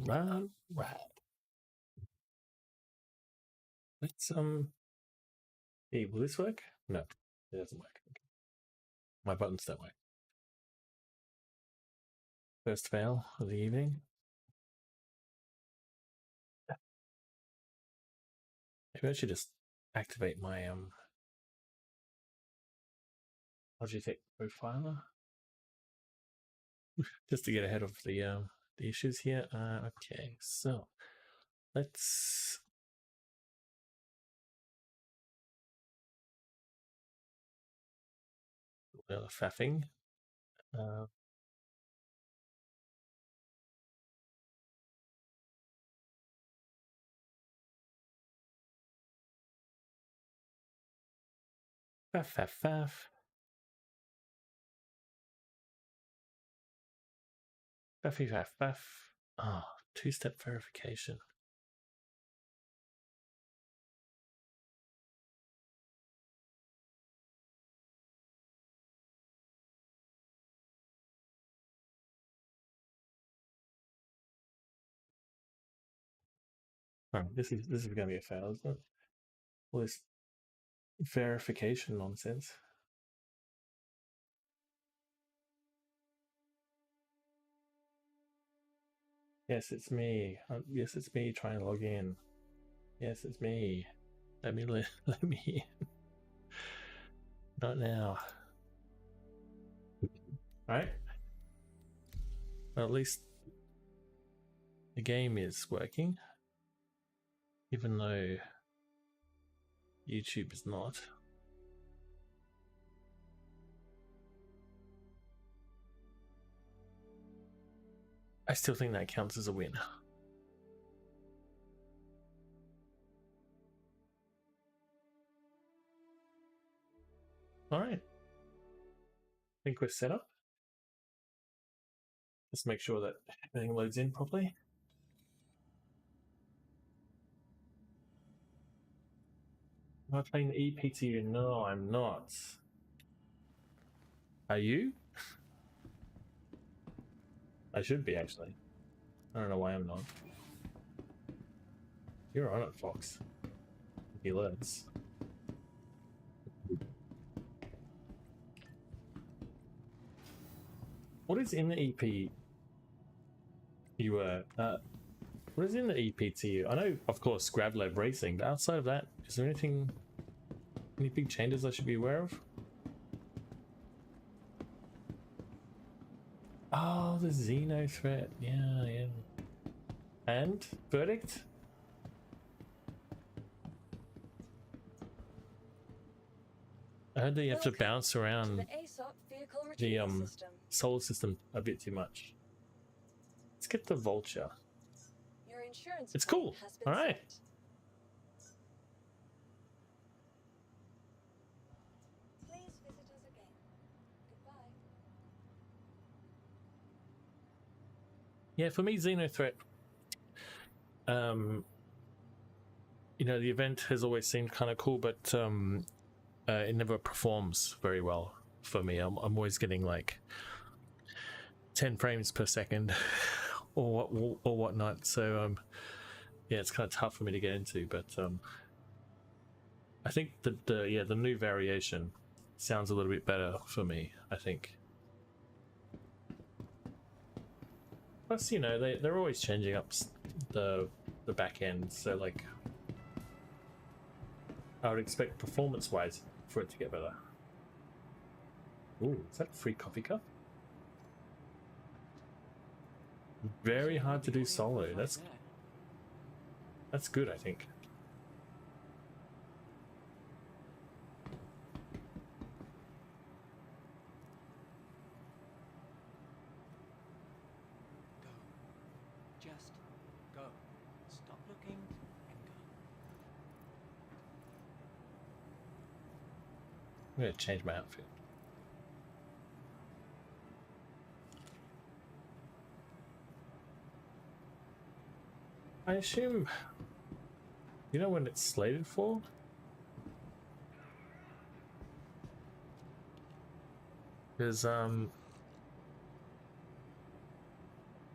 Right. Let's hey, will this work? No, it doesn't work. Okay. My buttons don't work. First fail of the evening. Maybe I should just activate my Logitech profiler just to get ahead of the issues here. Okay, so let's faffing. Faff. Faff. Oh, two-step verification. Oh, this is going to be a fail, isn't it? All this verification nonsense. Yes, it's me. Yes, it's me trying to log in. Yes, it's me. Let me let me in. Not now. All right. Well, at least the game is working, even though YouTube is not. I still think that counts as a win. All right. I think we're set up. Let's make sure that everything loads in properly. Am I playing the EPTU? No, I'm not. Are you? I should be, actually. I don't know why I'm not. You're on it, Fox. He learns. What is in the EP? What is in the EPTU? I know, of course, Grab Lab Racing, but outside of that, is there anything, any big changes I should be aware of? Oh, the Xeno threat. Yeah. And verdict? I heard that you have to bounce around the solar system a bit too much. Let's get the Vulture. Your insurance it's cool. All right. Set. Please visit us again. Goodbye. Yeah, for me, Xeno threat. You know, the event has always seemed kind of cool, but it never performs very well for me. I'm always getting like 10 frames per second or whatnot. So yeah, it's kind of tough for me to get into. But I think the new variation sounds a little bit better for me. I think. Plus, you know, they're always changing up the back end. So like, I would expect performance-wise for it to get better. Ooh, is that a free coffee cup? Very hard to do solo. That's good, I think. Go. Just go. Stop looking and go. I'm gonna change my outfit. I assume, you know when it's slated for? Because of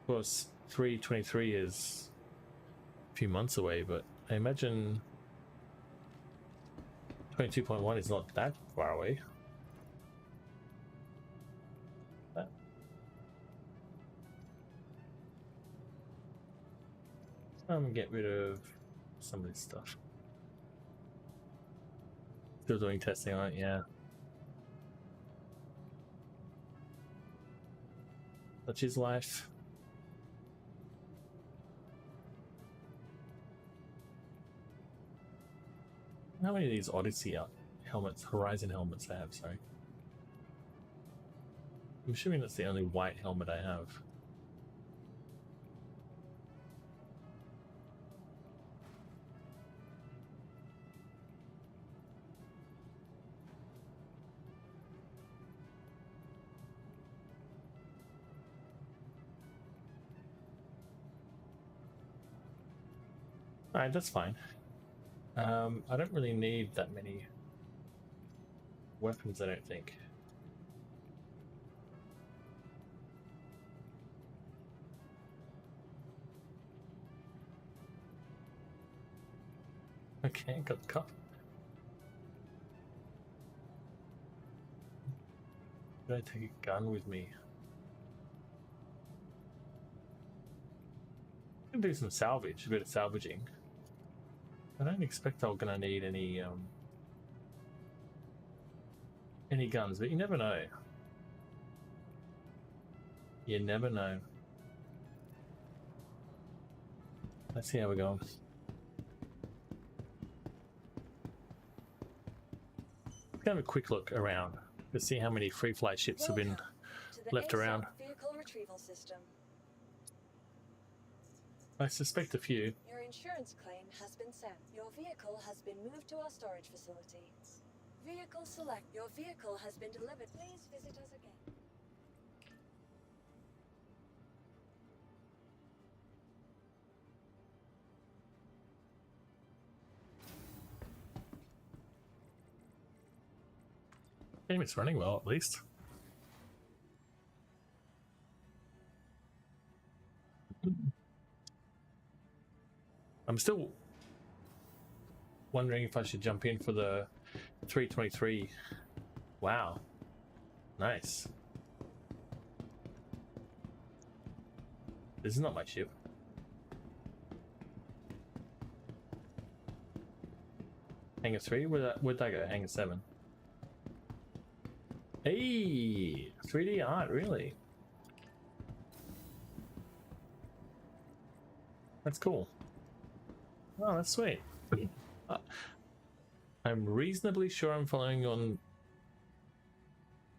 course, 323 is a few months away, but I imagine 22.1 is not that far away. Get rid of some of this stuff. Still doing testing on it, yeah. Such is life. How many of these Odyssey helmets, Horizon helmets I have, sorry. I'm assuming that's the only white helmet I have. Alright, that's fine. I don't really need that many weapons, I don't think. Okay, got the cup. Did I take a gun with me? I can do some salvage, a bit of salvaging. I don't expect I'm gonna need any guns, but you never know. You never know. Let's see how we're going. Let's have a quick look around to see how many free flight ships have been left around. Vehicle retrieval system. I suspect a few. Your insurance claim has been sent. Your vehicle has been moved to our storage facility. Vehicle select. Your vehicle has been delivered. Please visit us again. Game is running well, at least. I'm still wondering if I should jump in for the 323. Wow. Nice. This is not my ship. Hangar 3? Where'd that go? Hangar 7. Hey! 3D art, really? That's cool. Oh, that's sweet. I'm reasonably sure I'm following you on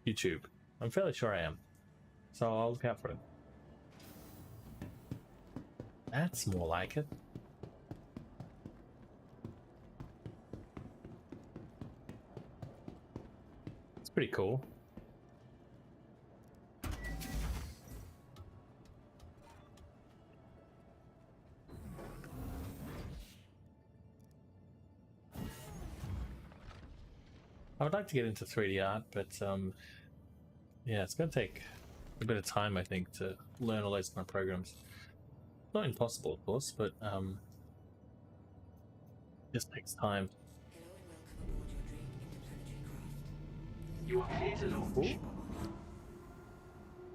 YouTube. I'm fairly sure I am. So I'll look out for it. That's more like it. It's pretty cool. I would like to get into 3D art, but yeah, it's going to take a bit of time, I think, to learn all those kind of programs. Not impossible, of course, but just takes time. You are clear to launch. Ooh.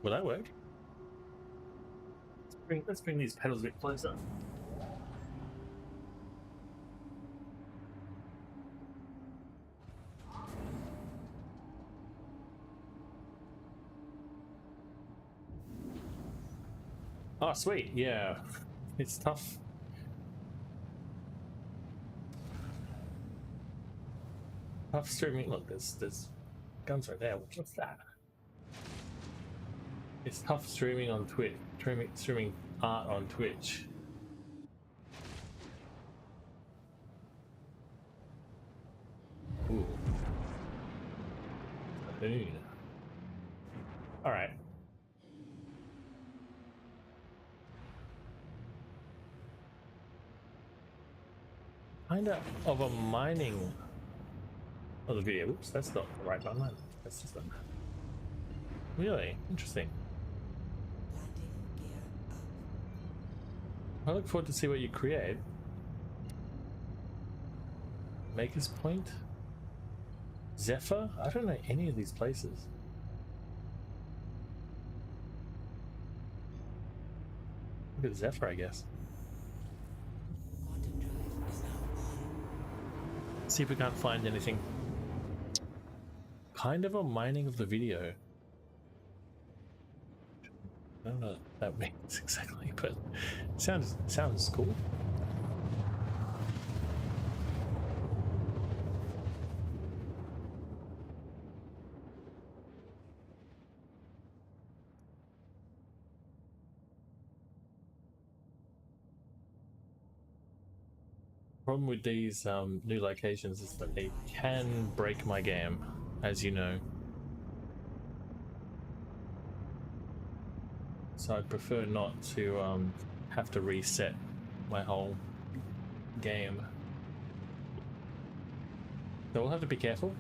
Will that work? Let's bring these pedals a bit closer. Oh, sweet, yeah. It's tough. Tough streaming. Look, there's guns right there. What's that? It's tough streaming on Twitch. Streaming art on Twitch. Ooh. All right. Kinda of a mining of the video. Oops, that's not the right button. That's just one. Really interesting. I look forward to see what you create. Maker's Point? Zephyr? I don't know any of these places. Look at Zephyr, I guess. Quantum drive is now on. See if we can't find anything. Kind of a mining of the video. I don't know what that means exactly, but sounds cool. Problem with these new locations is that they can break my game, as you know. So I'd prefer not to have to reset my whole game. So we'll have to be careful.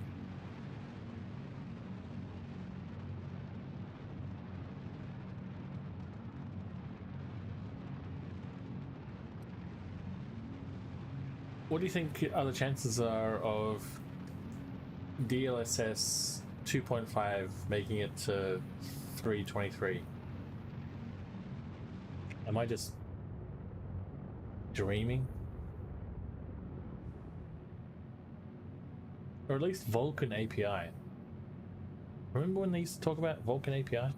What do you think other chances are of DLSS 2.5 making it to 3.23? Am I just dreaming? Or at least Vulkan API. Remember when they used to talk about Vulkan API?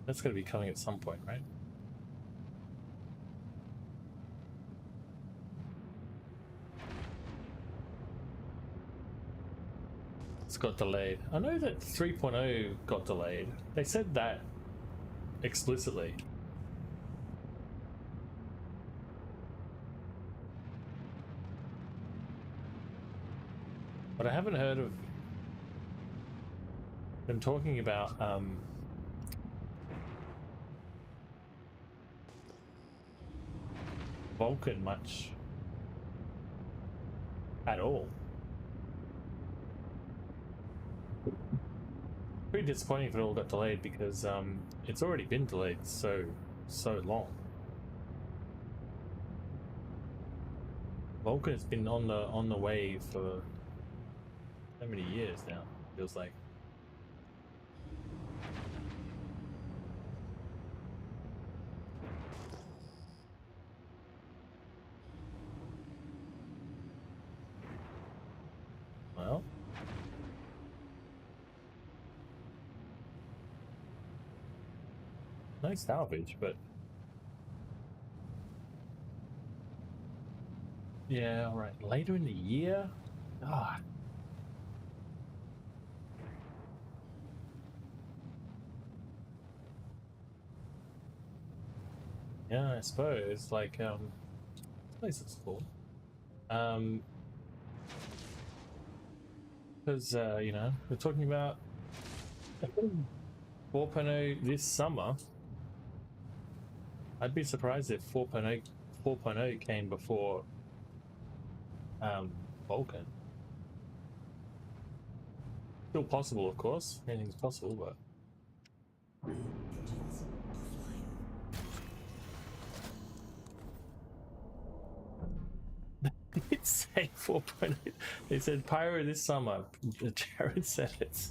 That's going to be coming at some point, right? It's got delayed. I know that 3.0 got delayed. They said that explicitly. But I haven't heard of them talking about Vulkan much at all. Pretty disappointing if it all got delayed because it's already been delayed so long. Vulkan has been on the way for so many years now, feels like. Well, nice salvage, but yeah, all right. Later in the year? God. Yeah, I suppose. Like, this place is cool. Because, you know, we're talking about 4.0 this summer. I'd be surprised if 4.0 came before Vulkan. Still possible, of course. Anything's possible, but Engines offline. they did say 4.0. They said Pyro this summer. Jared said it.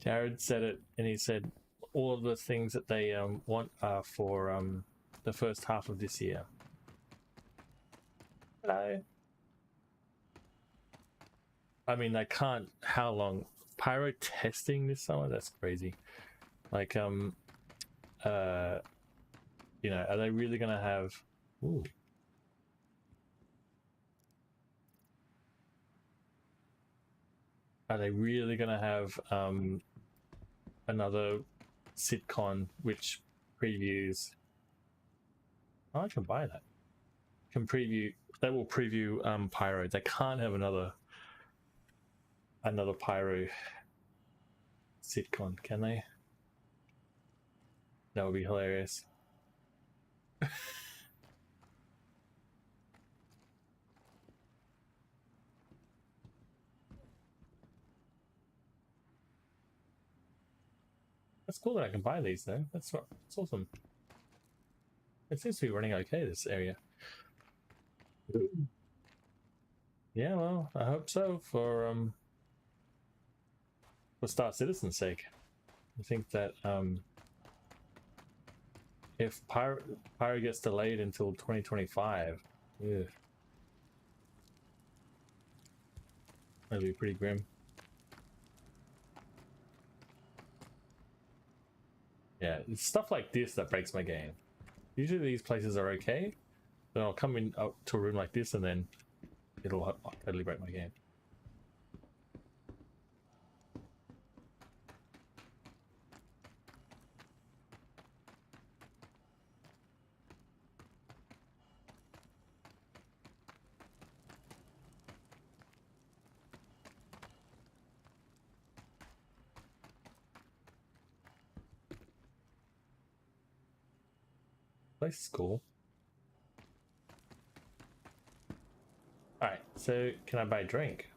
Jared said it, and he said all of the things that they want are for the first half of this year. Hello. I mean, I can't. How long? Pyro testing this summer? That's crazy. Like, you know, are they really gonna have? Ooh. Are they really gonna have another sitcon which previews? Oh, I can buy that. Can preview. That will preview Pyro. They can't have another Pyro sitcon, can they? That would be hilarious. That's cool that I can buy these though. That's awesome. It seems to be running okay, this area. Yeah, well, I hope so for Star Citizen's sake. I think that if Pyro gets delayed until 2025, ugh, that'd be pretty grim. Yeah, it's stuff like this that breaks my game. Usually these places are okay, then I'll come in up to a room like this and then it'll totally break my game. Place is cool. Alright, so can I buy a drink?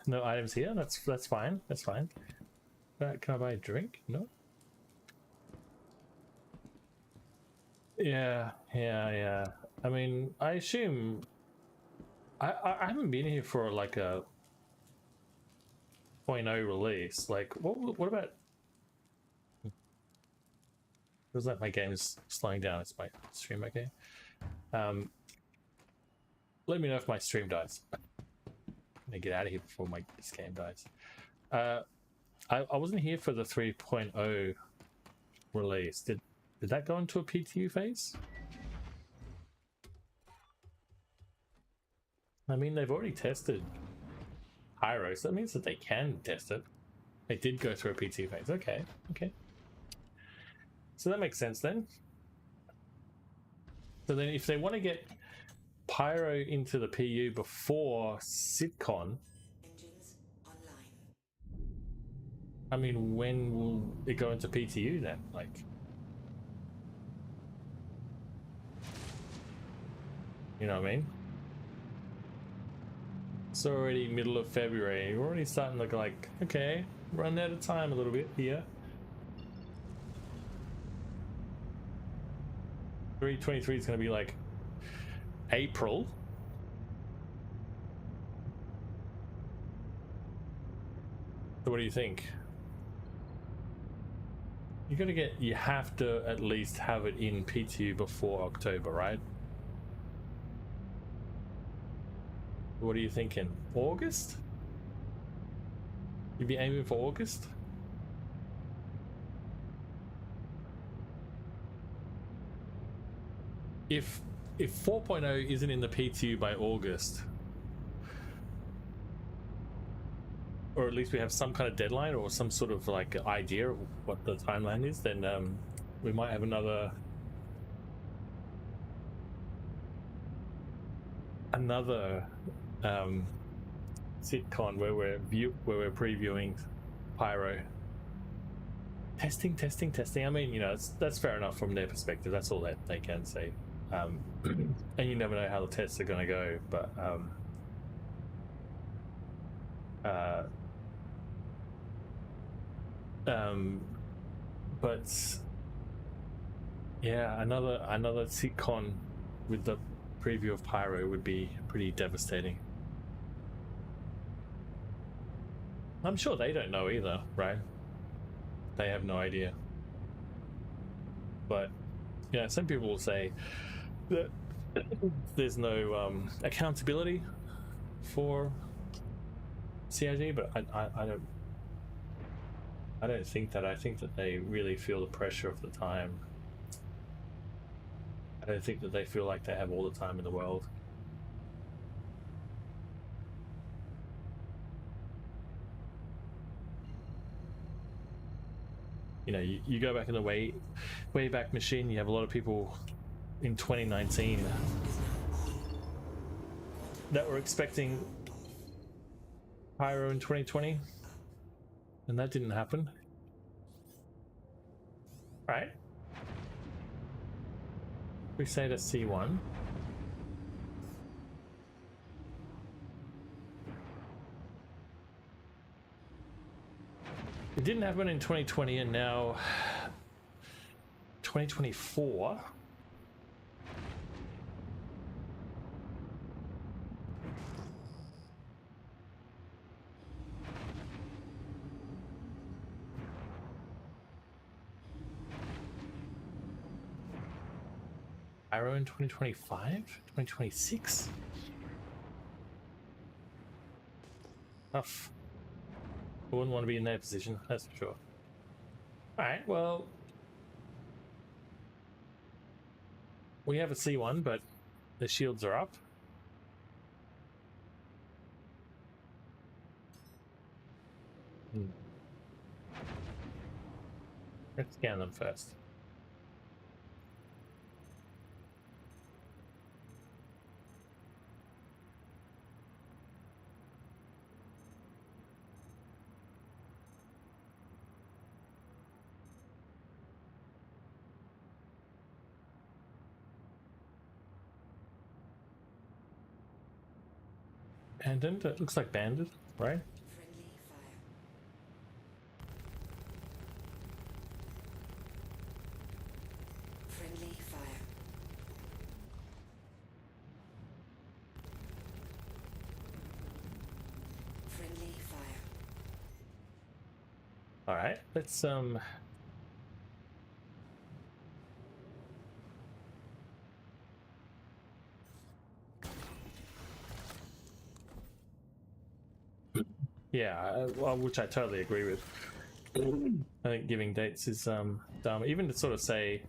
No items here? That's fine. That's fine. Can I buy a drink? No? Yeah. I mean, I assume I haven't been here for like a 0.0 release. Like what about, feels like my game's slowing down. It's my stream okay? Let me know if my stream dies. I'm gonna get out of here before this game dies. I wasn't here for the 3.0 release. Did that go into a PTU phase? I mean, they've already tested Pyro, so that means that they can test it. They did go through a PTU phase. Okay. So that makes sense then. So then if they want to get Pyro into the PU before SitCon, Engines online. I mean, when will it go into PTU then? Like, you know what I mean? It's already middle of February. We're already starting to look like, okay, run out of time a little bit here. 323 is going to be like April. So what do you think? You have to at least have it in PTU before October, right? What are you thinking? August? You'd be aiming for August? If 4.0 isn't in the PTU by August, or at least we have some kind of deadline or some sort of like idea of what the timeline is, then we might have another sitcon where we're previewing Pyro. Testing. I mean, you know, that's fair enough from their perspective. That's all that they can say. And you never know how the tests are going to go, but but yeah, another sitcon with the preview of Pyro would be pretty devastating. I'm sure they don't know either, right? They have no idea. But you know, some people will say that there's no accountability for CIG, but I don't think that. I think that they really feel the pressure of the time. I don't think that they feel like they have all the time in the world. You know, you go back in the way back machine, you have a lot of people in 2019 that were expecting Pyro in 2020, and that didn't happen. Right? We say to C1. It didn't happen in 2020, and now 2024. Arrow in 2025? 2026? Tough. I wouldn't want to be in their position, that's for sure. Alright, well... we have a C1, but the shields are up. Let's scan them first. Abandoned? It looks like abandoned, right? Friendly fire. Friendly fire. Friendly fire. Alright, let's yeah, well, which I totally agree with. I think giving dates is dumb. Even to sort of say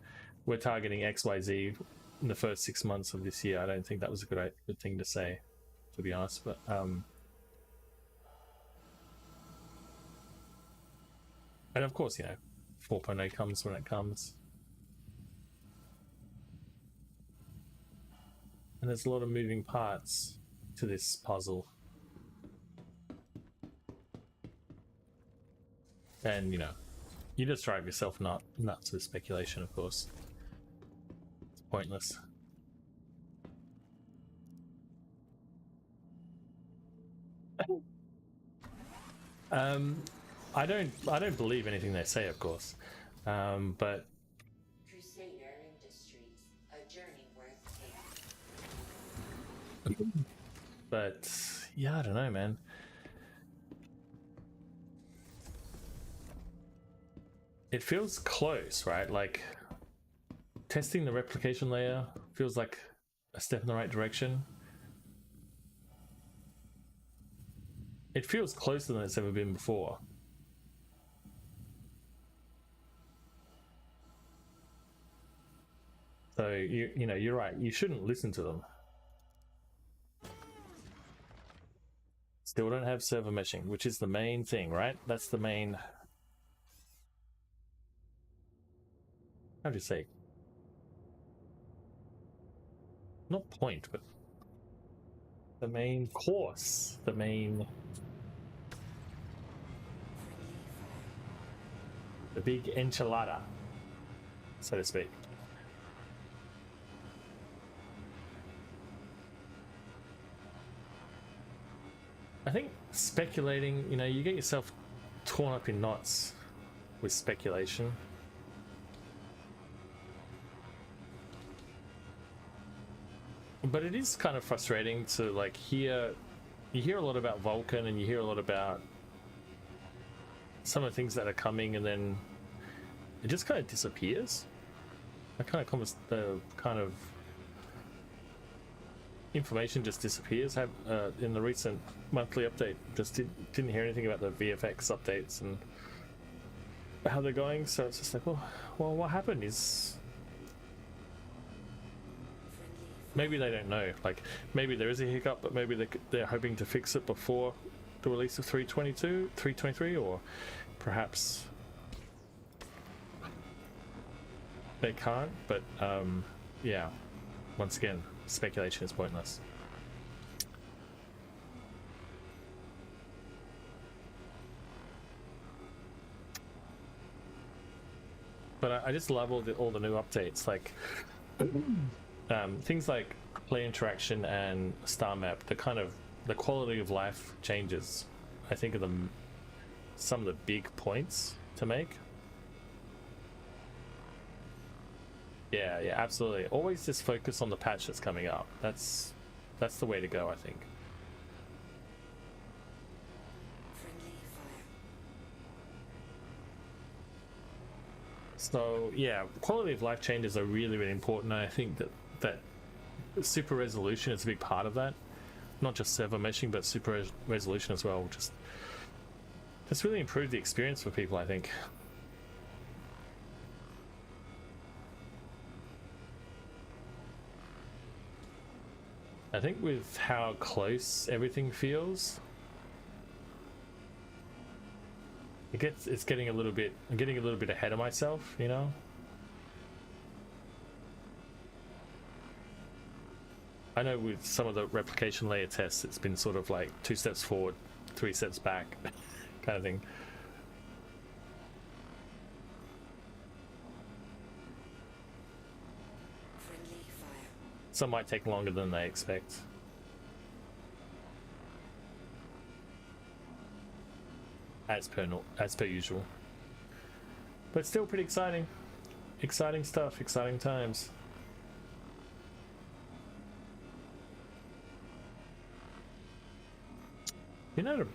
we're targeting XYZ in the first 6 months of this year, I don't think that was a good thing to say, to be honest. But and of course, you know, 4.0 comes when it comes. And there's a lot of moving parts to this puzzle. And, you know, you just drive yourself nuts with speculation, of course. It's pointless. I don't believe anything they say, of course. But Crusader Industries, a journey worth taking. But yeah, I don't know, man. It feels close, right? Like testing the replication layer feels like a step in the right direction. It feels closer than it's ever been before. So you know, you're right. You shouldn't listen to them. Still don't have server meshing, which is the main thing, right? That's the main... how do you say? Not point, but the main course, the main... the big enchilada, so to speak. I think speculating, you know, you get yourself torn up in knots with speculation. But it is kind of frustrating to like you hear a lot about Vulcan and you hear a lot about some of the things that are coming, and then it just kind of disappears. That kind of information just disappears. In the recent monthly update, just didn't hear anything about the VFX updates and how they're going. So it's just like, well, what happened is maybe they don't know. Like maybe there is a hiccup, but maybe they're hoping to fix it before the release of 3.23, or perhaps they can't. But yeah, once again, speculation is pointless. But I just love all the new updates, like things like player interaction and star map. The quality of life changes, I think, are the some of the big points to make. Yeah, yeah, absolutely. Always just focus on the patch that's coming up. That's the way to go, I think. Friendly fire. So yeah, quality of life changes are really, really important. And I think that super resolution is a big part of that. Not just server meshing, but super resolution as well. Just really improve the experience for people, I think. I think with how close everything feels, it's getting a little bit. I'm getting a little bit ahead of myself, you know. I know with some of the replication layer tests, it's been sort of like 2 steps forward, 3 steps back, kind of thing. Friendly fire. Some might take longer than they expect. As per usual. But still pretty exciting. Exciting stuff, exciting times. You know how to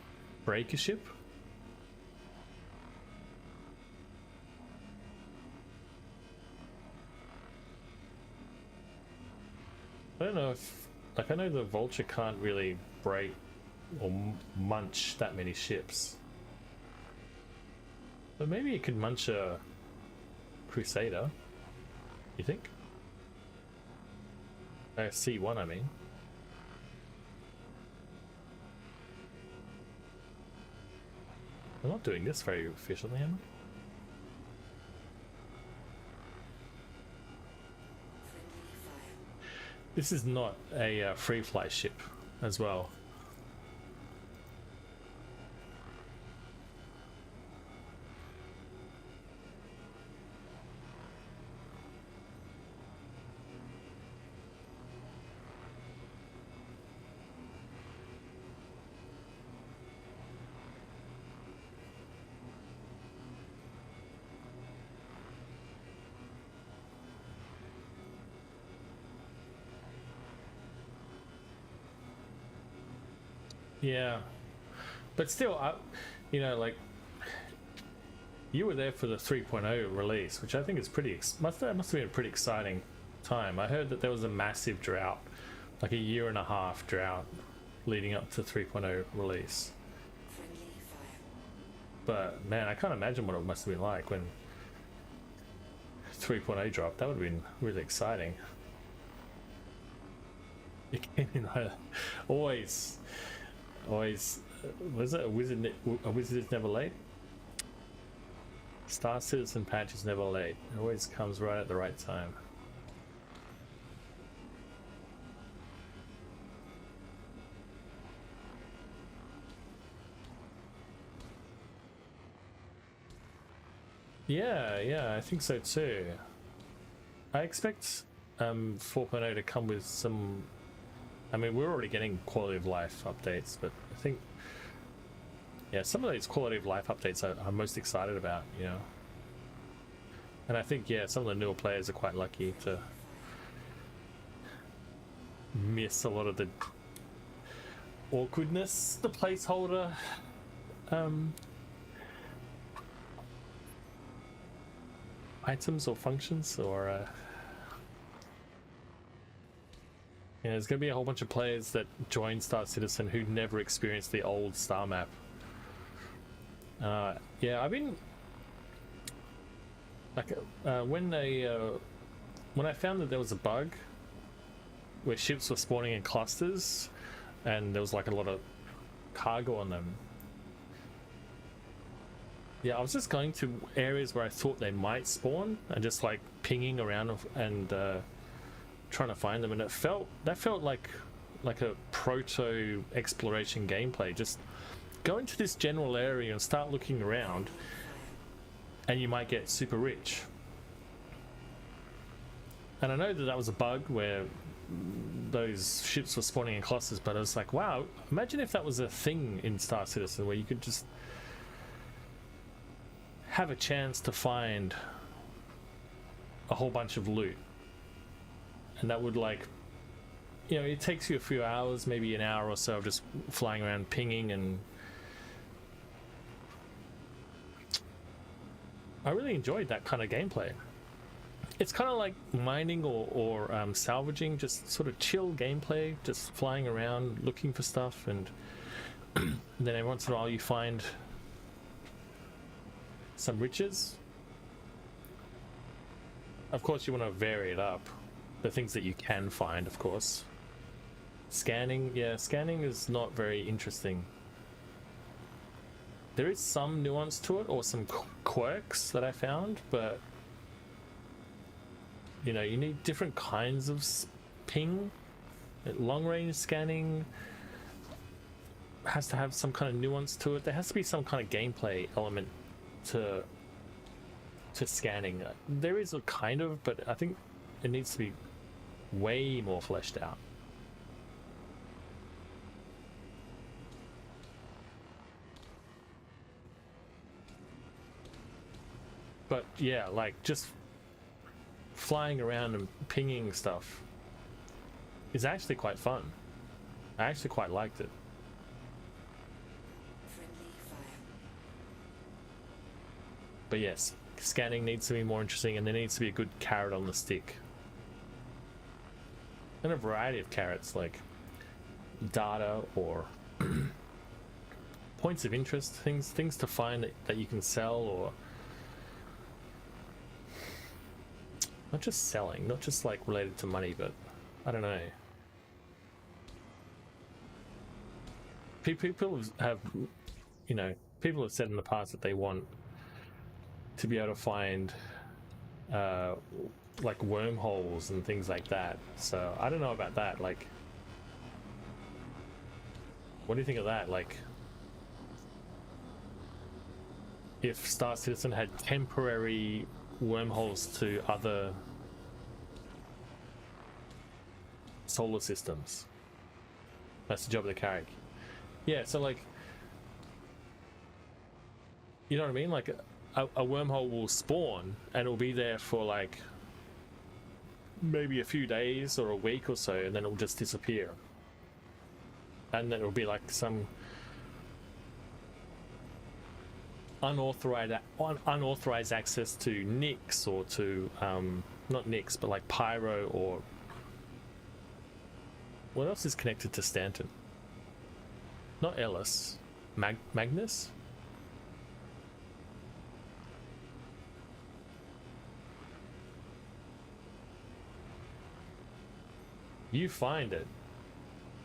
break a ship? I don't know if, like, I know the Vulture can't really break or munch that many ships, but maybe it could munch a Crusader. You think? C1, I mean. I'm not doing this very efficiently, am I? Friendly fire. This is not a free fly ship as well. Yeah, but still, you know, like, you were there for the 3.0 release, which I think is pretty must have been a pretty exciting time. I heard that there was a massive drought, like a 1.5 year drought, leading up to 3.0 release. Friendly fire. But man, I can't imagine what it must have been like when 3.0 dropped. That would have been really exciting. You came in always. Was it a wizard? A wizard is never late. Star Citizen patch is never late. It always comes right at the right time. Yeah, I think so too. I expect 4.0 to come with some. I mean, we're already getting quality of life updates, but I think, yeah, some of these quality of life updates I'm most excited about, you know. And I think, yeah, some of the newer players are quite lucky to miss a lot of the awkwardness, the placeholder items or functions, or yeah, there's going to be a whole bunch of players that join Star Citizen who never experienced the old star map. Yeah, I've been like when I found that there was a bug where ships were spawning in clusters and there was like a lot of cargo on them. Yeah, I was just going to areas where I thought they might spawn and just like pinging around and trying to find them, and that felt like a proto exploration gameplay. Just go into this general area and start looking around, and you might get super rich. And I know that was a bug where those ships were spawning in clusters, but I was like, wow, imagine if that was a thing in Star Citizen where you could just have a chance to find a whole bunch of loot, and that would, like, you know, it takes you a few hours, maybe an hour or so of just flying around pinging, and I really enjoyed that kind of gameplay. It's kind of like mining or salvaging, just sort of chill gameplay, just flying around looking for stuff, and then every once in a while you find some riches. Of course you want to vary it up, the things that you can find, of course. Scanning, yeah, scanning is not very interesting. There is some nuance to it, or some quirks that I found, but you know, you need different kinds of ping. Long range scanning has to have some kind of nuance to it. There has to be some kind of gameplay element to scanning. There is a kind of, but I think it needs to be way more fleshed out. But yeah, like just flying around and pinging stuff is actually quite fun. I actually quite liked it. Friendly fire. But yes, scanning needs to be more interesting, and there needs to be a good carrot on the stick. And a variety of carrots, like data or points of interest, things to find that you can sell, or not just selling, not just like related to money, but I don't know. People have, you know, people have said in the past that they want to be able to find like wormholes and things like that. So I don't know about that. Like, what do you think of that? Like, if Star Citizen had temporary wormholes to other solar systems. That's the job of the Carrick. Yeah, so like, you know what I mean? Like a wormhole will spawn and it'll be there for like maybe a few days or a week or so, and then it'll just disappear. And then it'll be like some unauthorized access to Nix, or to not Nix, but like Pyro, or what else is connected to Stanton? Not Ellis, Magnus. You find it,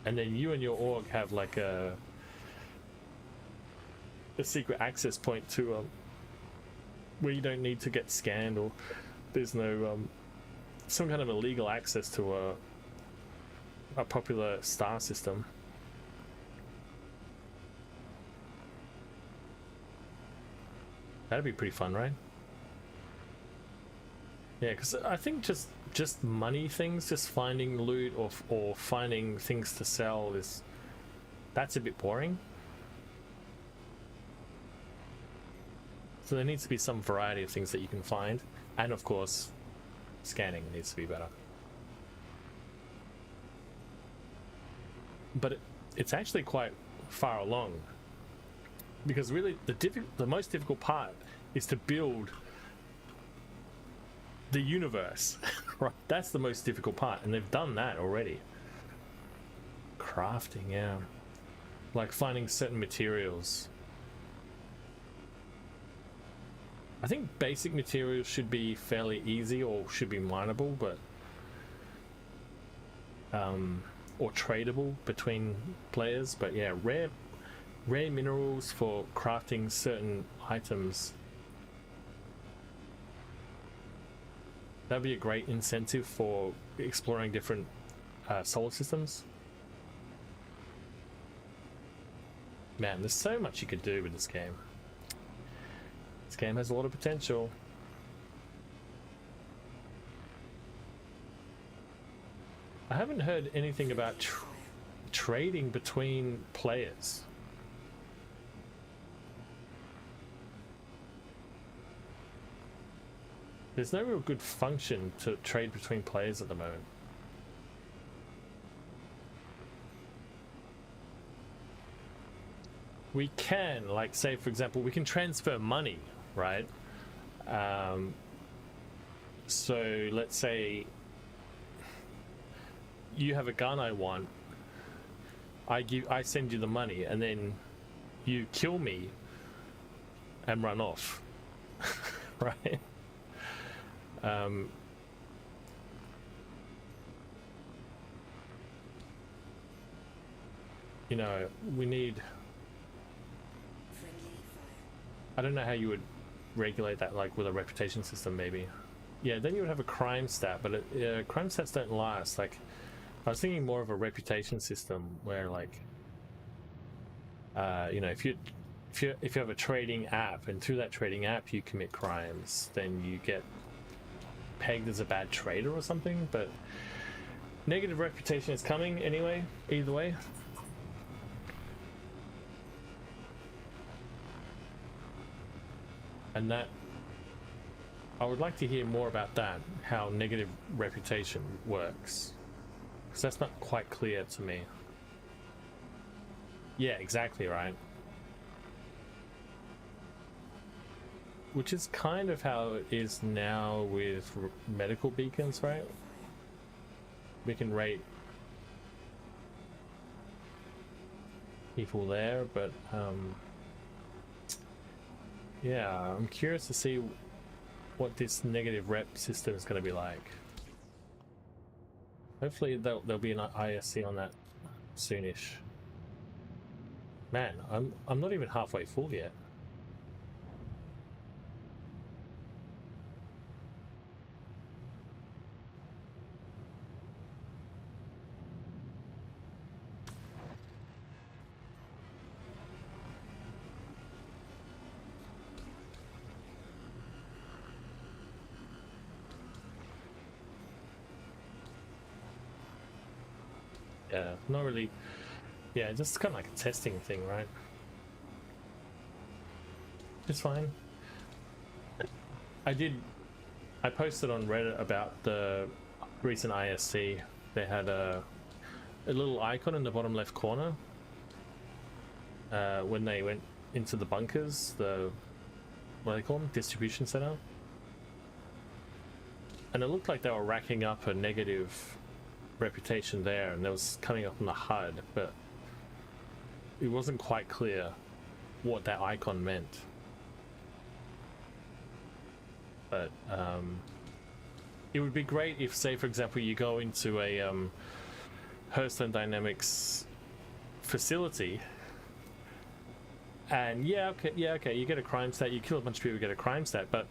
and then you and your org have like a secret access point to where you don't need to get scanned, or there's no some kind of illegal access to a popular star system. That'd be pretty fun, right? Yeah, because I think just money things, just finding loot or finding things to sell, that's a bit boring. So there needs to be some variety of things that you can find, and of course scanning needs to be better. But it's actually quite far along, because really the most difficult part is to build the universe. Right, that's the most difficult part, and they've done that already. Crafting, yeah, like finding certain materials. I think basic materials should be fairly easy, or should be mineable, but or tradable between players. But yeah, rare minerals for crafting certain items, that'd be a great incentive for exploring different solar systems. Man, there's so much you could do with this game. This game has a lot of potential. I haven't heard anything about trading between players. There's no real good function to trade between players at the moment. We can, like, say for example, we can transfer money, right? So let's say you have a gun I want, I send you the money, and then you kill me and run off. Right? You know, we need, Friendly fire. I don't know how you would regulate that, like with a reputation system maybe. Yeah, then you would have a crime stat, but crime stats don't last. Like, I was thinking more of a reputation system where, like, you know, if you have a trading app, and through that trading app you commit crimes, then you get pegged as a bad trader or something. But negative reputation is coming anyway, either way. And that, I would like to hear more about that, how negative reputation works, because that's not quite clear to me. Yeah, exactly, right. Which is kind of how it is now with medical beacons, right? We can rate people there, but yeah, I'm curious to see what this negative rep system is going to be like. Hopefully there'll be an ISC on that soonish. Man, I'm not even halfway full yet. Yeah, not really. Yeah, just kind of like a testing thing, right? It's fine. I posted on Reddit about the recent ISC. They had a little icon in the bottom left corner when they went into the bunkers, what do they call them? Distribution center. And it looked like they were racking up a negative reputation there, and that was coming up on the HUD, but it wasn't quite clear what that icon meant. But it would be great if, say for example, you go into a Hearthstone Dynamics facility, and okay, you get a crime stat, you kill a bunch of people, you get a crime stat, but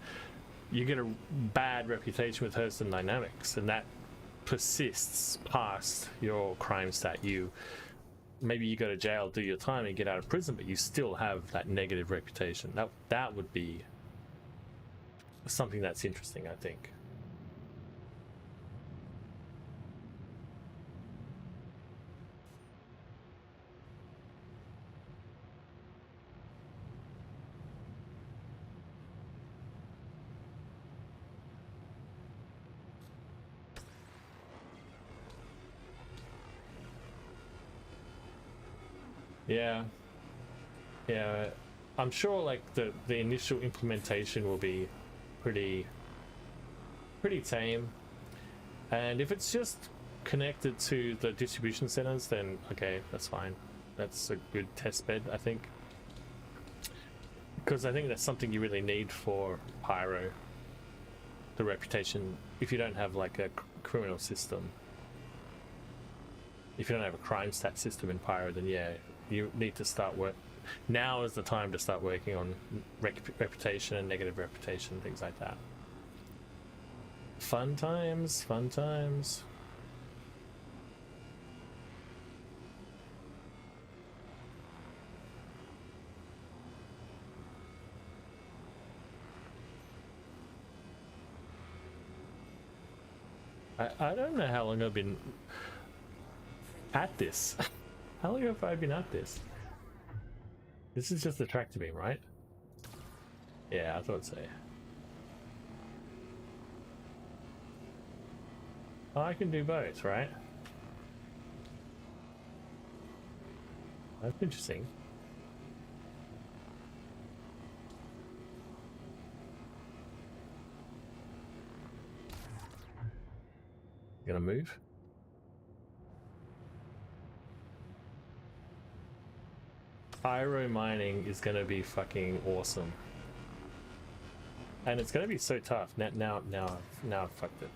you get a bad reputation with Hearthstone Dynamics, and that persists past your crime stat. Maybe you go to jail, do your time, and get out of prison, but you still have that negative reputation. That would be something that's interesting, I think. Yeah, I'm sure like the initial implementation will be pretty tame, and if it's just connected to the distribution centers, then okay, that's fine. That's a good test bed, I think, because I think that's something you really need for Pyro, the reputation. If you don't have like a criminal system, if you don't have a crime stat system in Pyro, then yeah, you need to start work. Now is the time to start working on reputation and negative reputation, things like that. Fun times, fun times. I don't know how long I've been at this. How long have I been at this? This is just the tractor beam, right? Yeah, I thought so. I can do both, right? That's interesting. Gonna move? Pyro mining is gonna be fucking awesome. And it's gonna be so tough. Now I've fucked it.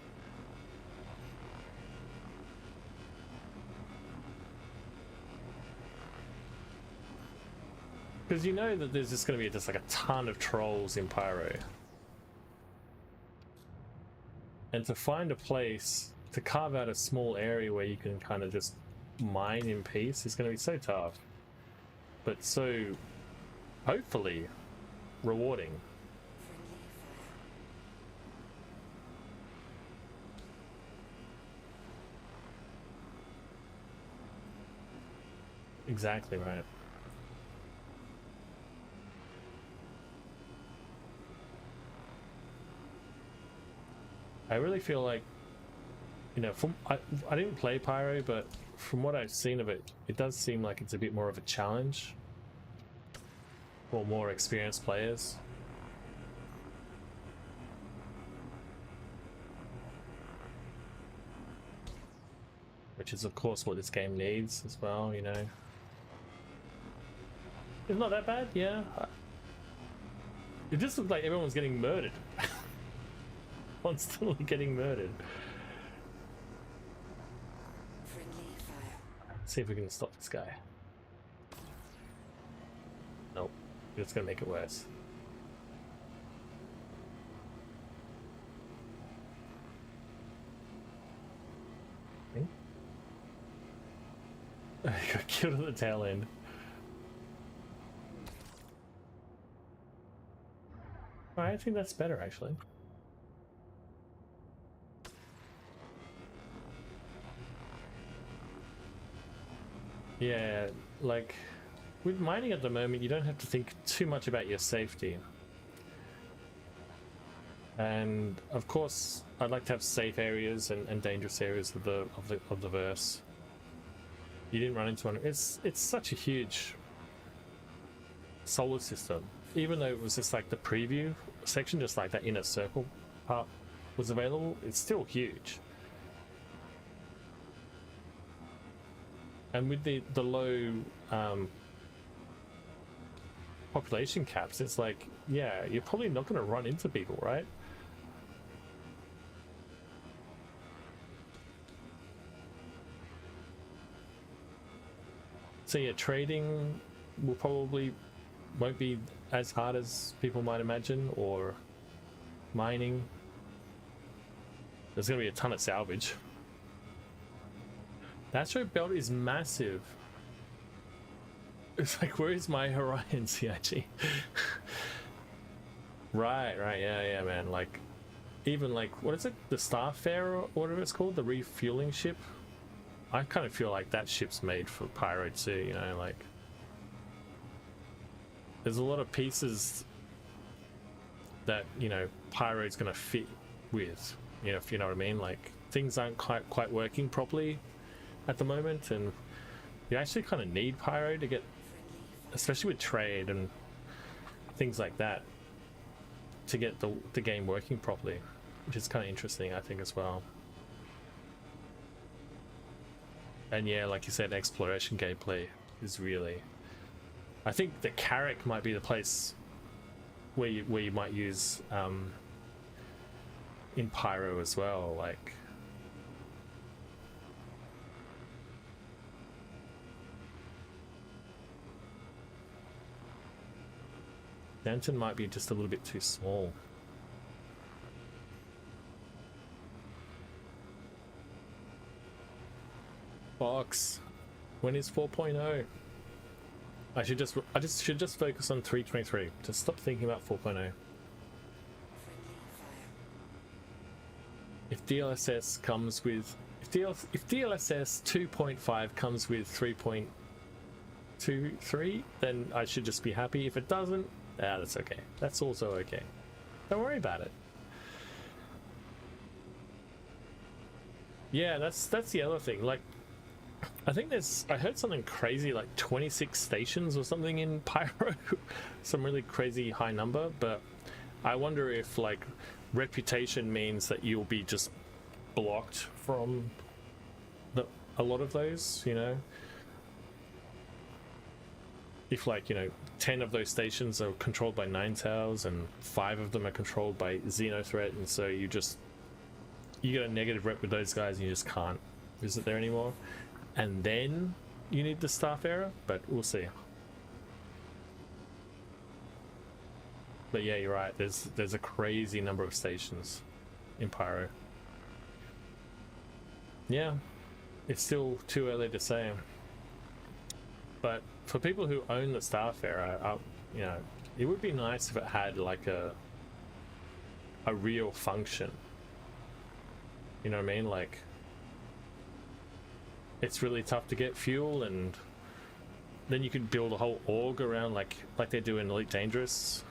Because you know that there's just going to be just like a ton of trolls in Pyro. And to find a place to carve out a small area where you can kind of just mine in peace is going to be so tough. But so, hopefully, rewarding. Exactly right. I really feel like, you know, I didn't play Pyro, but from what I've seen of it, it does seem like it's a bit more of a challenge for more experienced players. Which is, of course, what this game needs as well, you know. It's not that bad, yeah. It just looks like everyone's getting murdered. Constantly getting murdered. Friendly fire. See if we can stop this guy. Nope. It's gonna make it worse. I got killed at the tail end. I think that's better actually. Yeah, like with mining at the moment, you don't have to think too much about your safety. And of course, I'd like to have safe areas and dangerous areas of the verse. You didn't run into one. It's such a huge solar system. Even though it was just like the preview section, just like that inner circle part was available, it's still huge. And with the low population caps, it's like, yeah, you're probably not going to run into people, right? So yeah, trading will probably won't be as hard as people might imagine, or mining. There's going to be a ton of salvage. The asteroid belt is massive. It's like, where is my Orion CIG? right, yeah, man. Like, even like, what is it? The Starfarer or whatever it's called, the refueling ship. I kind of feel like that ship's made for Pyro too, you know, like. There's a lot of pieces that, you know, Pyro's gonna fit with, you know, if you know what I mean. Like, things aren't quite working properly at the moment, and you actually kind of need Pyro to get, especially with trade and things like that, to get the game working properly, which is kind of interesting, I think, as well. And yeah, like you said, exploration gameplay is really, I think the Carrack might be the place where you might use in Pyro as well, like. Denton might be just a little bit too small. Box, when is 4.0? I should just focus on 3.23. Just stop thinking about 4.0. If DLSS comes with, if DLSS 2.5 comes with 3.23, then I should just be happy. If it doesn't, that's okay. That's also okay. Don't worry about it. Yeah, that's the other thing. Like, I think I heard something crazy, like 26 stations or something in Pyro, some really crazy high number. But I wonder if like reputation means that you'll be just blocked from a lot of those, you know. If like, you know, 10 of those stations are controlled by Nine Tails and 5 of them are controlled by Xenothreat, and so you get a negative rep with those guys and you just can't visit there anymore, and then you need the staff error. But we'll see. But yeah, you're right, there's a crazy number of stations in Pyro. Yeah, it's still too early to say, but for people who own the staff error, you know, it would be nice if it had like a real function. You know what I mean? Like, it's really tough to get fuel, and then you could build a whole org around, like they do in Elite Dangerous.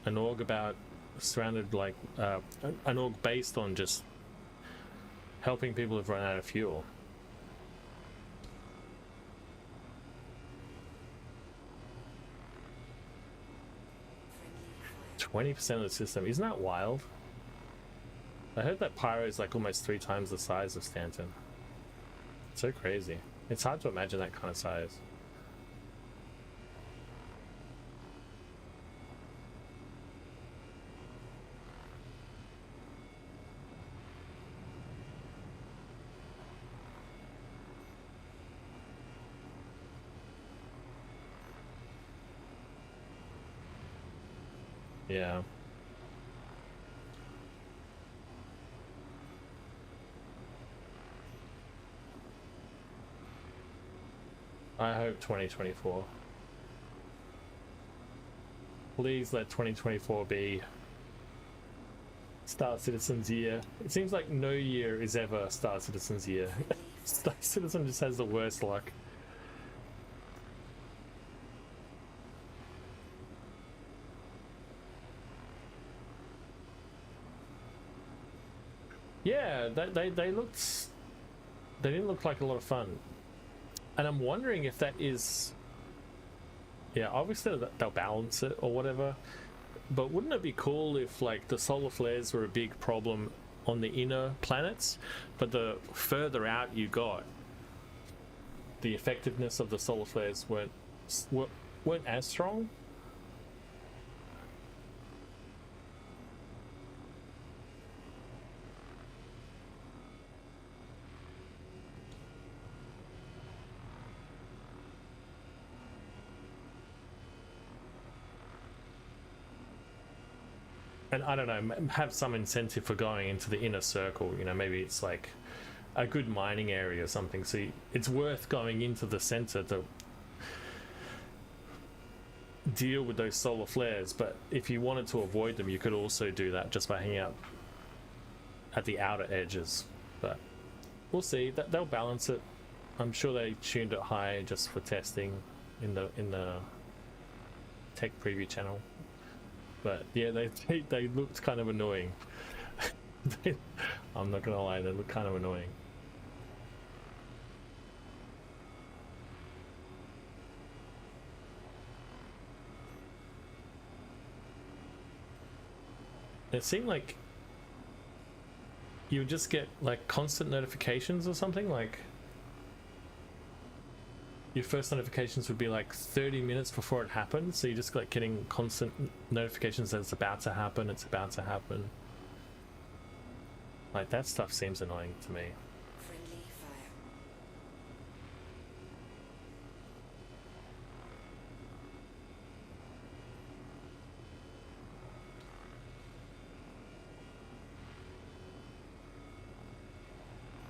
An org about surrounded, like an org based on just helping people who've run out of fuel. 20% of the system, isn't that wild? I heard that Pyro is like almost 3 times the size of Stanton. It's so crazy. It's hard to imagine that kind of size. Yeah. I hope 2024. Please let 2024 be Star Citizen's year. It seems like no year is ever Star Citizen's year. Star Citizen just has the worst luck. Yeah, they didn't look like a lot of fun, and I'm wondering if that is, yeah, obviously they'll balance it or whatever, but wouldn't it be cool if like the solar flares were a big problem on the inner planets, but the further out you got, the effectiveness of the solar flares weren't as strong? And I don't know, have some incentive for going into the inner circle, you know, maybe it's like a good mining area or something, so it's worth going into the center to deal with those solar flares. But if you wanted to avoid them, you could also do that just by hanging out at the outer edges. But we'll see, that they'll balance it. I'm sure they tuned it high just for testing in the tech preview channel. But yeah, they looked kind of annoying. I'm not gonna lie, they look kind of annoying. It seemed like you would just get like constant notifications or something. Like your first notifications would be like 30 minutes before it happened, so you're just like getting constant notifications that it's about to happen, it's about to happen. Like, that stuff seems annoying to me. Friendly fire.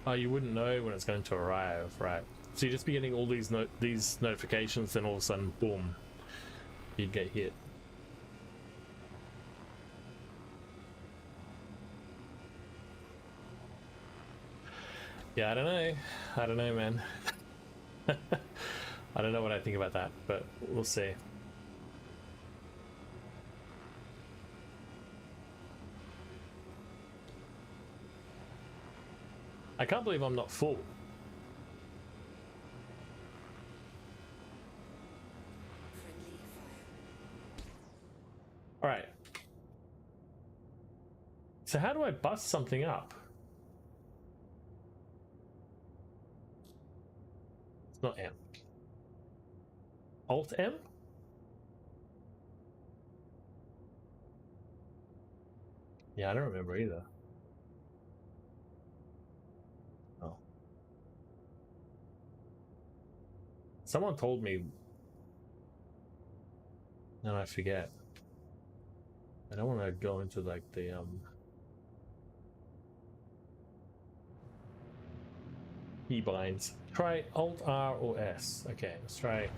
Oh, you wouldn't know when it's going to arrive, right? So you'd just be getting all these notifications, then all of a sudden, boom, you'd get hit. Yeah, I don't know, man. I don't know what I think about that, but we'll see. I can't believe I'm not full. Friendly fire. All right. So how do I bust something up? It's not M. Alt M? Yeah, I don't remember either. Oh. Someone told me, and I forget. I don't want to go into like the keybinds. Try Alt R or S. Okay, let's try.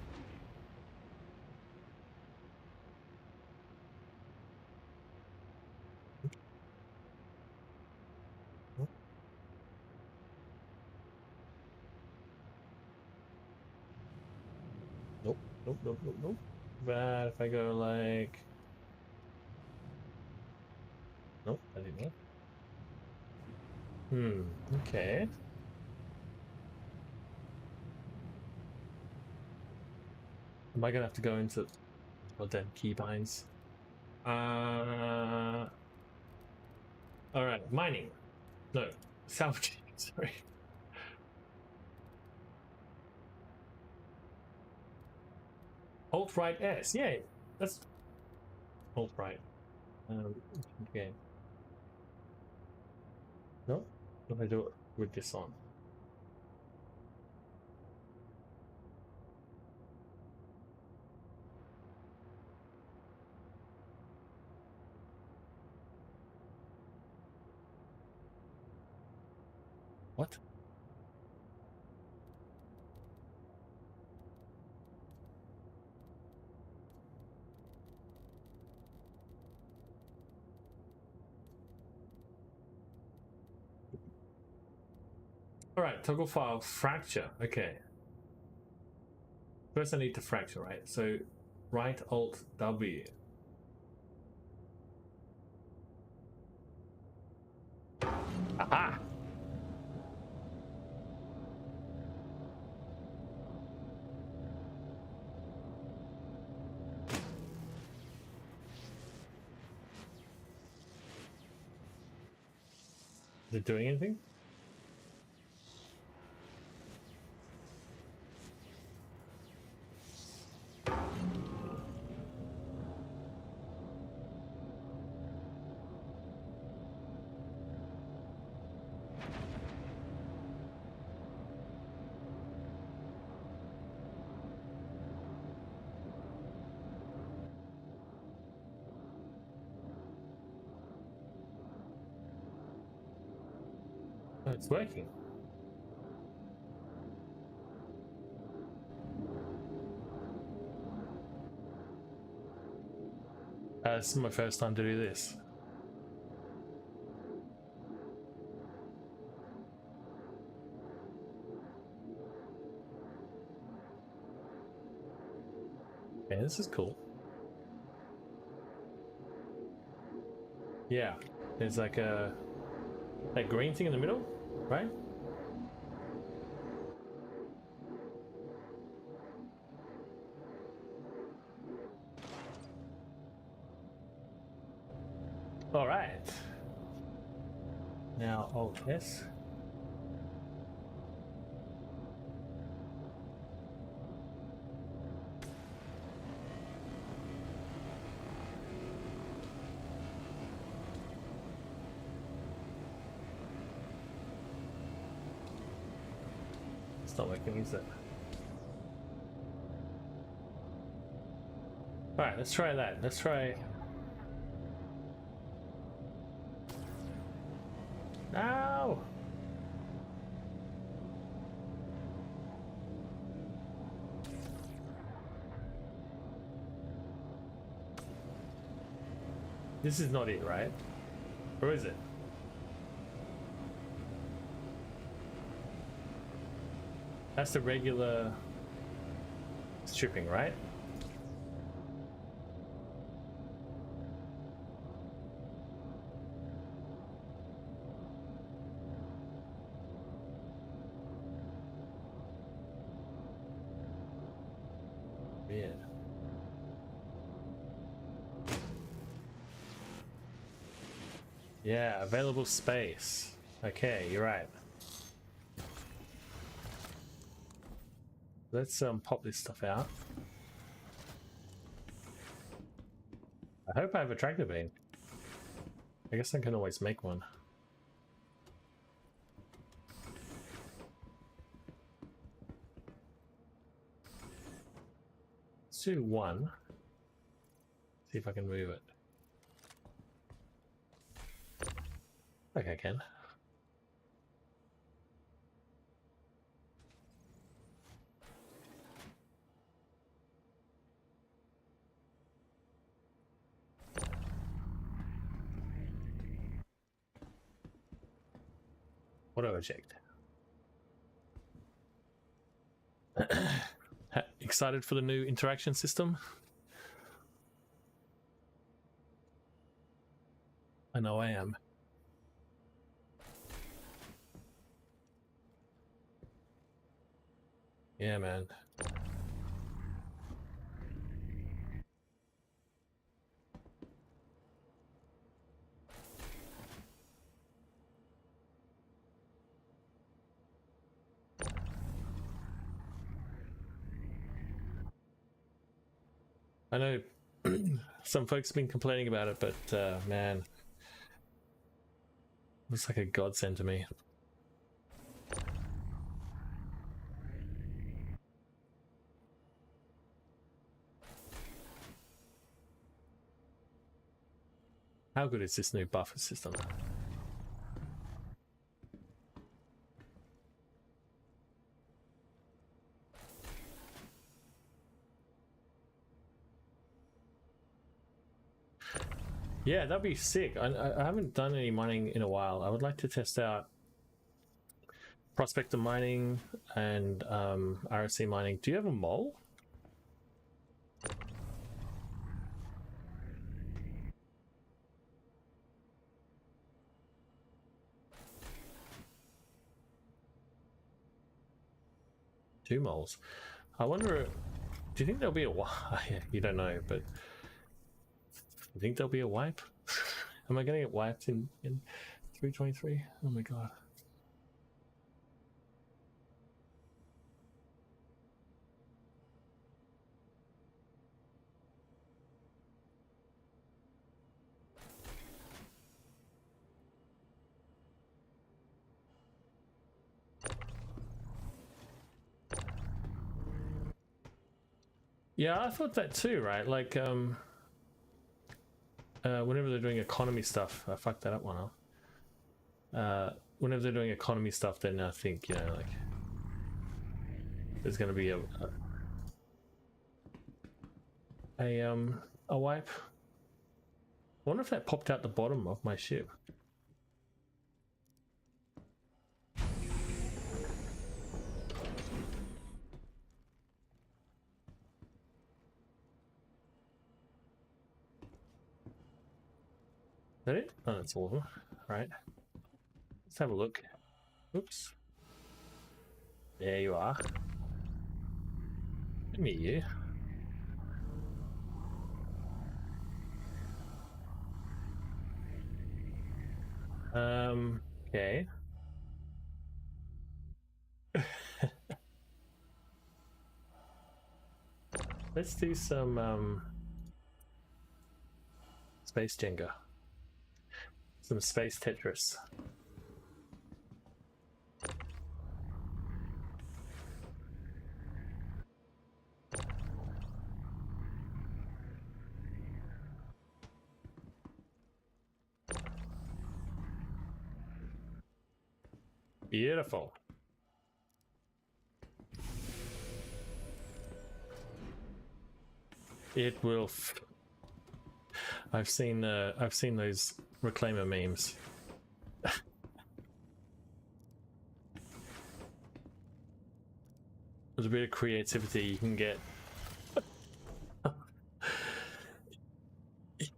Nope, nope, nope, nope, nope. But if I go like, nope, I didn't know. Okay. Am I gonna have to go into then keybinds? All right, mining. No, salvaging. Sorry. Alt right S. Yeah, that's alt right. Okay. No, if I do it with this on. What? All right, toggle file fracture. Okay. First, I need to fracture, right? So, right Alt W. Aha! Is it doing anything? Oh, it's working. This is my first time to do this. Okay, this is cool. Yeah, there's like a that green thing in the middle, right? All right. Now Alt S. It's not working, is it? All right, let's try that. Let's try. No. This is not it, right? Or is it? That's the regular stripping, right? Yeah, available space. Okay, you're right. Let's pop this stuff out. I hope I have a tractor beam. I guess I can always make one. Let's do one. See if I can move it. Okay, I can. Auto eject. Excited for the new interaction system? I know I am. Yeah, man. I know some folks have been complaining about it, but man, it's like a godsend to me. How good is this new buffer system? Yeah, that'd be sick. I haven't done any mining in a while. I would like to test out prospector mining and RSC mining. Do you have a mole? Two moles. I wonder, do you think there'll be a wipe? You don't know, but you think there'll be a wipe? Am I going to get wiped in 323? Oh my god. Yeah, I thought that too, right? Like, whenever they're doing economy stuff, I fucked that up one up. Whenever they're doing economy stuff, then I think, you know, like, there's going to be a wipe. I wonder if that popped out the bottom of my ship. Is that it? Oh, that's all of them. All right. Let's have a look. Oops. There you are. Let me you. Okay. Let's do some space Jenga. Some space Tetris. Beautiful. It will. I've seen those reclaimer memes. With a bit of creativity, you can get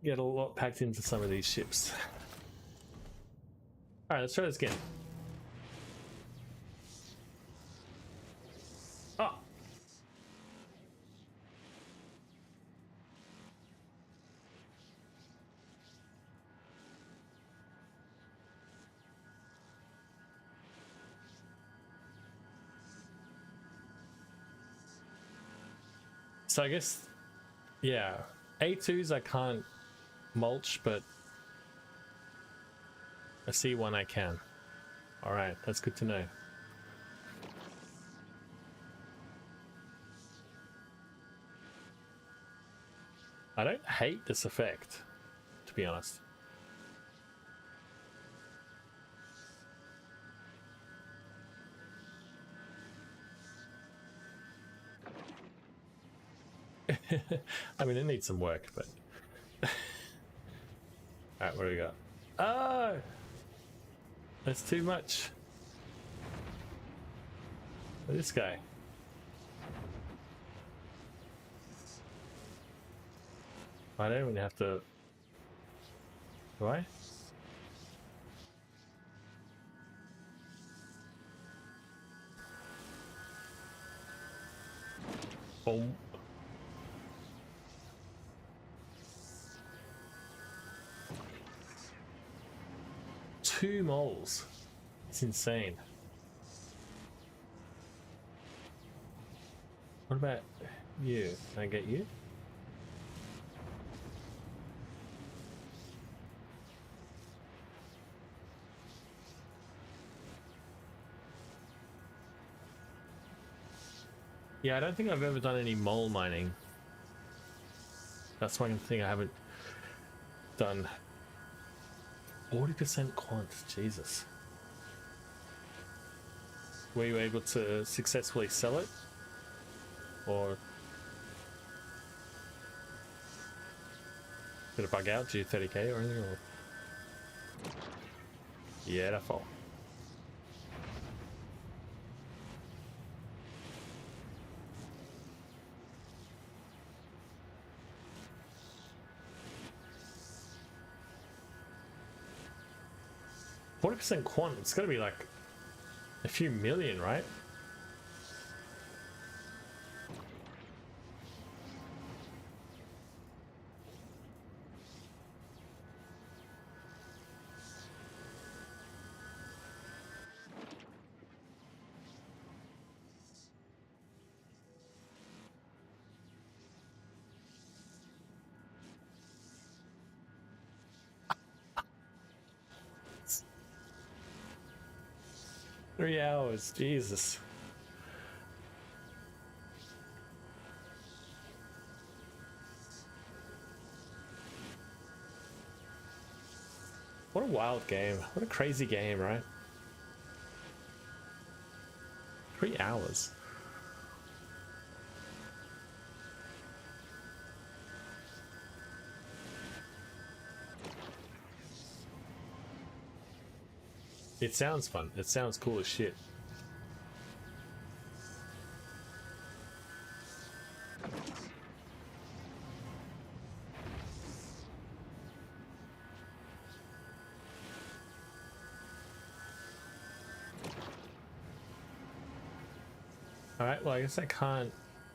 a lot packed into some of these ships. All right, let's try this again. Oh. So I guess, yeah, A2s I can't mulch, but a C1 I can. Alright, that's good to know. I don't hate this effect, to be honest. I mean, it needs some work, but... Alright, what do we got? Oh! That's too much. This guy. I don't even have to... Do I? Boom. Two moles. It's insane. What about you? Can I get you? Yeah, I don't think I've ever done any mole mining. That's one thing I haven't done. 40% quant, Jesus. Were you able to successfully sell it? Or did it bug out? Did you 30k or anything? Or... Yeah, that fall. %, quant, it's gotta be like a few million, right? Three hours, Jesus. What a wild game. What a crazy game, right? 3 hours. It sounds fun. It sounds cool as shit. Alright, well I guess I can't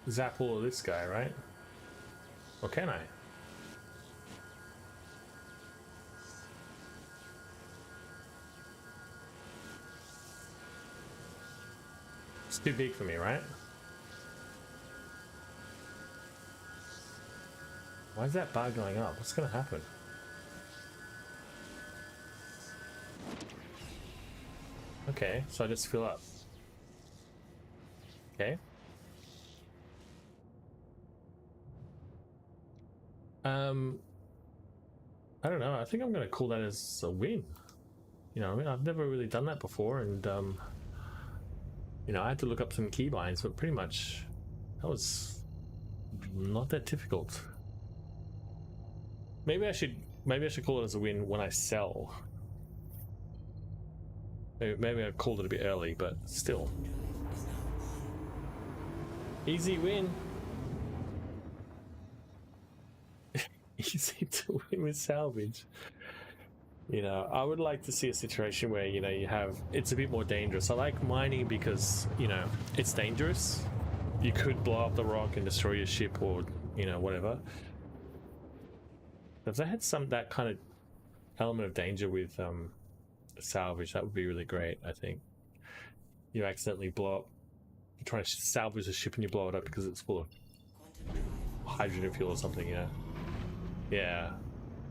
zap all of this guy, right? Or can I? It's too big for me, right? Why is that bar going up? What's gonna happen? Okay, so I just fill up. Okay. I don't know. I think I'm gonna call that as a win. You know, I mean, I've never really done that before, and you know, I had to look up some keybinds, but pretty much that was not that difficult. Maybe I should call it as a win when I sell. Maybe I called it a bit early, but still. Easy win. Easy to win with salvage. You know, I would like to see a situation where, you know, it's a bit more dangerous. I like mining because, you know, it's dangerous. You could blow up the rock and destroy your ship or, you know, whatever. If they had that kind of element of danger with salvage, that would be really great, I think. You accidentally blow up, you're trying to salvage a ship and you blow it up because it's full of hydrogen fuel or something, you know. Yeah.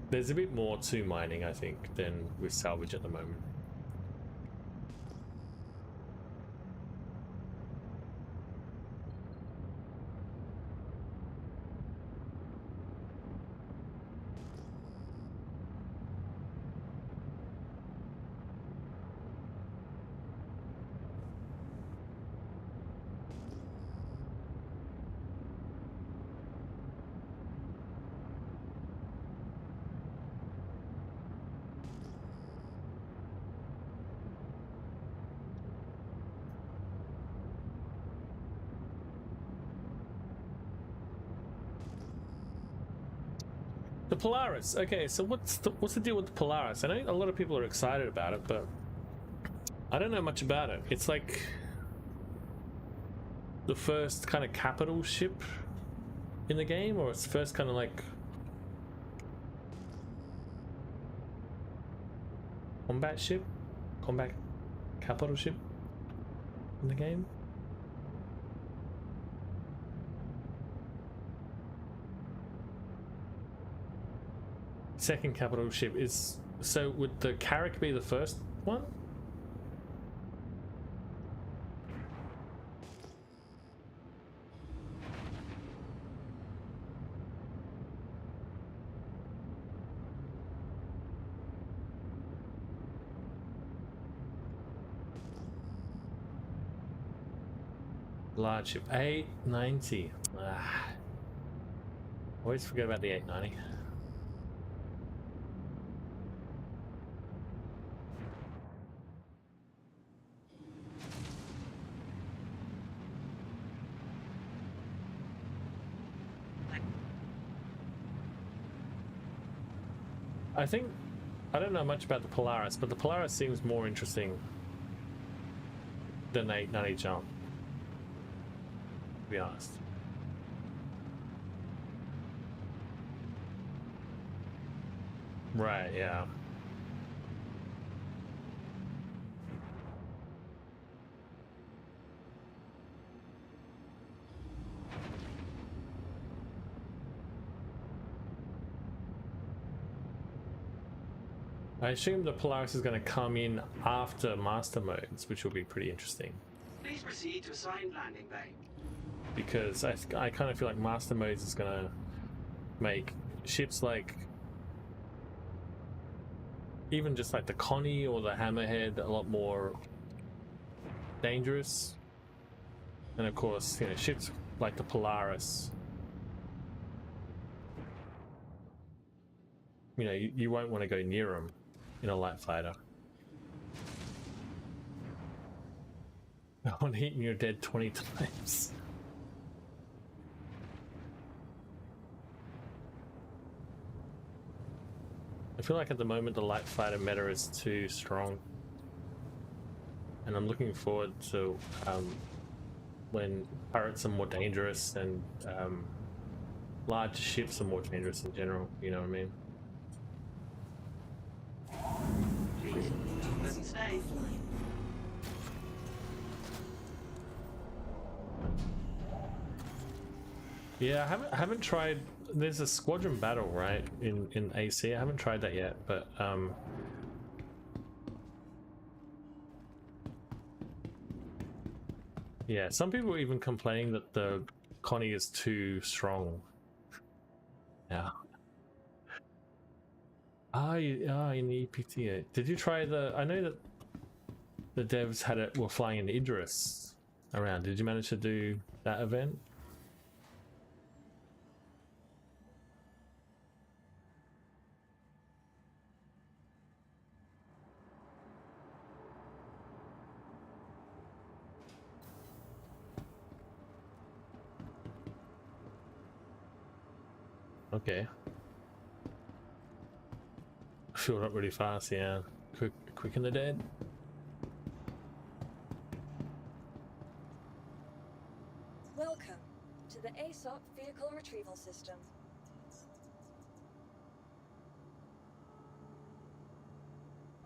There's a bit more to mining, I think, than with salvage at the moment. The Polaris. Okay, so what's the deal with the Polaris? I know a lot of people are excited about it, but I don't know much about it. It's like the first kind of capital ship in the game, or it's first kind of like combat ship, combat capital ship in the game. Second capital ship is, so would the Carrack be the first one? Large ship 890. Always forget about the 890. I think, I don't know much about the Polaris, but the Polaris seems more interesting than the 890 jump, to be honest. Right, yeah. I assume the Polaris is going to come in after master modes, which will be pretty interesting. Please proceed to assigned landing bay. Because I kind of feel like master modes is going to make ships like, even just like the Connie or the Hammerhead, a lot more dangerous. And of course, you know, ships like the Polaris, you know, you won't want to go near them in a light fighter. On hitting you're dead 20 times. I feel like at the moment the light fighter meta is too strong, and I'm looking forward to when turrets are more dangerous and large ships are more dangerous in general, you know what I mean? Please, pleasant stay. Yeah, I haven't tried. There's a squadron battle, right, in AC. I haven't tried that yet, but yeah, some people are even complaining that the Connie is too strong. Yeah. In the EPT. Did you try the? I know that the devs had it. Were flying an Idris around. Did you manage to do that event? Okay. Filled up really fast, yeah. Quick in the dead. Welcome to the ASOP Vehicle Retrieval System.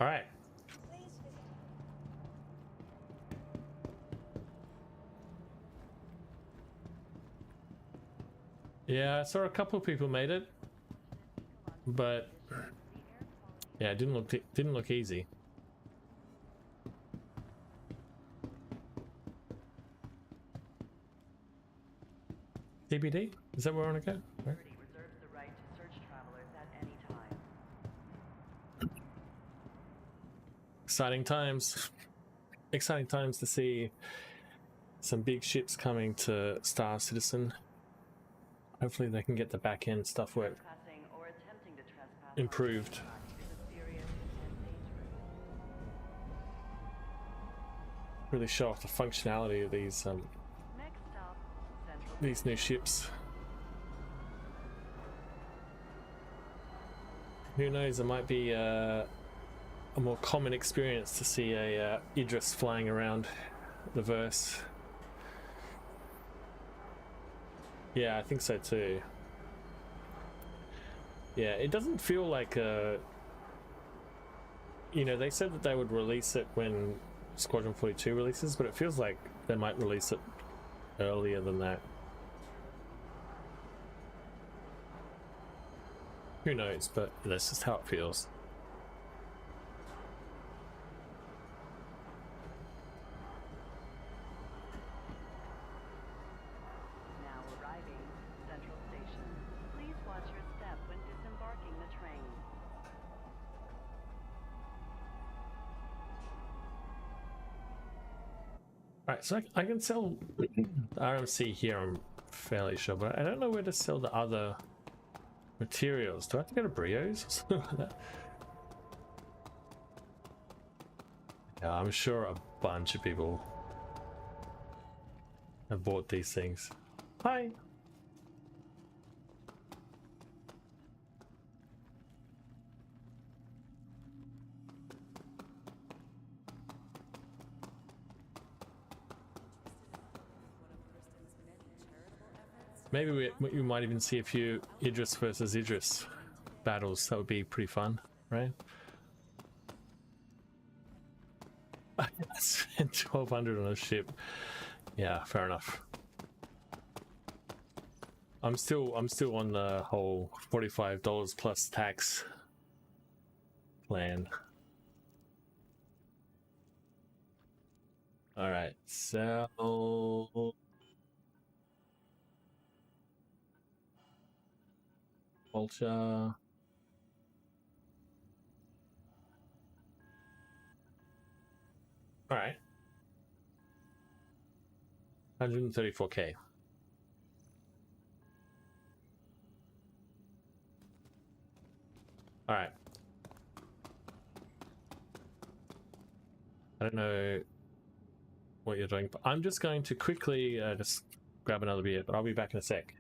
All right. Please visit. Yeah, I saw a couple of people made it, but yeah, it didn't look easy. CBD? Is that where I want to go? Where? Reserves the right to search travelers at any time. Exciting times. Exciting times to see some big ships coming to Star Citizen. Hopefully they can get the back end stuff work Trespassing or attempting to trespass improved. is a serious and dangerous. Really show off the functionality of these Next stop, Central. these new ships. Who knows, it might be a more common experience to see a Idris flying around the verse. Yeah, I think so too. Yeah, it doesn't feel like you know, they said that they would release it when Squadron 42 releases, but it feels like they might release it earlier than that. Who knows, but that's just how it feels. Now arriving, Central Station. Please watch your step when disembarking the train. Alright, so I can sell the RMC here, I'm fairly sure, but I don't know where to sell the other materials. Do I have to go to Brio's or something like that? Yeah, I'm sure a bunch of people have bought these things. Hi! Maybe we might even see a few Idris versus Idris battles. That would be pretty fun, right? I spent 1,200 on a ship. Yeah, fair enough. I'm still on the whole $45 plus tax plan. All right, so Vulture. All right. 134K. All right. I don't know what you're doing, but I'm just going to quickly just grab another beer, but I'll be back in a sec.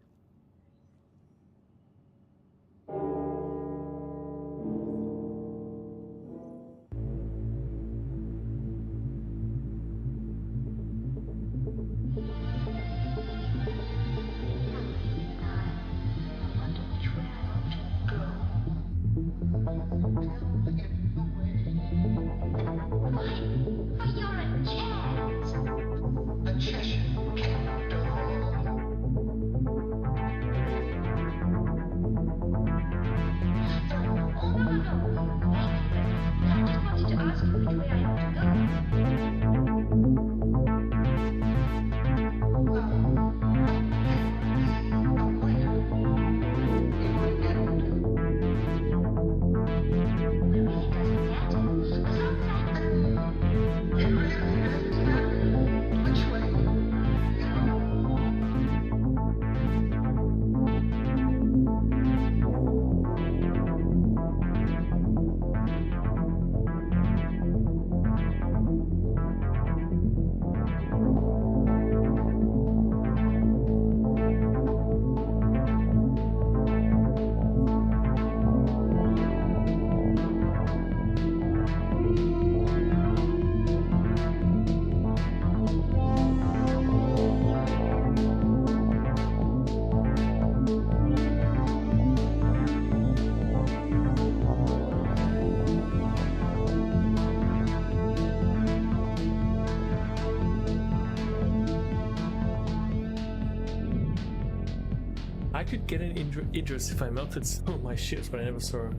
I could get an Idris if I melted some of my ships, but I never saw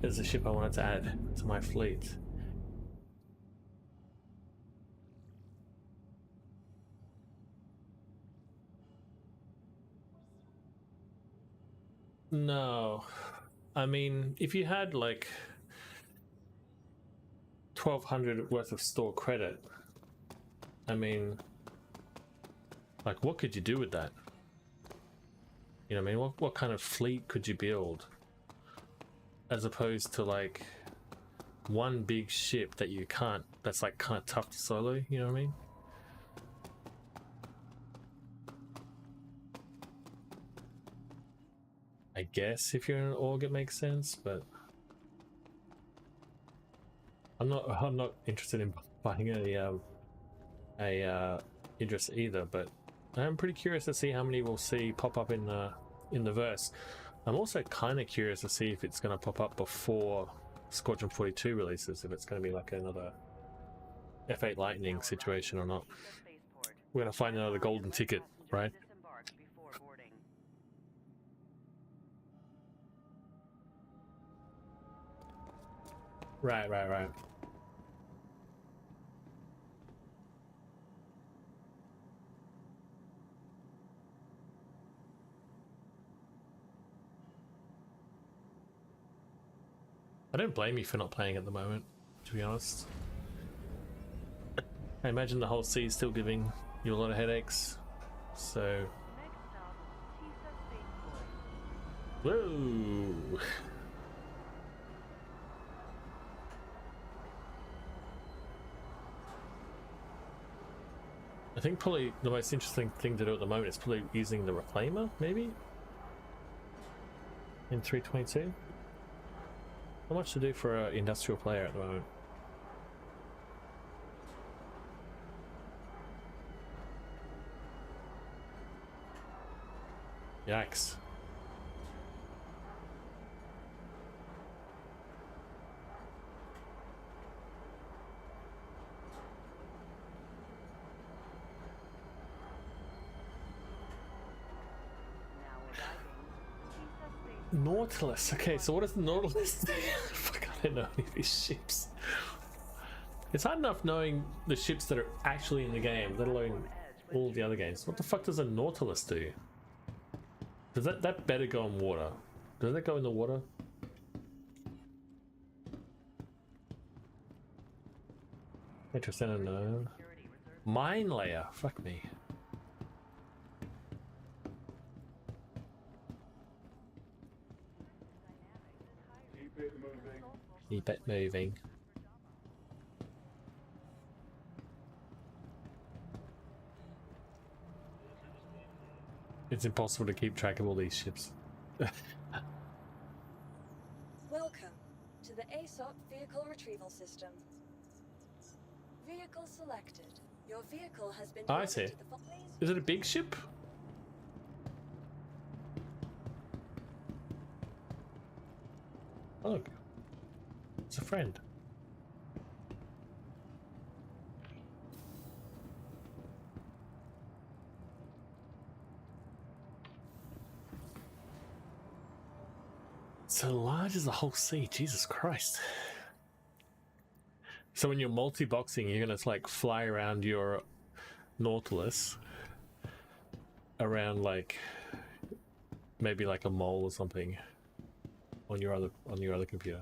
there's a ship I wanted to add to my fleet. No, I mean, if you had like 1,200 worth of store credit, I mean, like, what could you do with that? You know what I mean? What kind of fleet could you build? As opposed to like one big ship that you can't, that's like kind of tough to solo, you know what I mean? I guess if you're in an org it makes sense, but I'm not interested in buying a Idris either, but I'm pretty curious to see how many we'll see pop up in the verse. I'm also kind of curious to see if it's going to pop up before Squadron 42 releases, if it's going to be like another F8 Lightning situation or not. We're going to find another golden ticket, right? Right. I don't blame you for not playing at the moment, to be honest. I imagine the whole sea is still giving you a lot of headaches, so... Whoa! I think probably the most interesting thing to do at the moment is probably using the Reclaimer, maybe? In 322? Not much to do for an industrial player at the moment. Yikes. Nautilus. Okay, so what does the Nautilus do? Fuck, I don't know any of these ships. It's hard enough knowing the ships that are actually in the game, let alone all the other games. What the fuck does a Nautilus do? Does that better go in water? Does that go in the water? Interesting to know. Mine layer. Fuck me. Keep it moving. It's impossible to keep track of all these ships. Welcome to the ASOP Vehicle Retrieval System. Vehicle selected. Your vehicle has been I see. delivered to the please. Is it a big ship? Oh, look. It's a friend. So large as the whole sea, Jesus Christ. So when you're multi-boxing, you're gonna like fly around your Nautilus around like maybe like a mole or something on your other computer.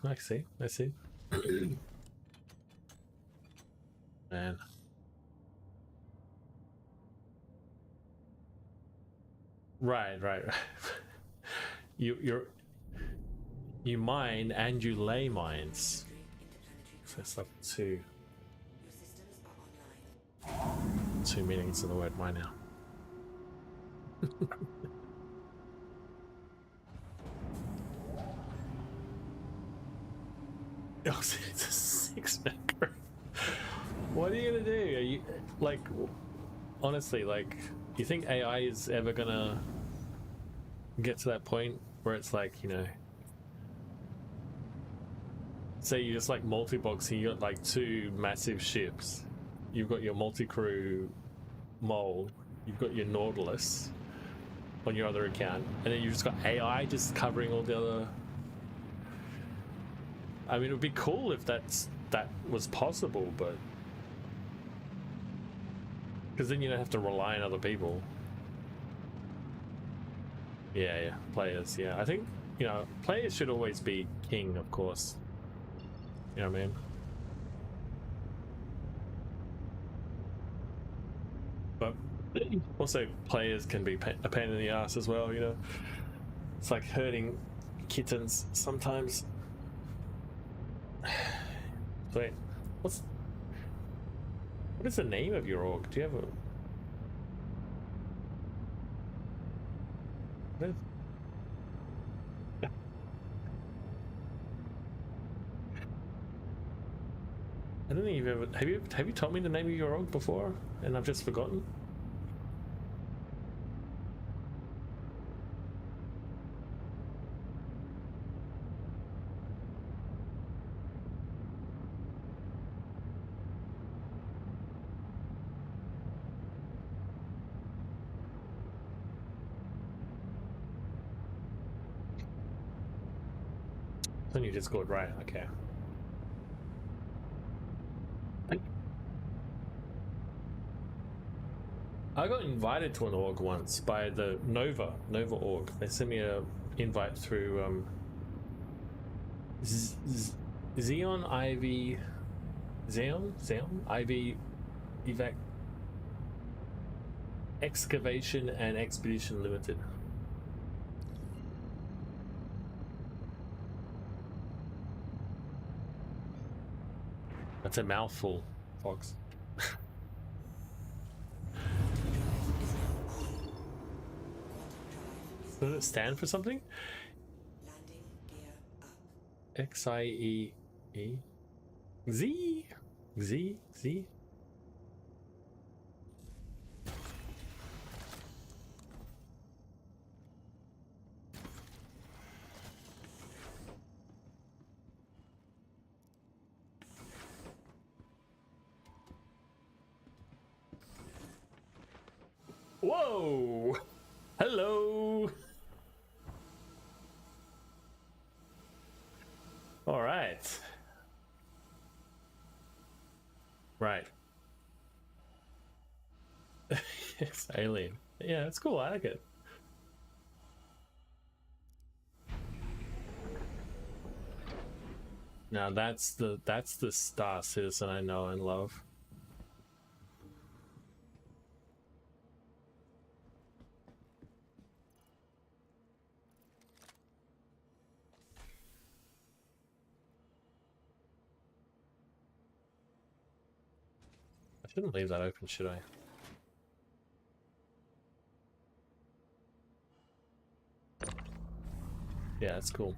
I see. Man. Right. You mine and you lay mines. So it's up to two meanings of the word mine now. Oh, it's a 6-man crew. What are you gonna do? Are you like, honestly, like, you think AI is ever gonna get to that point where it's like, you know, say you just like multi-boxing, you got like two massive ships. You've got your multi-crew mole, you've got your Nautilus on your other account, and then you've just got AI just covering all the other. I mean, it would be cool if that was possible, but because then you don't have to rely on other people. Yeah, players. Yeah, I think, you know, players should always be king, of course. You know what I mean? But also, players can be a pain in the ass as well. You know, it's like herding kittens sometimes. Wait, what is the name of your org? Do you have a? What is... I don't think you've ever have you told me the name of your org before, and I've just forgotten. Then you just scored right. Okay. I got invited to an org once by the Nova org. They sent me a invite through Xeon Ivy Evac Excavation and Expedition Limited. That's a mouthful, Fox. Does it stand for something? Landing gear up. XIEE Z. Whoa! Hello! All right. Right. It's alien. Yeah, it's cool. I like it. Now that's the Star Citizen I know and love. I shouldn't leave that open, should I? Yeah, that's cool.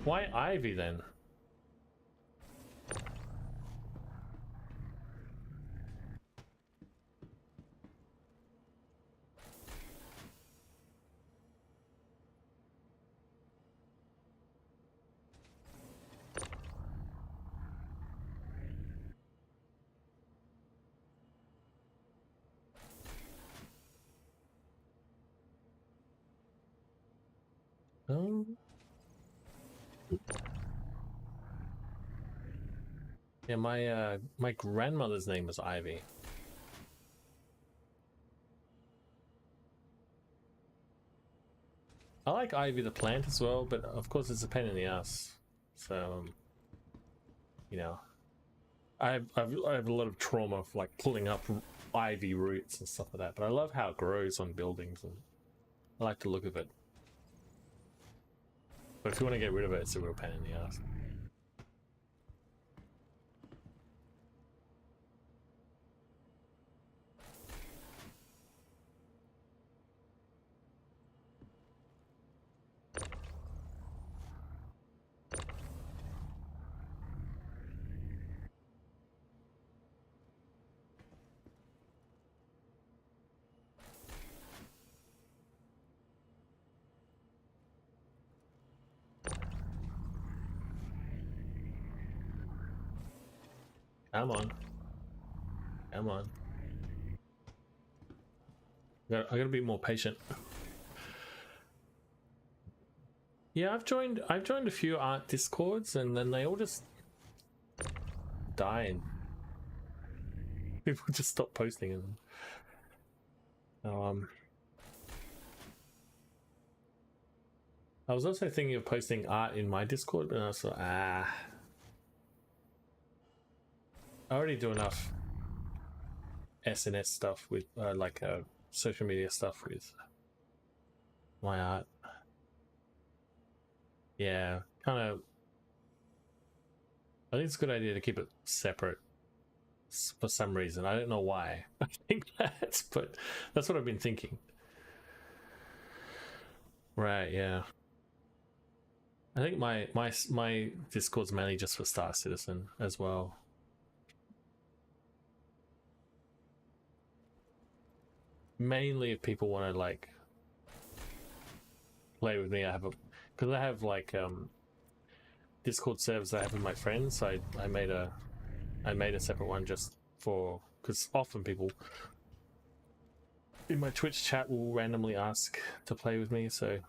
Why Ivy then? Yeah, my grandmother's name was Ivy. I like Ivy the plant as well, but of course it's a pain in the ass. So, you know, I have a lot of trauma of like pulling up ivy roots and stuff like that. But I love how it grows on buildings, and I like the look of it. But if you want to get rid of it, it's a real pain in the ass. Come on. Come on. I gotta be more patient. Yeah, I've joined a few art discords and then they all just die and people just stop posting in them. So, I was also thinking of posting art in my Discord, but I was like, I already do enough SNS stuff with like social media stuff with my art. Yeah, kind of. I think it's a good idea to keep it separate for some reason. I don't know why I think that, but that's what I've been thinking. Right? Yeah. I think my Discord's mainly just for Star Citizen as well. Mainly if people want to like play with me, because I have like Discord servers I have with my friends. So I made a separate one just for, because often people in my Twitch chat will randomly ask to play with me, so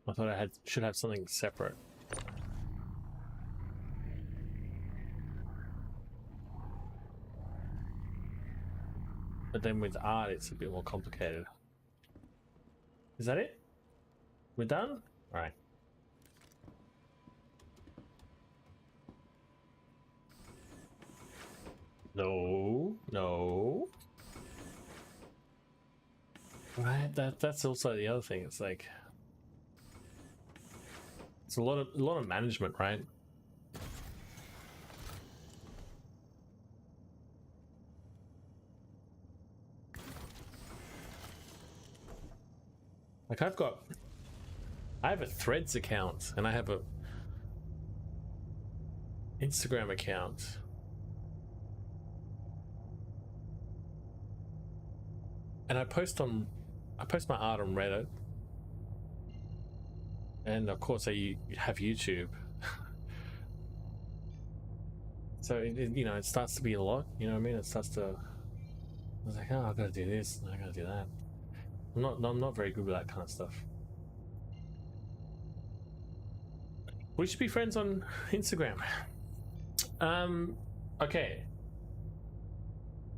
I thought I should have something separate. But then with art, it's a bit more complicated. Is that it? We're done? All right. No. Right, that's also the other thing. It's like it's a lot of management, right? Like I have a Threads account and I have a Instagram account. And I post my art on Reddit. And of course I have YouTube. So it starts to be a lot, you know what I mean? It starts to, I was like, oh, I gotta do this and I gotta do that. I'm not very good with that kind of stuff. We should be friends on Instagram. Okay.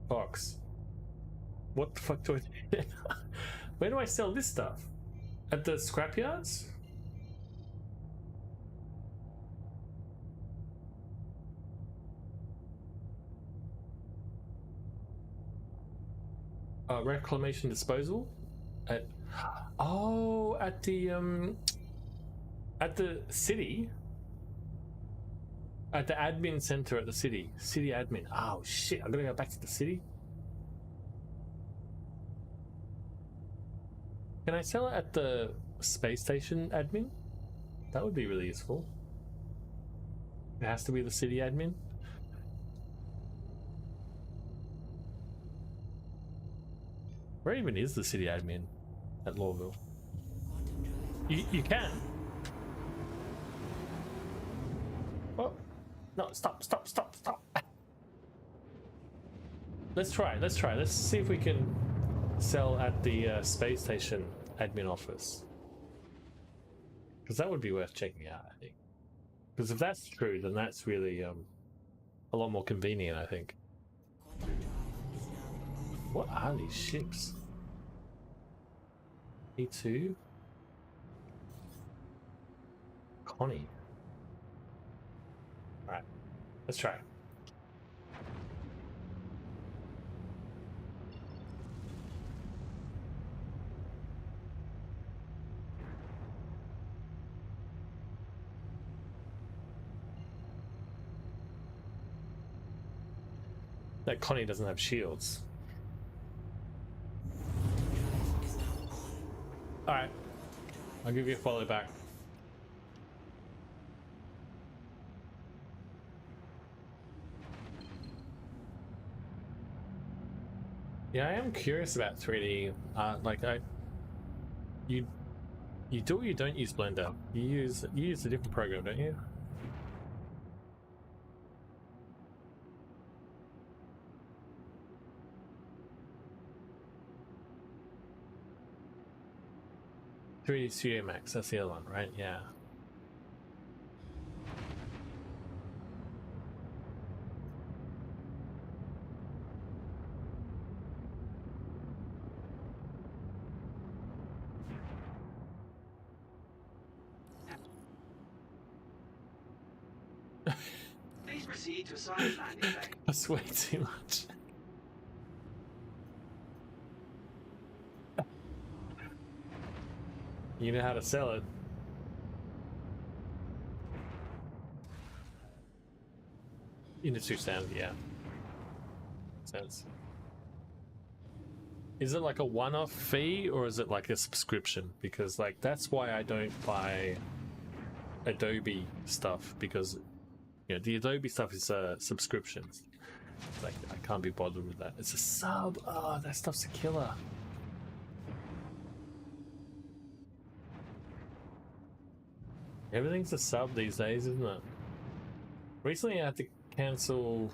Fox. What the fuck do I do? Where do I sell this stuff? At the scrapyards? Reclamation disposal? At the city? At the admin center at the city admin. Oh shit, I'm gonna go back to the city. Can I sell it at the space station admin? That would be really useful. It has to be the city admin. Where even is the city admin at Lawville? You can. Oh no! Stop! Let's try. Let's see if we can sell at the space station admin office, because that would be worth checking out, I think. Because if that's true, then that's really a lot more convenient, I think. What are these ships? E2? Connie. Alright, let's try. That Connie doesn't have shields. Alright. I'll give you a follow back. Yeah, I am curious about 3D art. Like you do or you don't use Blender? You use a different program, don't you? 3D Studio Max, that's the other one, right? Yeah. Please proceed to assigned landing bay. That's way too much. You know how to sell it. Industry standard, yeah. Makes sense. Is it like a one-off fee or is it like a subscription? Because like that's why I don't buy Adobe stuff, because you know the Adobe stuff is subscriptions. Like I can't be bothered with that. It's a sub. Oh, that stuff's a killer. Everything's a sub these days, isn't it? Recently I had to cancel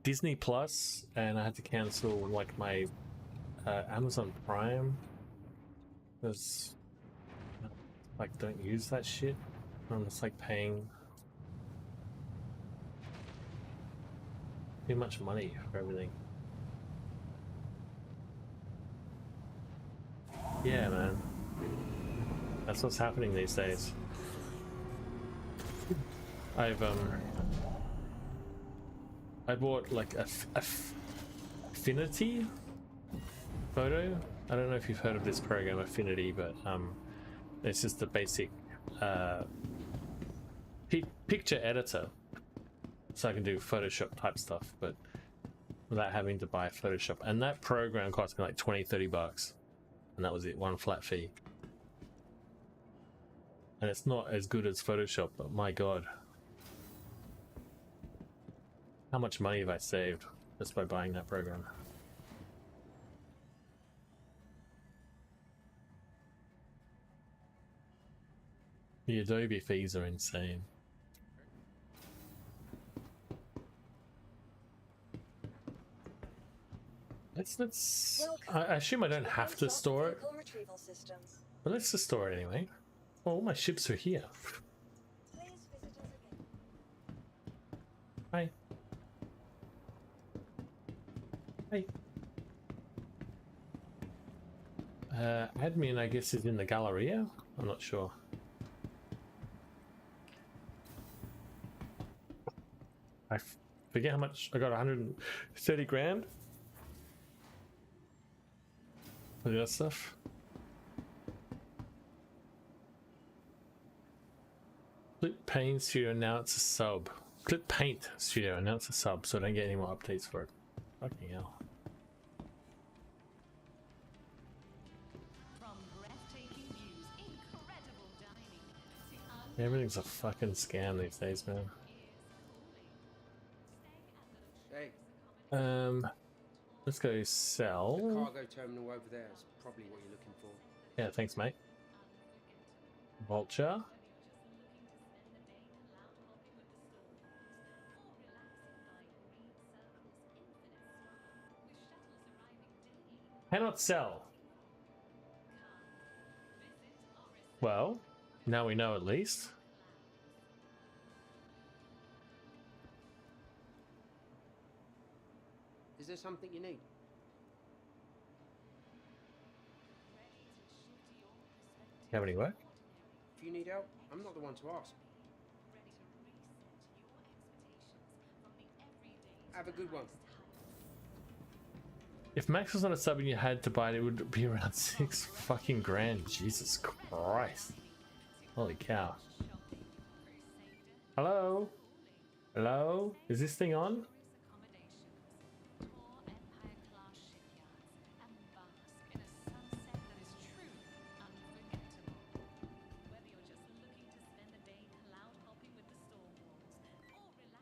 Disney Plus and I had to cancel like my Amazon Prime because like don't use that shit. I'm just like paying too much money for everything. Yeah, man. That's what's happening these days. I bought like a Affinity photo. I don't know if you've heard of this program, Affinity, but it's just a basic picture editor, so I can do Photoshop type stuff, but without having to buy Photoshop. And that program cost me like 20-30 bucks, and that was it, one flat fee. And it's not as good as Photoshop, but my god, how much money have I saved just by buying that program? The Adobe fees are insane. Let's I assume I don't have to store it, Retrieval systems. but let's just store it anyway. Oh, all my ships are here. Please visit us again. Hi. Hi. Admin, I guess, is in the Galleria. I'm not sure. I forget how much I got. 130 grand for the other stuff. Clip Paint Studio, now it's a sub. Clip Paint Studio, now it's a sub, so I don't get any more updates for it. Fucking hell. From breathtaking views, incredible dining, to Everything's a fucking scam these days, man. Hey, Let's go the sell. cargo terminal over there is probably what you're looking for. Yeah, thanks, mate. Vulture. Cannot sell. Well, now we know at least. Is there something you need? You have any work? If you need help, I'm not the one to ask. Have a good one. If Max was on a sub and you had to buy it, it would be around 6 fucking grand. Jesus Christ. Holy cow. Hello? Hello? Is this thing on?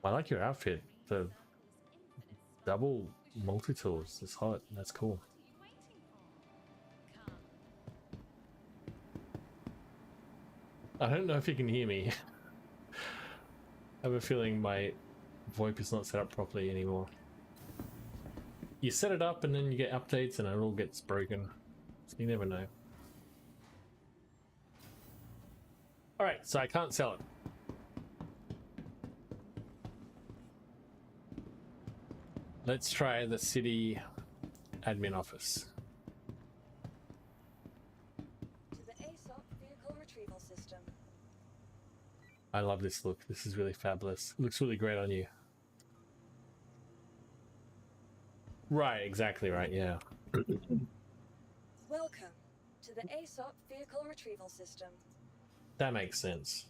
I like your outfit. The double multi-tools. It's hot. That's cool. I don't know if you can hear me. I have a feeling my VoIP is not set up properly anymore. You set it up and then you get updates and it all gets broken. So you never know. All right, so I can't sell it. Let's try the city admin office. To the ASOP vehicle retrieval system. I love this look. This is really fabulous. It looks really great on you. Right, exactly right, yeah. Welcome to the ASOP vehicle retrieval system. That makes sense.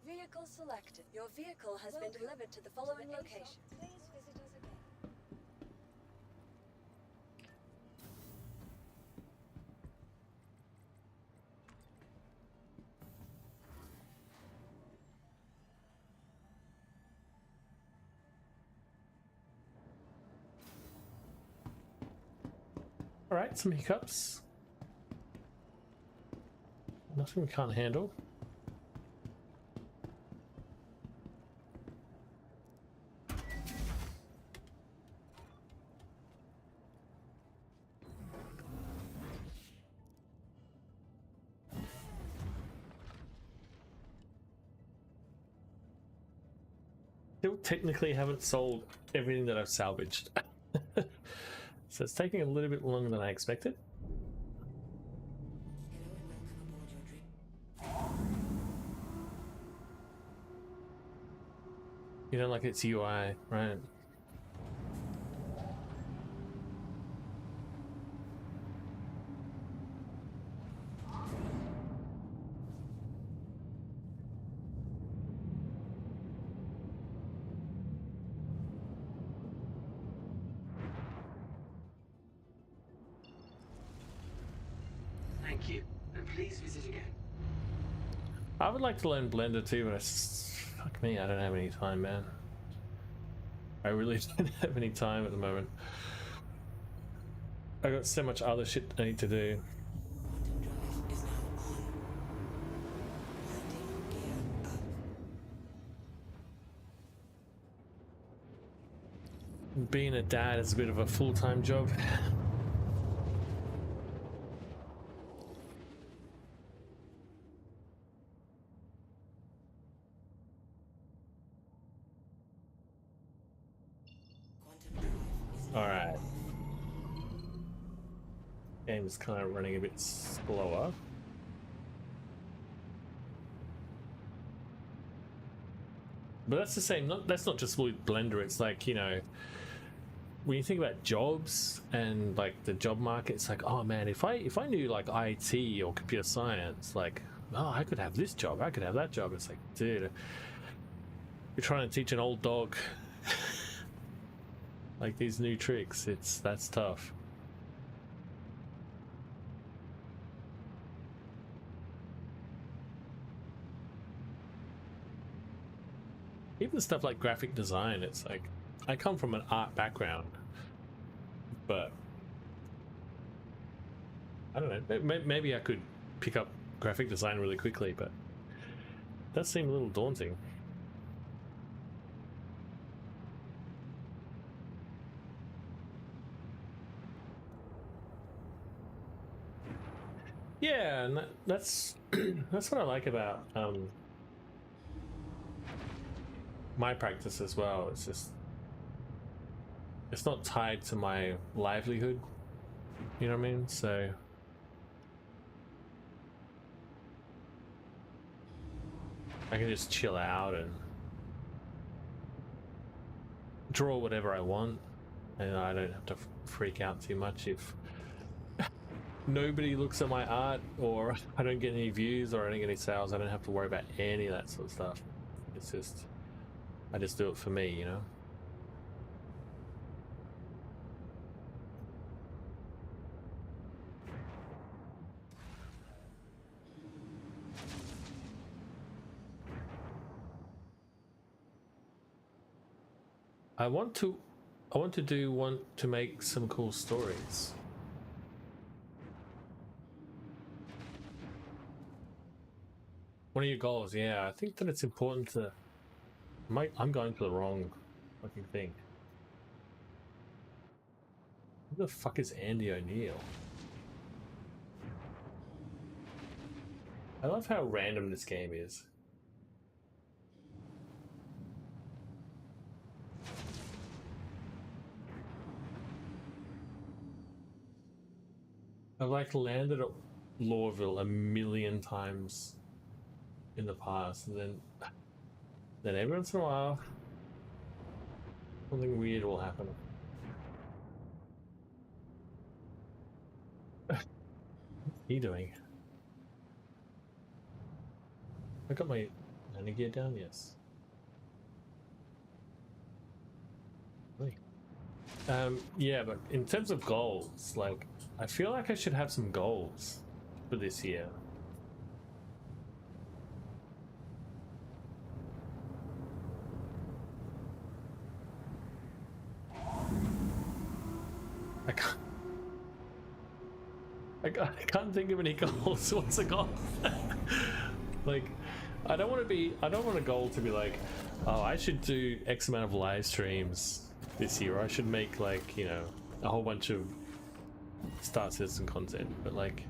Vehicle selected. Your vehicle has been delivered to the following location. Please visit us again. All right, some hiccups. Nothing we can't handle. Still technically haven't sold everything that I've salvaged. So it's taking a little bit longer than I expected. You don't like its UI, right? Thank you, and please visit again. I would like to learn Blender too, but fuck me, I don't have any time, man. I really don't have any time at the moment. I got so much other shit I need to do. Quantum drive is now on. Landing gear up. Being a dad is a bit of a full-time job. Quantum drive is now Alright. Game's kind of running a bit slower. But that's the same, that's not just with Blender, it's like, you know, when you think about jobs and like the job market, it's like, oh man, if I knew like IT or computer science, like, oh, I could have this job, I could have that job. It's like, dude, you're trying to teach an old dog like these new tricks. That's tough. Even stuff like graphic design, it's like, I come from an art background, but I don't know, maybe I could pick up graphic design really quickly, but it does seem a little daunting. Yeah, and that's that's what I like about my practice as well. It's just, it's not tied to my livelihood, you know what I mean? So I can just chill out and draw whatever I want, and I don't have to freak out too much if nobody looks at my art, or I don't get any views, or I don't get any sales. I don't have to worry about any of that sort of stuff. It's just, I just do it for me, you know? I want to make some cool stories. One of your goals, yeah. I think that it's important to. I'm going to the wrong fucking thing. Who the fuck is Andy O'Neill? I love how random this game is. I've like landed at Lorville a million times in the past, and then every once in a while something weird will happen. What's he doing? I got my landing gear down, yes. Really? Yeah, but in terms of goals, like, I feel like I should have some goals for this year. I can't think of any goals. What's a goal? Like, I don't want a goal to be like, oh, I should do X amount of live streams this year. Or I should make, like, you know, a whole bunch of Star Citizen content. But like,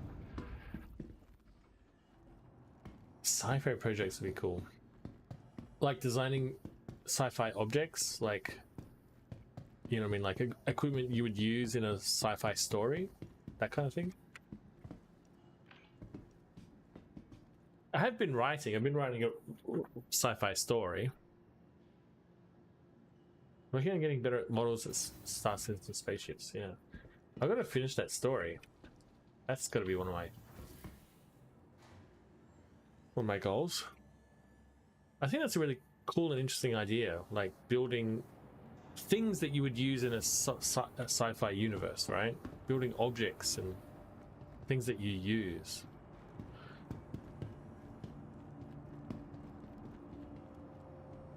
sci-fi projects would be cool. Like designing sci-fi objects, like, you know what I mean, like equipment you would use in a sci-fi story, that kind of thing. I've been writing a sci-fi story. Working on getting better at models at Star Citizen spaceships, yeah. I've got to finish that story. That's got to be one of my goals. I think that's a really cool and interesting idea, like building things that you would use in a sci-fi universe, right? Building objects and things that you use.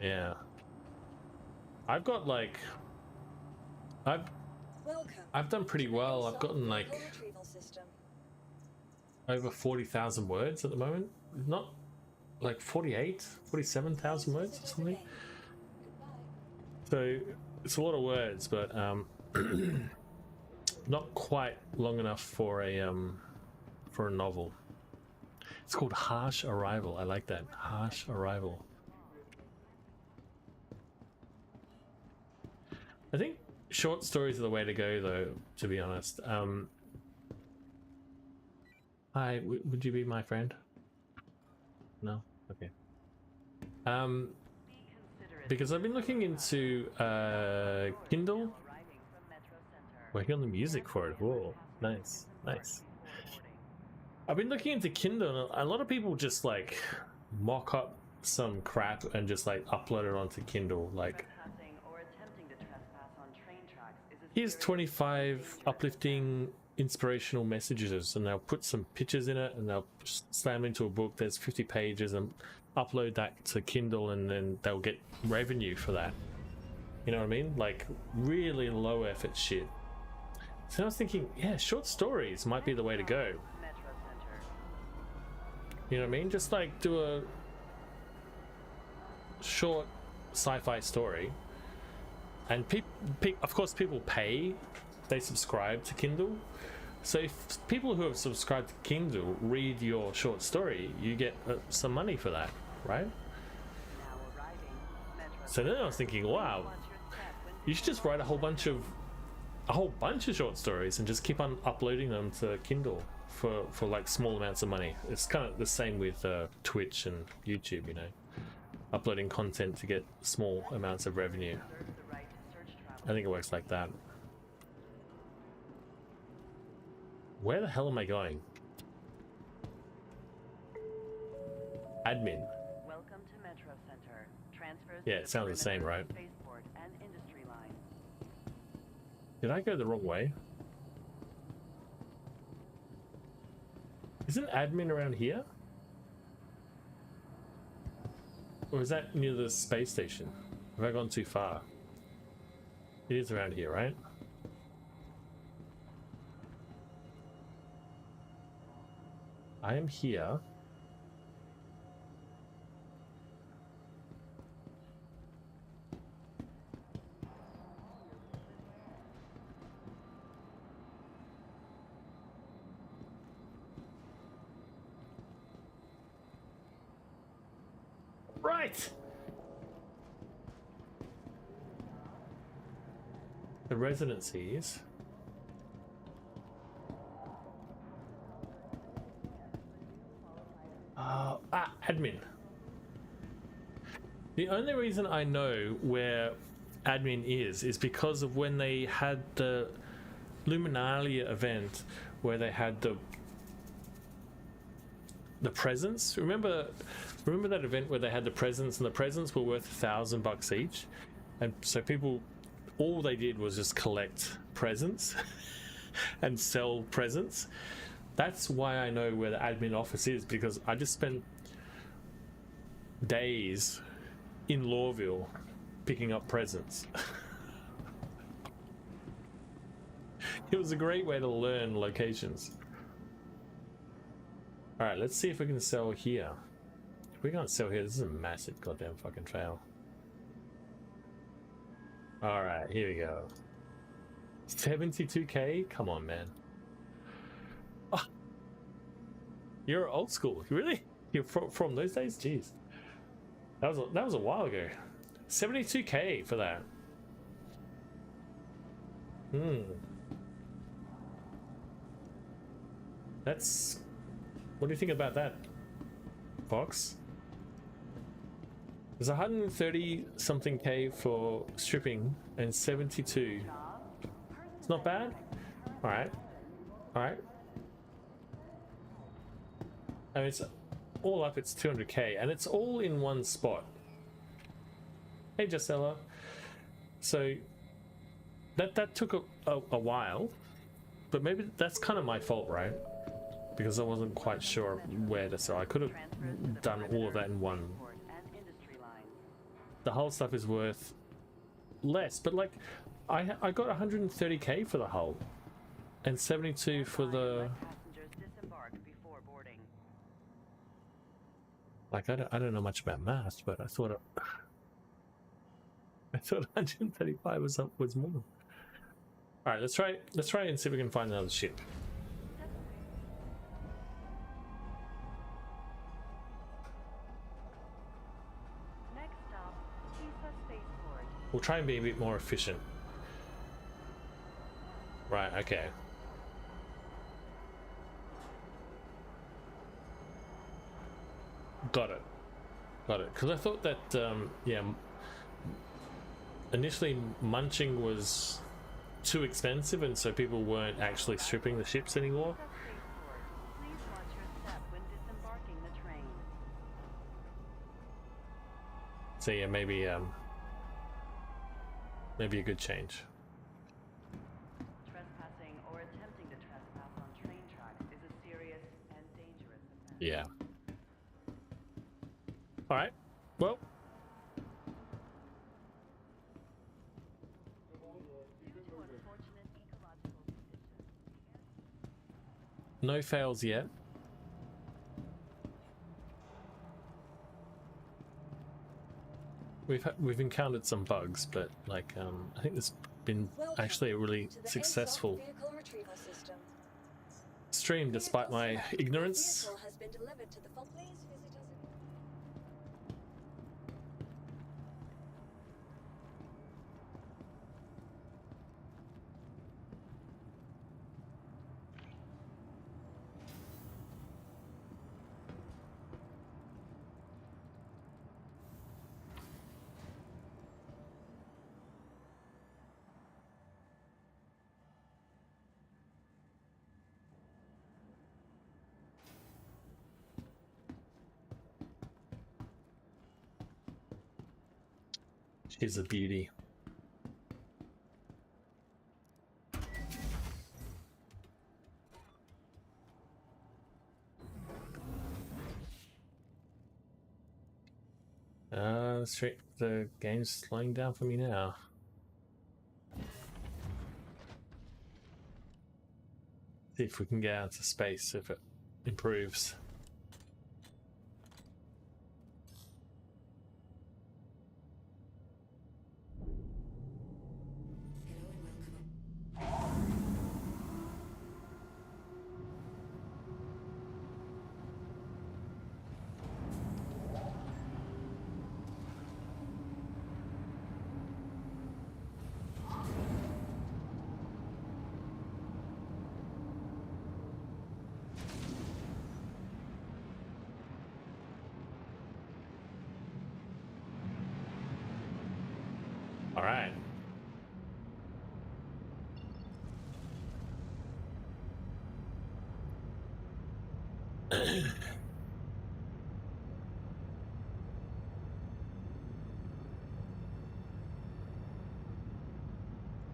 Yeah. I've got like I've done pretty well. I've gotten like over 40,000 words at the moment. Not like 47,000 words or something. So it's a lot of words, but not quite long enough for a novel. It's called Harsh Arrival. I like that. Harsh Arrival. I think short stories are the way to go, though, to be honest. Hi, would you be my friend? No? Okay. Because I've been looking into Kindle. Working on the music for it. Whoa, nice, nice. I've been looking into Kindle, and a lot of people just like mock up some crap and just like upload it onto Kindle. Like, here's 25 uplifting inspirational messages, and they'll put some pictures in it and they'll slam into a book. There's 50 pages and upload that to Kindle, and then they'll get revenue for that. You know what I mean? Like really low effort shit. So I was thinking, yeah, short stories might be the way to go. You know what I mean? Just like do a short sci-fi story, and of course people pay. They subscribe to Kindle. So if people who have subscribed to Kindle read your short story, you get some money for that, right? So then I was thinking, wow, you should just write a whole bunch of short stories and just keep on uploading them to Kindle for like small amounts of money. It's kind of the same with Twitch and YouTube, you know, uploading content to get small amounts of revenue. I think it works like that. Where the hell am I going? Admin. Welcome to Metro Center. Transfers Yeah, it sounds the same, right? Spaceport and industry line. Did I go the wrong way? Isn't admin around here? Or is that near the space station? Have I gone too far? It is around here, right? I am here. Right. The residencies. Admin. The only reason I know where admin is because of when they had the Luminalia event where they had the presents. Remember that event where they had the presents, and the presents were worth $1,000 each, and so people, all they did was just collect presents and sell presents. That's why I know where the admin office is, because I just spent days in Lawville picking up presents. It was a great way to learn locations. Alright, let's see if we can sell here. If we can't sell here, this is a massive goddamn fucking fail. Alright, here we go. 72k? Come on, man. Oh, you're old school, really? You're from those days? Jeez. That was a while ago. 72k for that. That's... What do you think about that, Fox? There's 130 something K for stripping and 72. It's not bad. Alright. Alright. I mean, it's all up, it's 200k, and it's all in one spot. Hey, Gisela. So that took a while, but maybe that's kind of my fault, right? Because I wasn't quite sure where to sell. I could have done all of that in one. The hull stuff is worth less, but like I got 130k for the hull and 72 for the... Like I don't know much about math, but I thought 135 was more. All right, let's try and see if we can find another ship. Next stop, Kisa Spaceport. We'll try and be a bit more efficient. Right, okay. Got it. Because I thought that, yeah, initially munching was too expensive, and so people weren't actually stripping the ships anymore. Please watch your step when disembarking the train. So yeah, maybe a good change. Trespassing or attempting to trespass on train tracks is a serious and dangerous offense. Yeah. All right. Well. Due to unfortunate ecological conditions, No fails yet. We've encountered some bugs, but like I think it's been actually a really successful vehicle retrieval system. stream despite my ignorance. Vehicle has been delivered to the please visit us. She's a beauty. The game's slowing down for me now. See if we can get out to space, if it improves.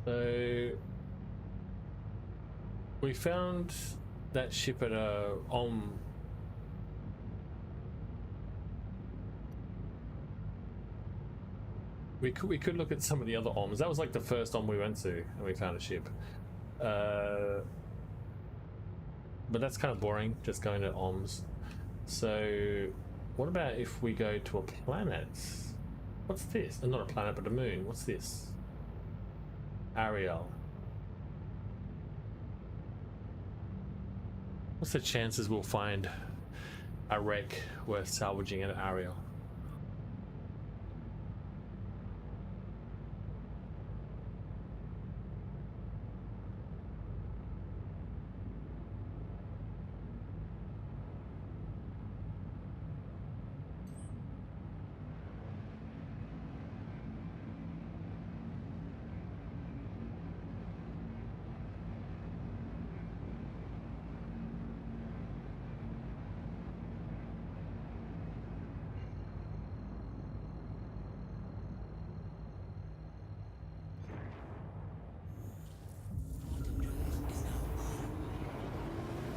So we found that ship at a we could look at some of the other OMs. That was like the first OM we went to, and we found a ship. But that's kind of boring, just going to OMs. So what about if we go to a planet? What's this? Not a planet, but a moon. What's this? Ariel. What's the chances we'll find a wreck worth salvaging at Ariel?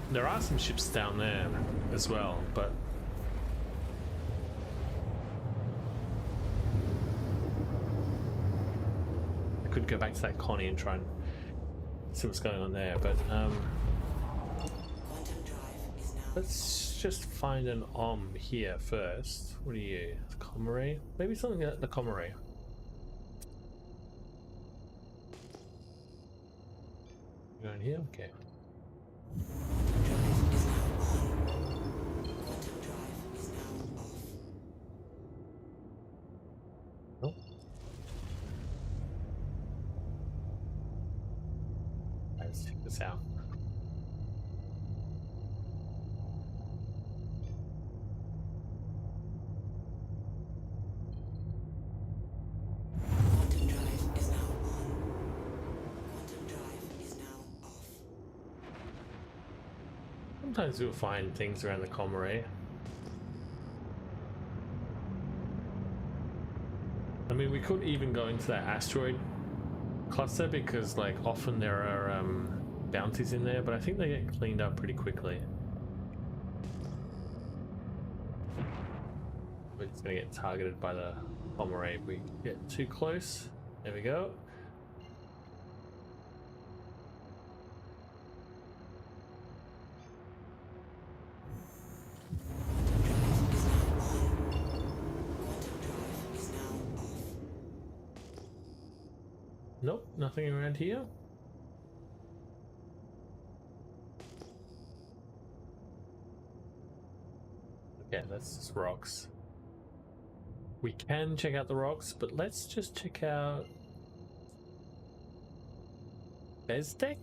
There are some ships down there as well, but I could go back to that Connie and try and see what's going on there, but Quantum drive is now. let's just find an OM here first. What are you? Commorrey? Maybe something at the Commorrey. Going here? Okay. Quantum drive is now on. Quantum drive is now off. Nope. Let's check this out. Quantum drive is now on. Quantum drive is now off. Sometimes we'll find things around the Commorrey. I mean, we could even go into that asteroid cluster because, like, often there are bounties in there, but I think they get cleaned up pretty quickly. We're just gonna get targeted by the Commorrey if we get too close. There we go. Quantum drive is now off. Nope, nothing around here. Okay, that's just rocks. We can check out the rocks, but let's just check out Bezdek?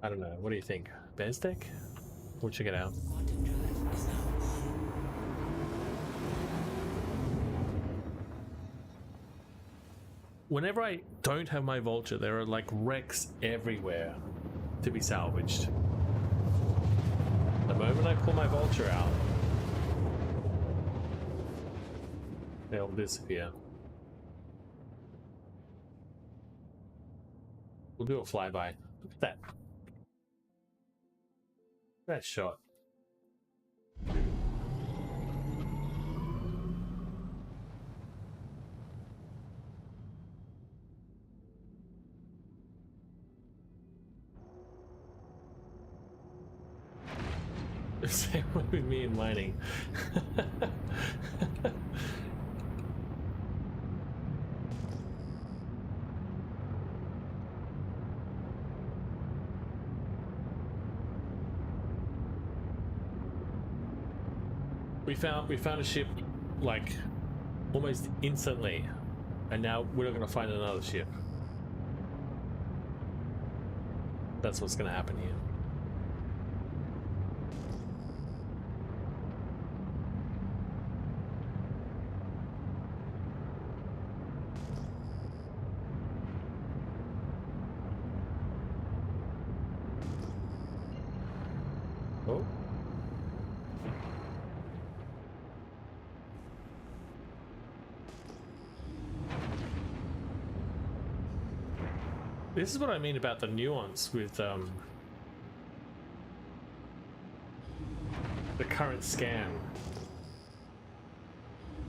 I don't know, what do you think? Bezdek? We'll check it out. Quantum drive is now on. Whenever I don't have my vulture, there are like wrecks everywhere to be salvaged. The moment I pull my vulture out, they'll disappear. We'll do a flyby. Look at that. That shot. Same way with me in mining. We found a ship like almost instantly, and now we're not going to find another ship. That's what's going to happen here. Oh. This is what I mean about the nuance with the current scan.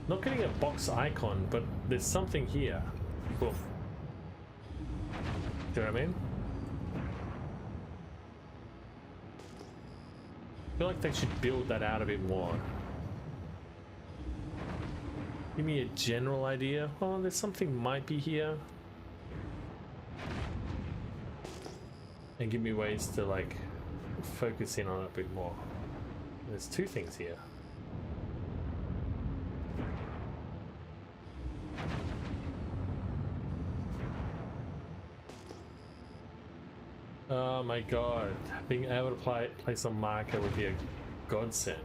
Not getting a box icon, but there's something here. Boom. Do you know what I mean? I feel like they should build that out a bit more. Give me a general idea. Oh, there's something might be here. And give me ways to like focus in on it a bit more. There's two things here. Oh my god, being able to place a marker would be a godsend.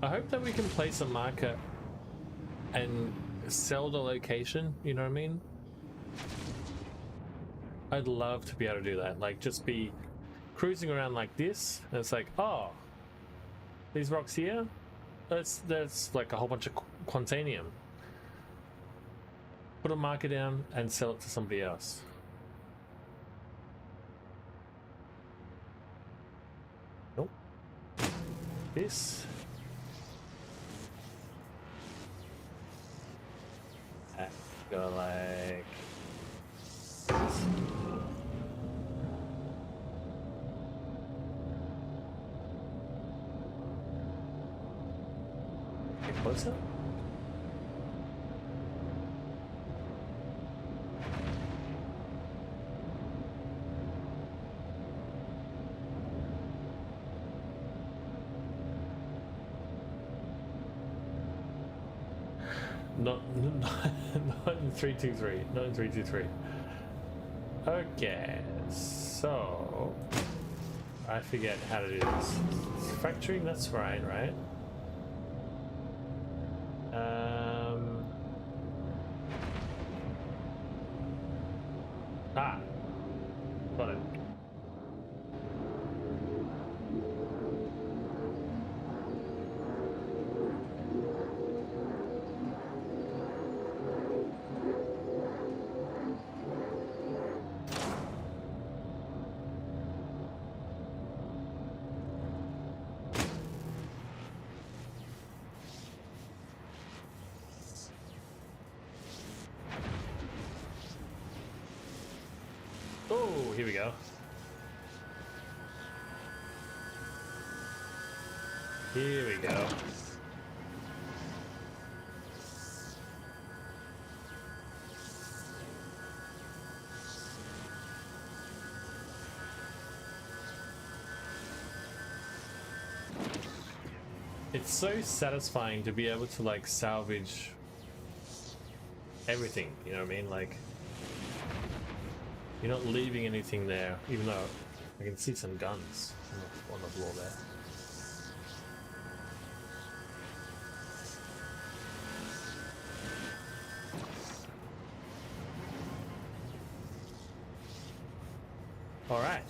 I hope that we can place a marker and sell the location, you know what I mean? I'd love to be able to do that, like just be cruising around like this, and it's like, oh, these rocks here, that's like a whole bunch of quantanium. Put a marker down and sell it to somebody else. Nope. This. Go like this. Get closer. Not in 323. Not in 323. Okay, so I forget how to do this. Factoring, that's right, right? Got it. Oh, here we go. Here we go. It's so satisfying to be able to like salvage everything, you know what I mean? Like, you're not leaving anything there, even though I can see some guns on the floor there. All right.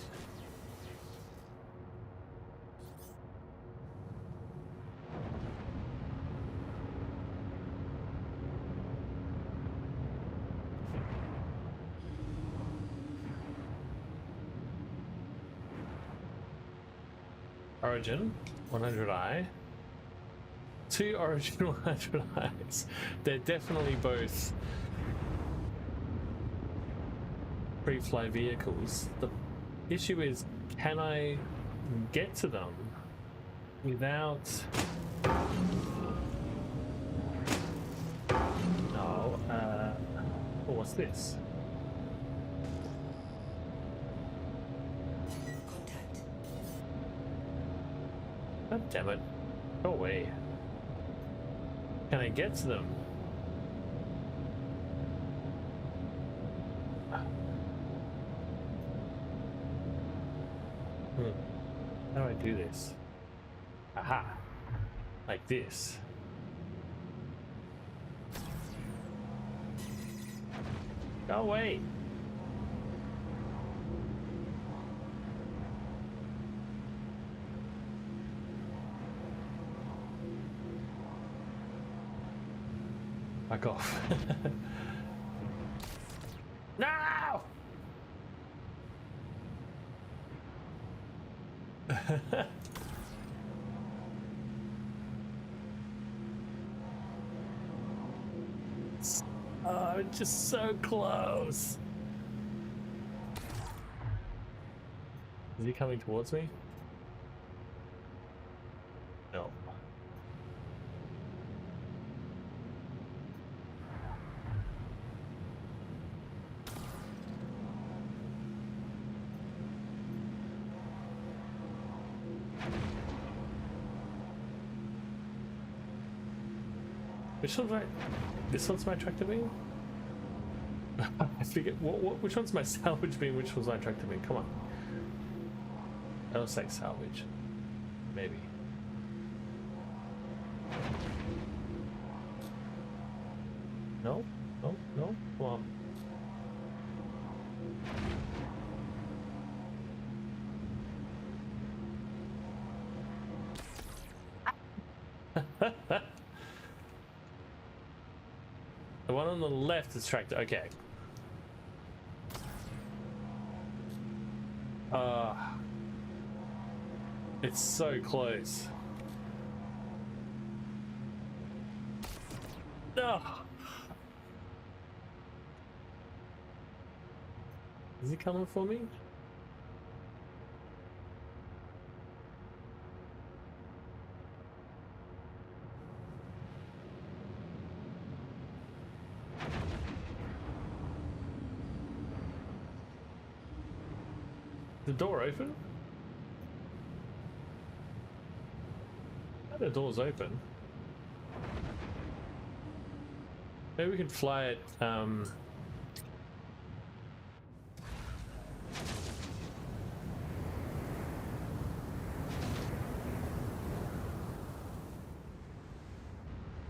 Origin 100i, 2 Origin 100i's. They're definitely both pre-fly vehicles. The issue is, can I get to them without... No, oh, what's this? Contact. God damn it. Go away. Can I get to them? How do I do this? Aha! Like this. Go away! Back off. No! Oh, it's just so close. Is he coming towards me? No. Which one's my... This one's my tractor beam? I forget... which one's my salvage beam? Which one's my tractor beam? Come on. I don't say salvage. Maybe. No? No? No? Come on. The one on the left is tractor. Okay. It's so close. No. Is he coming for me? The door open? The door's open. Maybe we could fly it.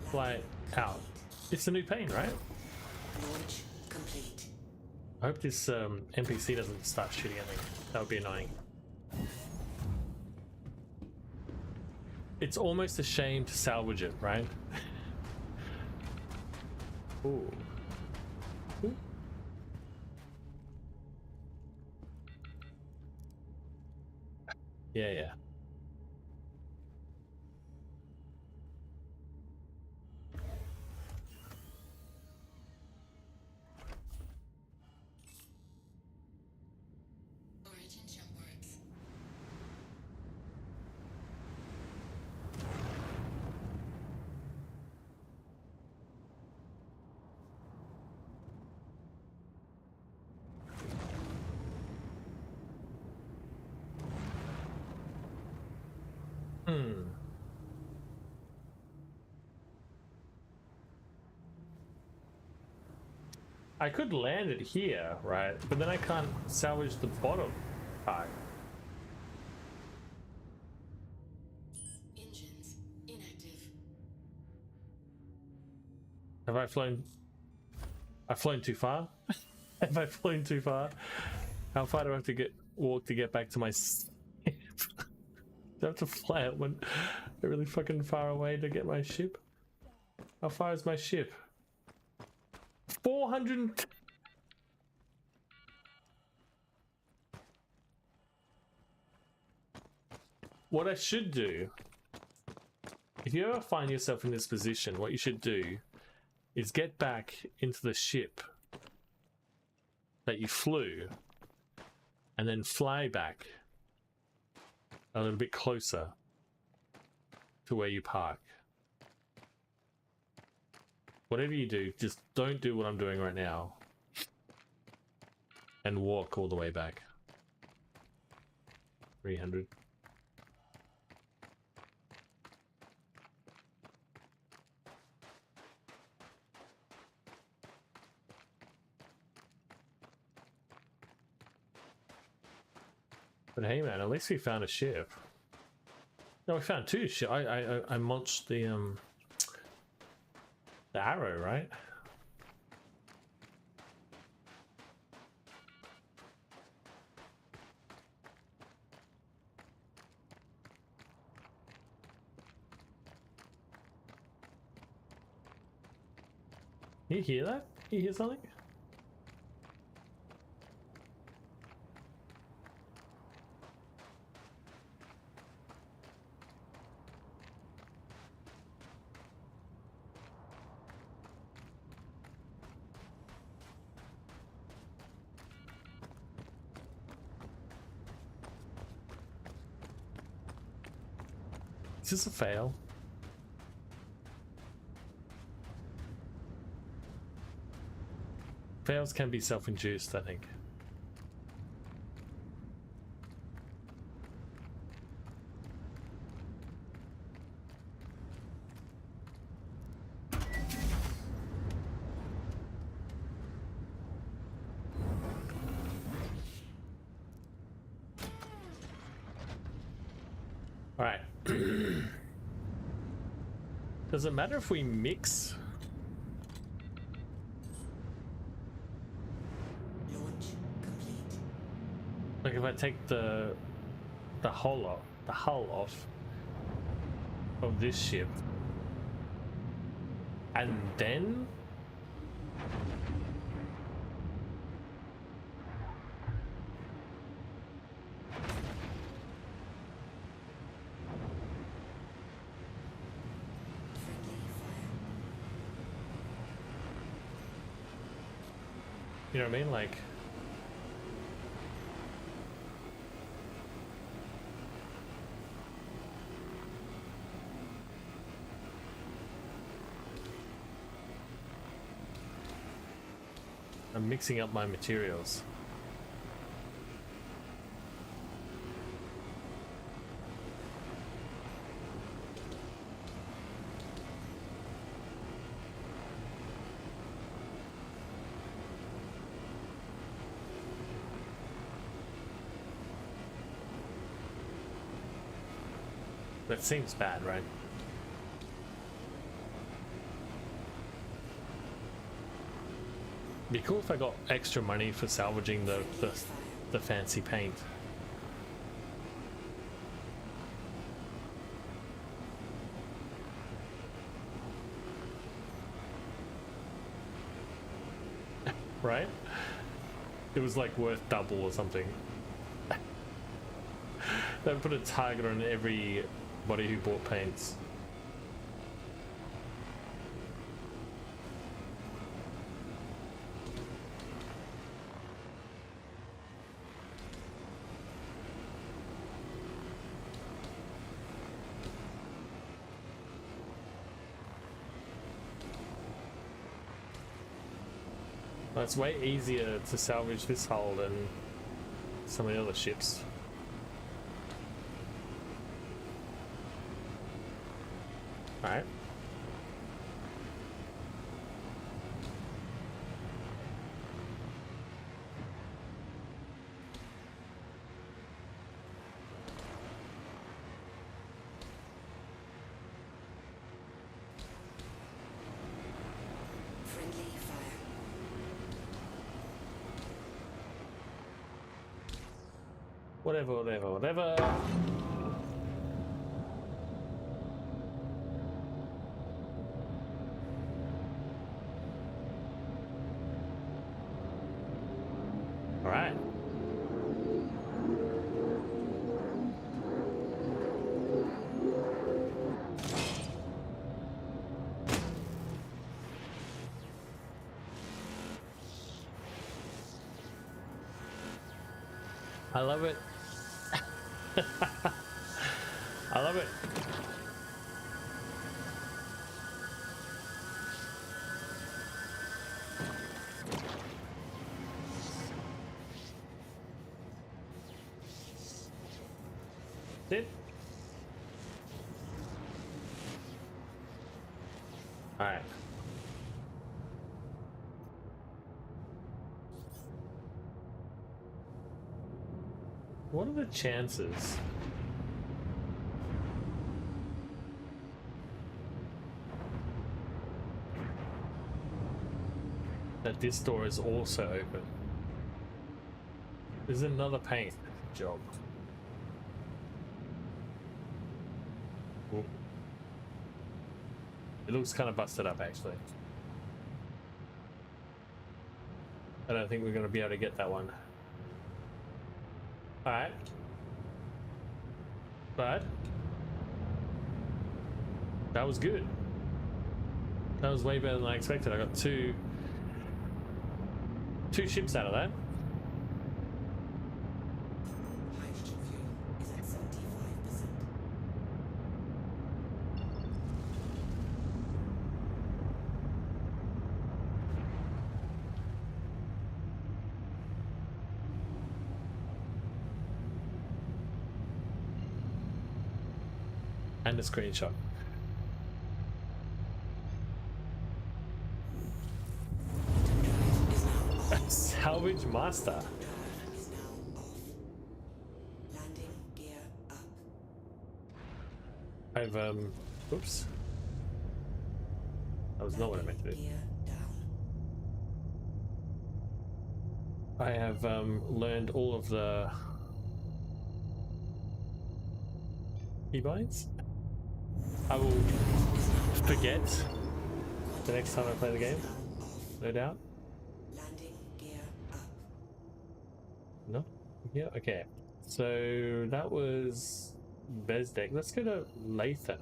Fly it out. It's a new pane, right? Launch complete. I hope this NPC doesn't start shooting at me. That would be annoying. It's almost a shame to salvage it, right? Ooh. Ooh. Yeah, yeah. Origin jump works. I could land it here, right? But then I can't salvage the bottom part. Engines inactive. Have I flown? I've flown too far? Have I flown too far? How far do I have to walk to get back to my ship? Do I have to fly it when really fucking far away to get my ship? How far is my ship? 400. What I should do, if you ever find yourself in this position, what you should do is get back into the ship that you flew and then fly back a little bit closer to where you park. Whatever you do, just don't do what I'm doing right now and walk all the way back. 300. But hey, man, at least we found a ship. No, we found two ships. I launched the arrow, right? You hear that? You hear something? Is this a fail? Fails can be self-induced, I think. All right. Does it matter if we mix? Launch complete. Like if I take the hull off of this ship, and then you know what I mean? Like I'm mixing up my materials. That seems bad, right? Be cool if I got extra money for salvaging the fancy paint. Right? It was like worth double or something. They would put a target on everybody who bought paints. Well, it's way easier to salvage this hull than some of the other ships. Alright. Friendly fire. Whatever. Alright. I love it. I love it. It. All right. What are the chances that this door is also open? There's another paint job. Ooh. It looks kind of busted up, actually. I don't think we're going to be able to get that one. Alright. But that was good. That was way better than I expected. I got two ships out of that. Hydrogen fuel is at 75%. And a screenshot. Salvage master. Drive is now off. Landing gear up. I've oops. That was not what I meant to do. Gear down. I have learned all of the keybinds. I will forget the next time I play the game, no doubt. Landing gear up. No? Yeah, okay. So that was Bezdek. Let's go to Lathan.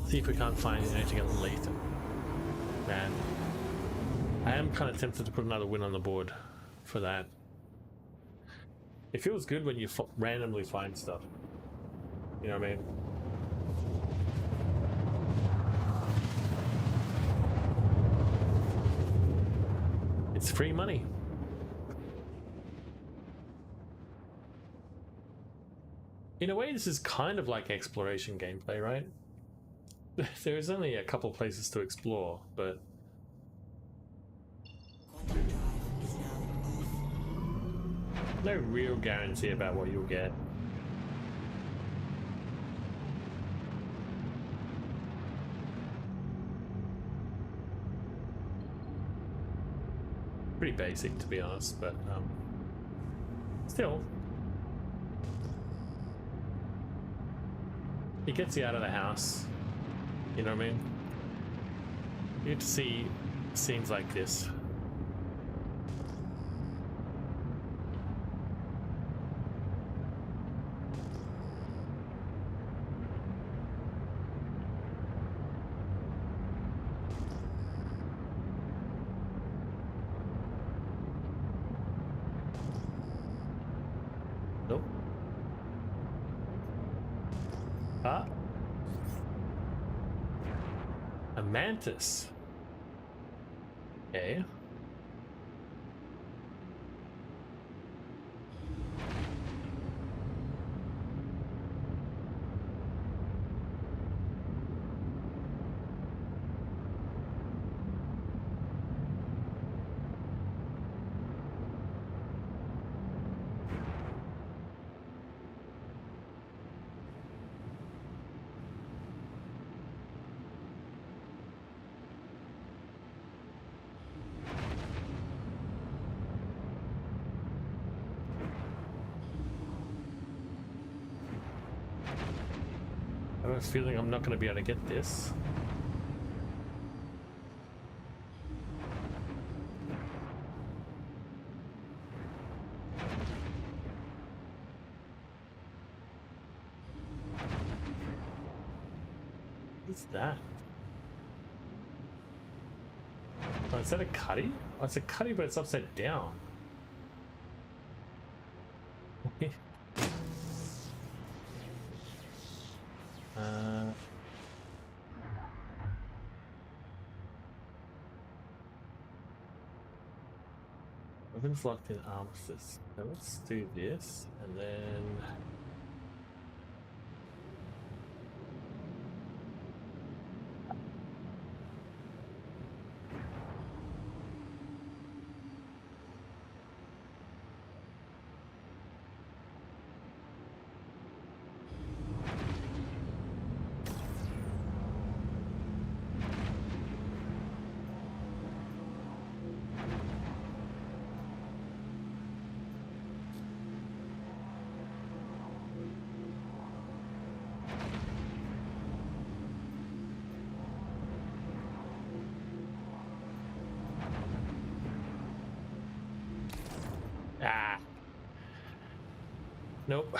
See if we can't find anything at Lathan. Man. I am kind of tempted to put another win on the board for that. It feels good when you randomly find stuff. You know what I mean? It's free money. In a way, this is kind of like exploration gameplay, right? There's only a couple places to explore, but Quantum drive is now off. no real guarantee about what you'll get. Pretty basic, to be honest, but still, it gets you out of the house. You know what I mean? You get to see scenes like this. Nope. Ah. A mantis. Okay. I have a feeling I'm not going to be able to get this. What's that? Oh, is that a cutty? Oh, it's a cutty, but it's upside down. Weapons locked in armistice. So let's do this, and then Nope.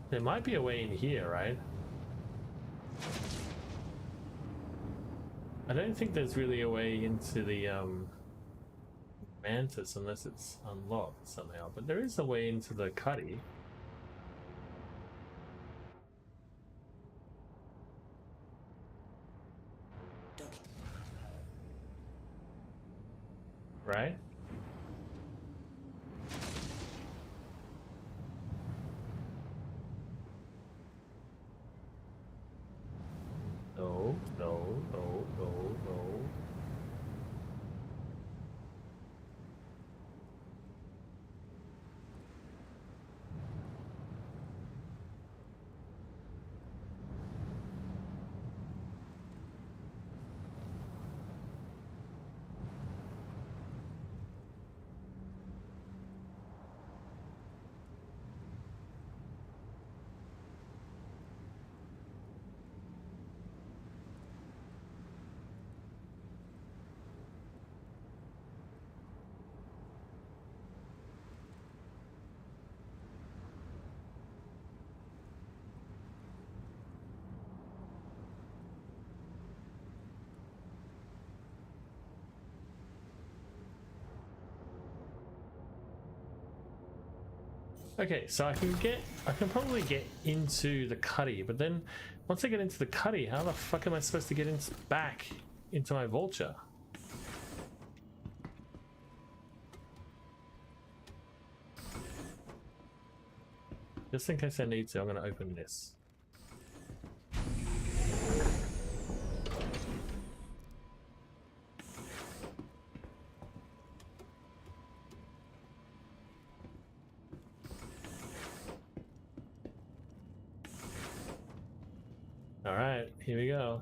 There might be a way in here, right? I don't think there's really a way into the Mantis unless it's unlocked somehow, but there is a way into the Cuddy. Right? No, no, no, no, no. Okay, so I can probably get into the Cuddy, but then once I get into the Cuddy, how the fuck am I supposed to get back into my Vulture? Just in case I need to, I'm gonna open this. All right, here we go.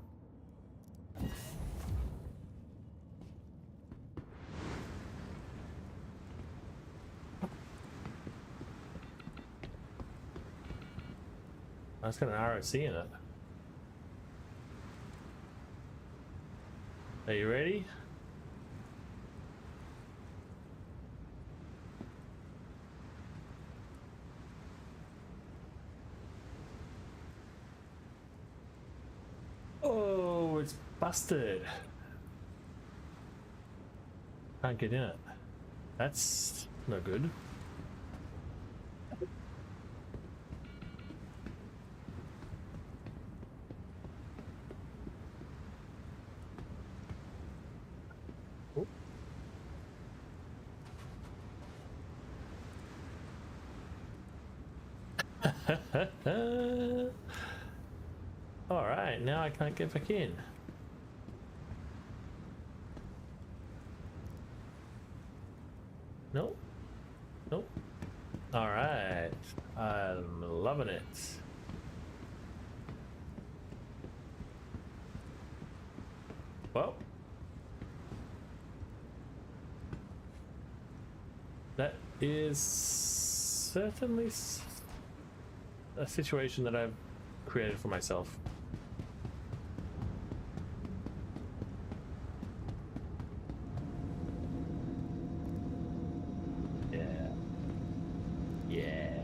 That's got an ROC in it. Are you ready? Oh, it's busted. Can't get in it. That's no good. All right, now I can't get back in. Nope. Nope. All right, I'm loving it. Well, that is certainly a situation that I've created for myself. Yeah. Yeah.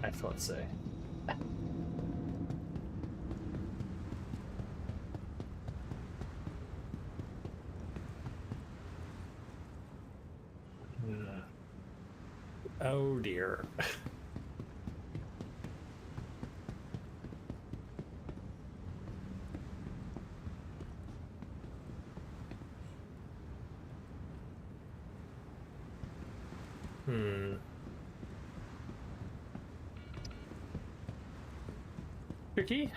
I thought so. Oh dear. Tricky.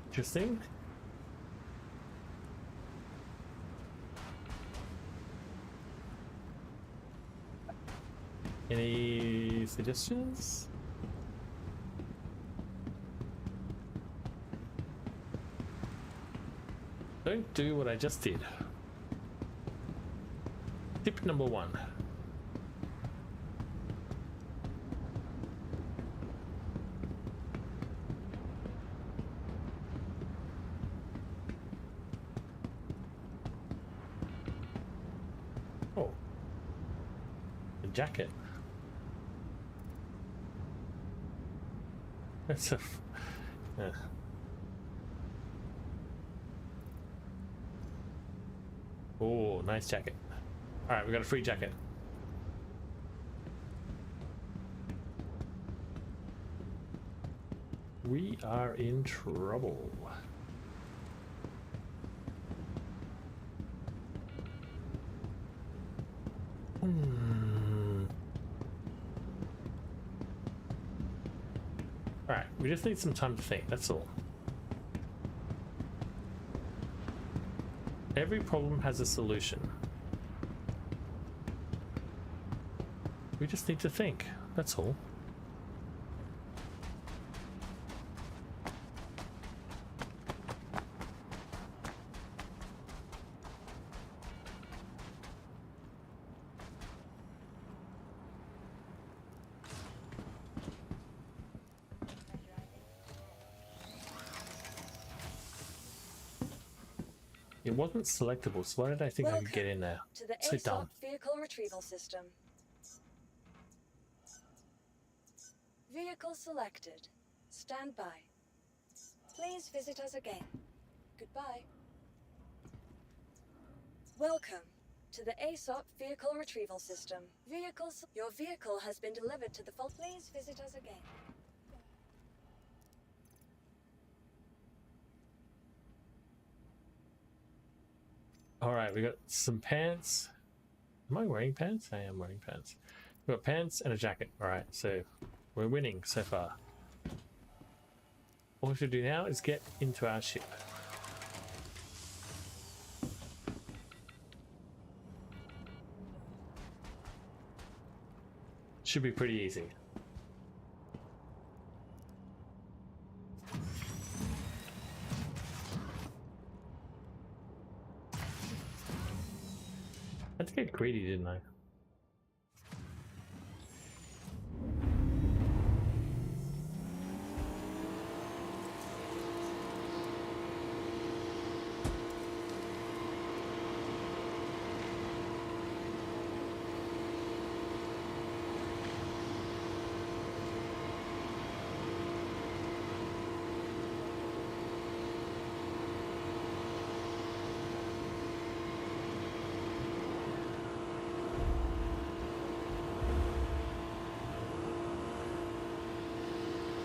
Interesting. Any suggestions? Don't do what I just did. Tip number 1. Oh, a jacket. That's a. Yeah. Oh, nice jacket. All right, we got a free jacket. We are in trouble. All right, we just need some time to think. That's all. Every problem has a solution. We just need to think. That's all. It wasn't selectable, so why did I think I could get in there? To the So ASOP dumb. vehicle retrieval system. Vehicle selected. Stand by. Please visit us again. Goodbye. Welcome to the ASOP vehicle retrieval system. Your vehicle has been delivered to the fault. Please visit us again. All right, we got some pants. Am I wearing pants? I am wearing pants. We got pants and a jacket. All right, so we're winning so far. All we should do now is get into our ship. Should be pretty easy. I had to get greedy, didn't I?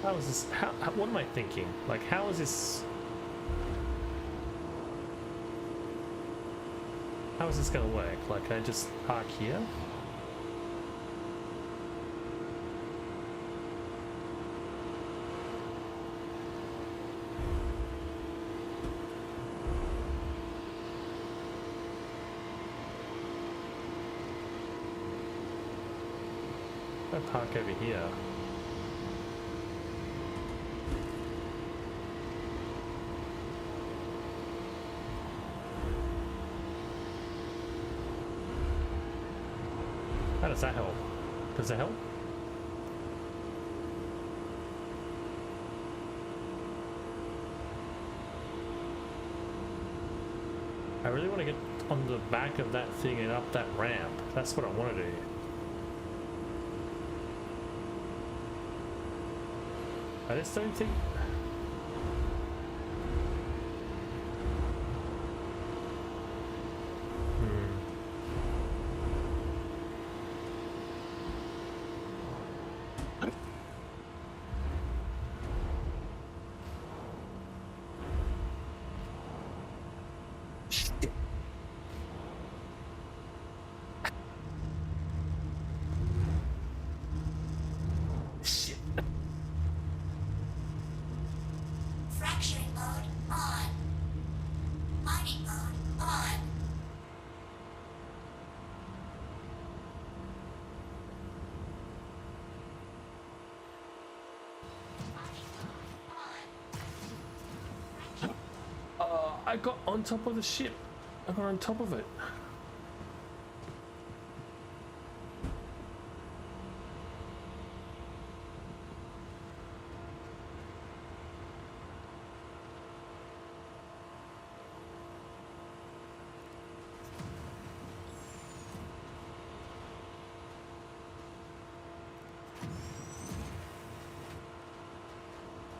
How is this? What am I thinking? Like, how is this? How is this gonna work? Like, I just park here? I park over here. How does that help? Does it help? I really want to get on the back of that thing and up that ramp. That's what I want to do. I just don't think... I got on top of the ship. I got on top of it.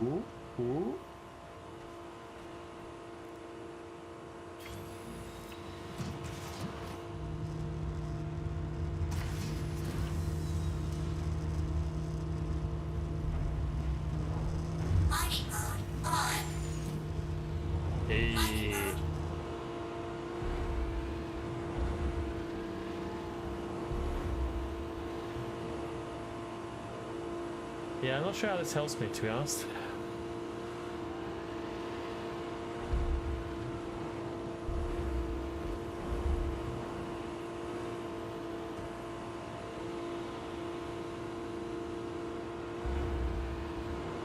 Ooh, ooh. Hey. Yeah, I'm not sure how this helps me, to be honest.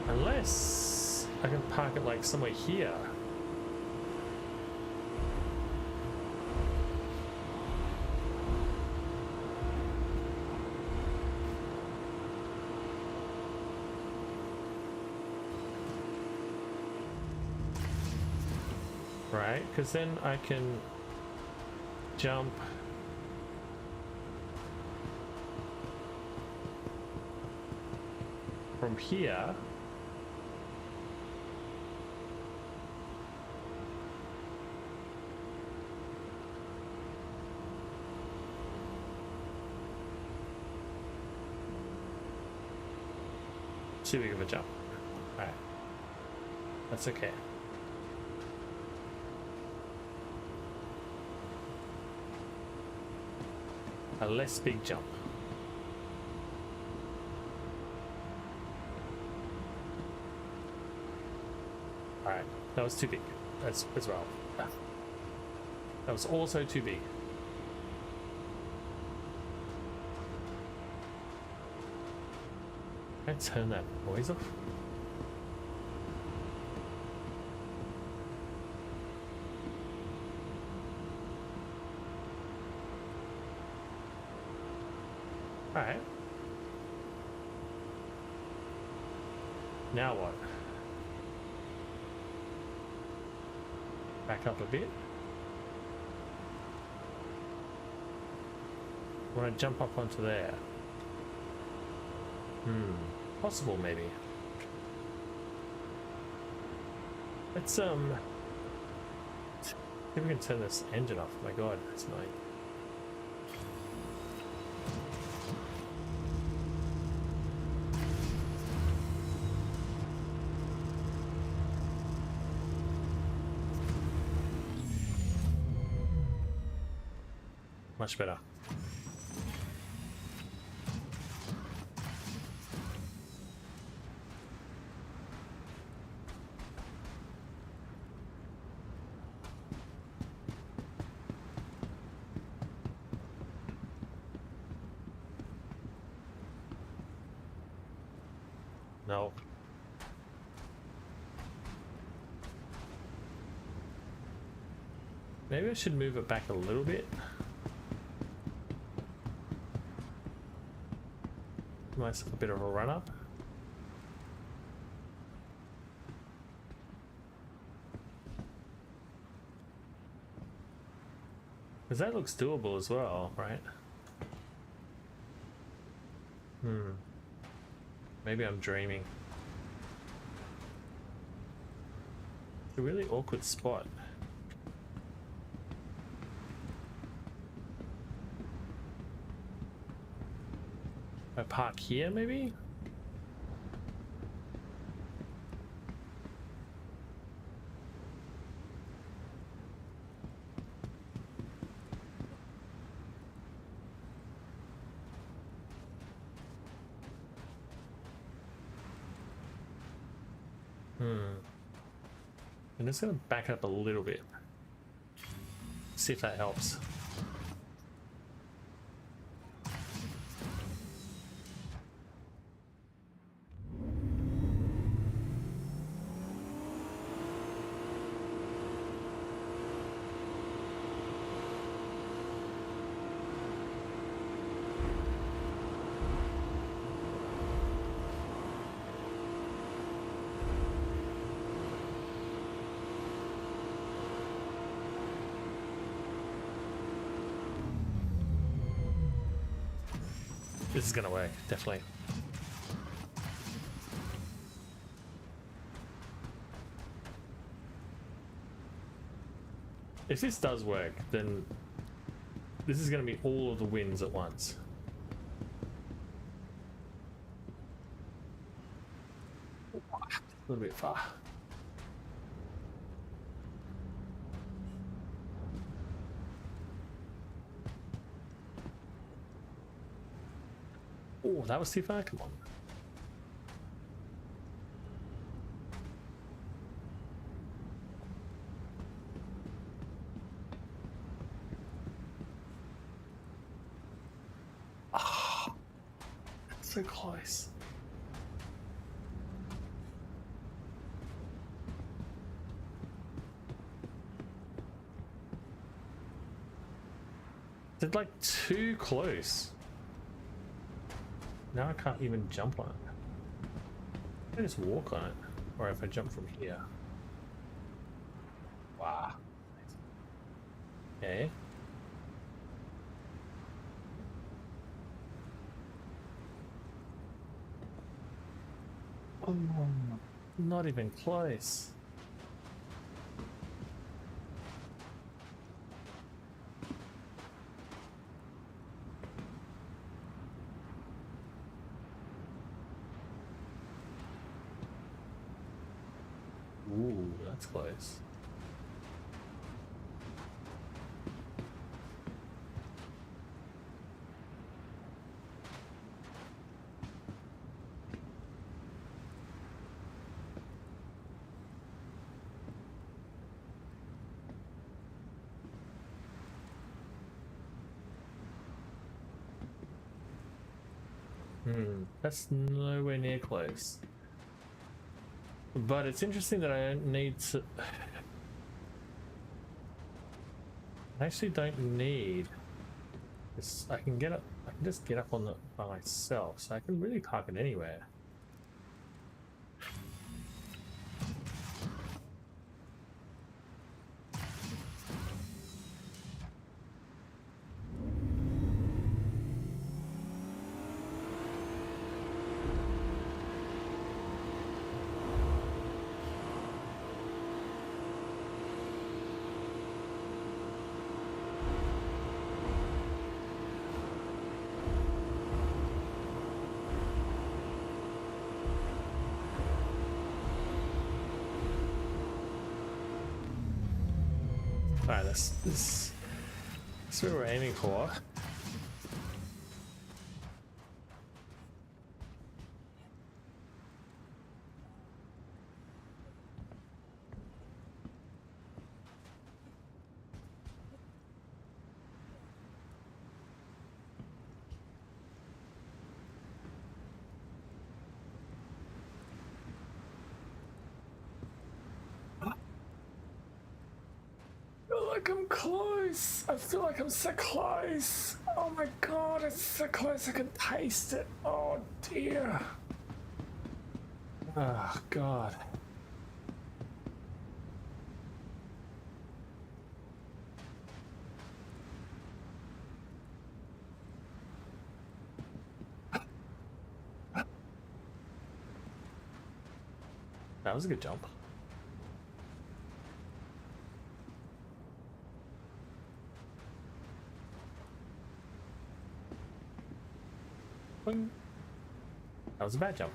Unless I can park it like somewhere here. Right, because then I can jump from here. Too big of a jump. Alright. That's okay. A less big jump. Alright, that was too big as well. That was also too big. Can I turn that noise off? Alright. Now what? Back up a bit. Want to jump up onto there? Possible maybe. Let's see if we can turn this engine off. My god, it's annoying. Much better. No. Maybe I should move it back a little bit. Myself a bit of a run up. Because that looks doable as well, right? Maybe I'm dreaming. It's a really awkward spot. I park here, maybe? I'm just gonna back up a little bit. See if that helps. This is gonna work, definitely. If this does work, then this is gonna be all of the wins at once. A little bit far. Oh, that was too far. Come on. Ah, that's so close. It's like too close. Now I can't even jump on it. I can just walk on it. Or if I jump from here. Wow. Okay. Oh, not even close. Ooh, that's close. That's nowhere near close. But it's interesting that I don't need to... I actually don't need this. I can get up. I can just get up on it by myself, so I can really park it anywhere. Alright, that's what we're aiming for. Like I'm close. I feel like I'm so close. Oh my god, it's so close. I can taste it. Oh dear. Oh god. That was a good jump. Boing. That was a bad jump.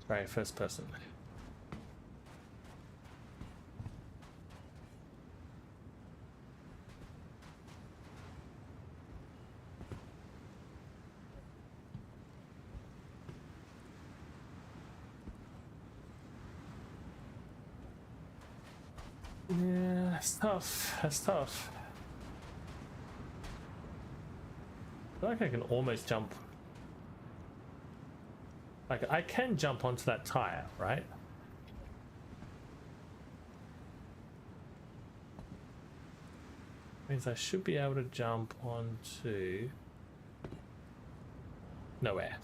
Right, first person. Yeah, that's tough. That's tough. feel like I can almost jump. Like I can jump onto that tire, right? Means I should be able to jump onto nowhere.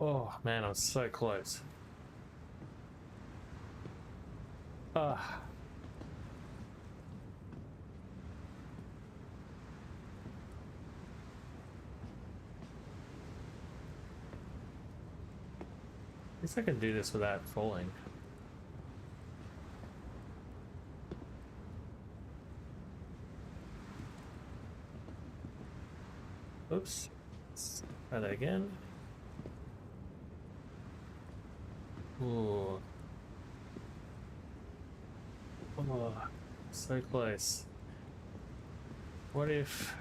Oh man, I'm so close. Ah. At least I can do this without falling. Oops. Let's try that again. Ooh. Oh, so close. What if...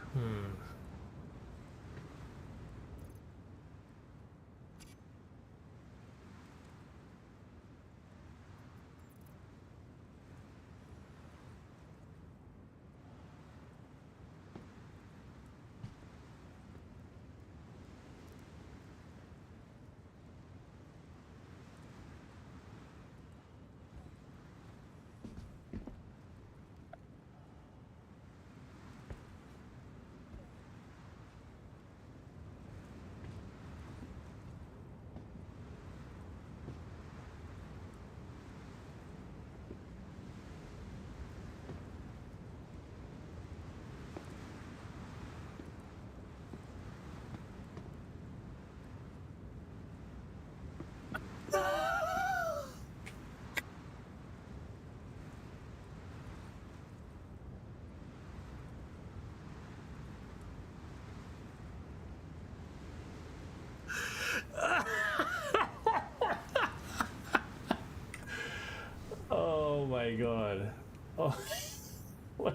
Oh my god. Oh my god.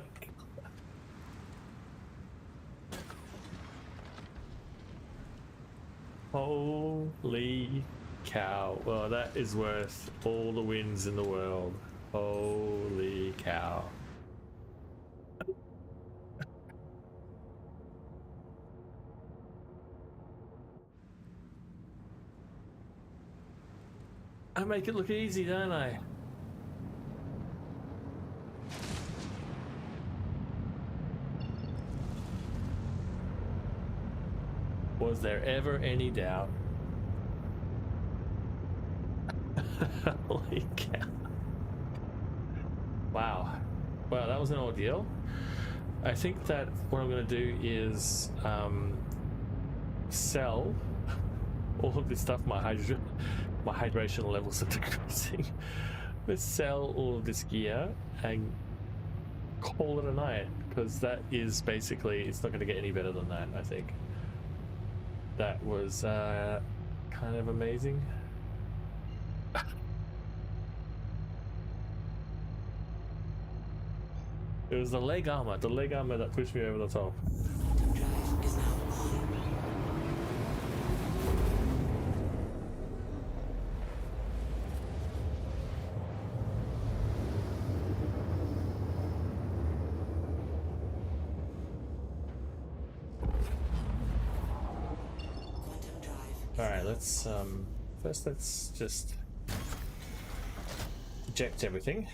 Holy cow. Well, that is worth all the wins in the world. Holy cow. I make it look easy, don't I? Was there ever any doubt? Holy cow. Wow. Wow, that was an ordeal. I think that what I'm going to do is sell all of this stuff. My hydration levels are decreasing. Let's sell all of this gear and call it a night, because that is basically, it's not going to get any better than that. I think that was kind of amazing. It was the leg armor that pushed me over the top. Drive is now on. Quantum drive. All right, let's first let's just eject everything.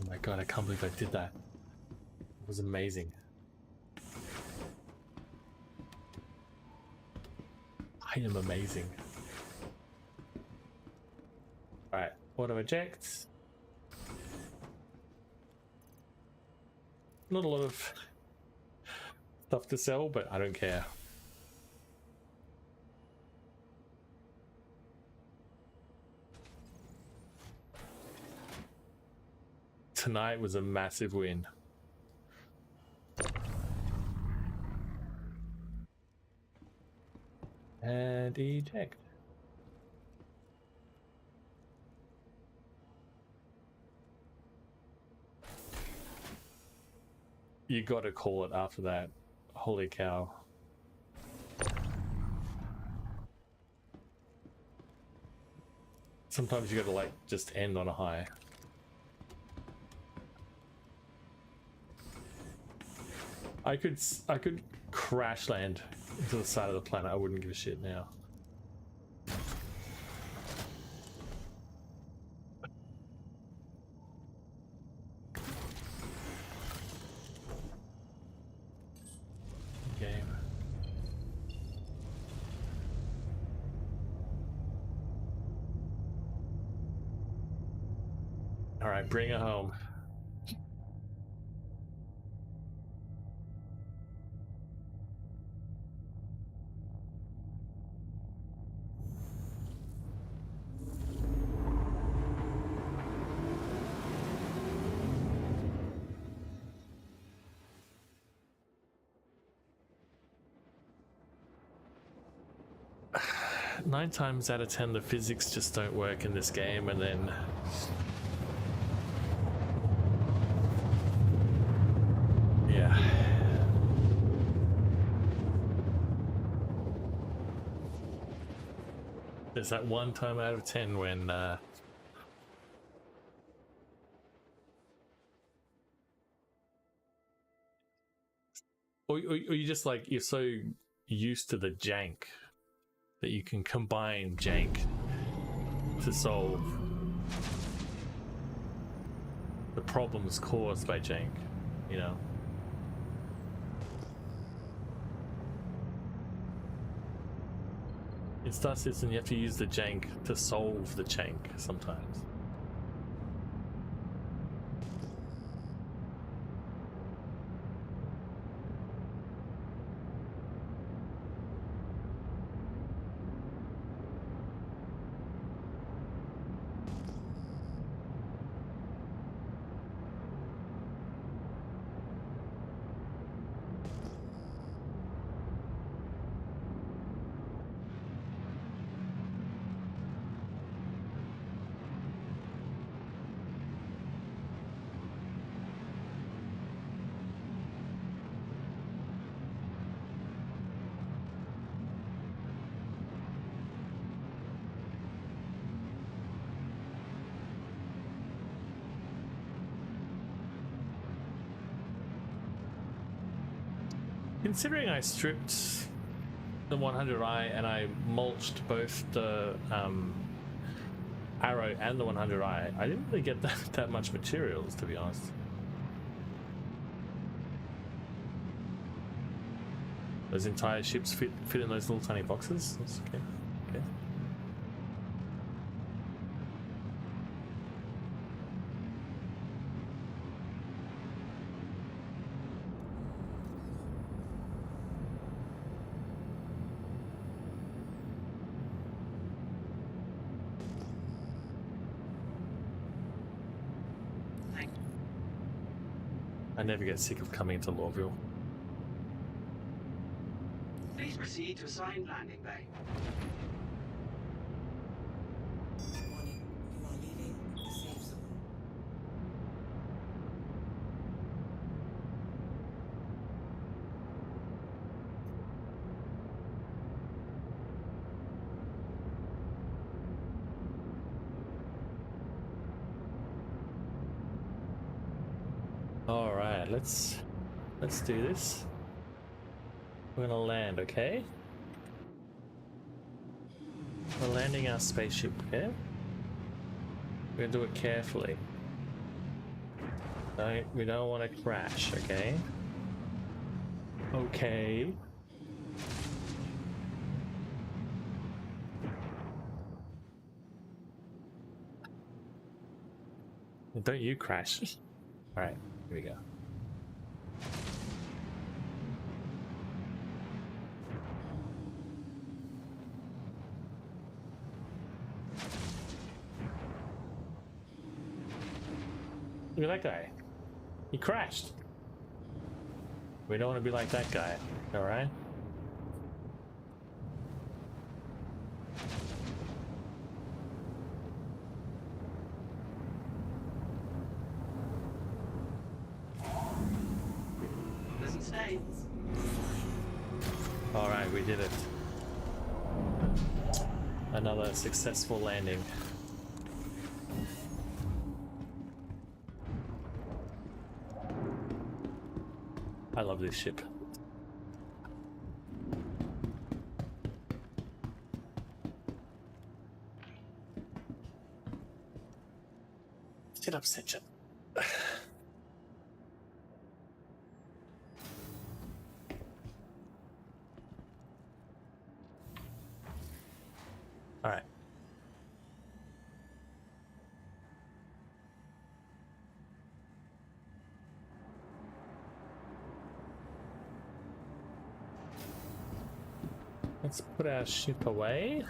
Oh my god, I can't believe I did that. It was amazing. I am amazing. Alright, auto eject. Not a lot of stuff to sell, but I don't care. Tonight was a massive win. And eject. You gotta call it after that. Holy cow. Sometimes you gotta like just end on a high. I could crash land into the side of the planet. I wouldn't give a shit now. Game. All right, bring it home. Nine times out of 10, the physics just don't work in this game, and then yeah. There's that one time out of 10 when or you just like, you're so used to the jank that you can combine jank to solve the problems caused by jank, you know? In Star Citizen, you have to use the jank to solve the jank sometimes. Considering I stripped the 100i and I mulched both the Arrow and the 100i, I didn't really get that much materials, to be honest. Those entire ships fit in those little tiny boxes. That's okay. Okay. I never get sick of coming to Lawville. Please proceed to assigned landing bay. Warning, you are leaving the safe zone. All right, let's do this. We're gonna land, okay? We're landing our spaceship, okay? We're gonna do it carefully. We don't want to crash, okay? Okay. Don't you crash. All right, here we go. Look at that guy. He crashed. We don't want to be like that guy, alright? Doesn't say. Alright, we did it. Another successful landing. I love this ship. Sit up, Sitchin. All right. Let's put our ship away.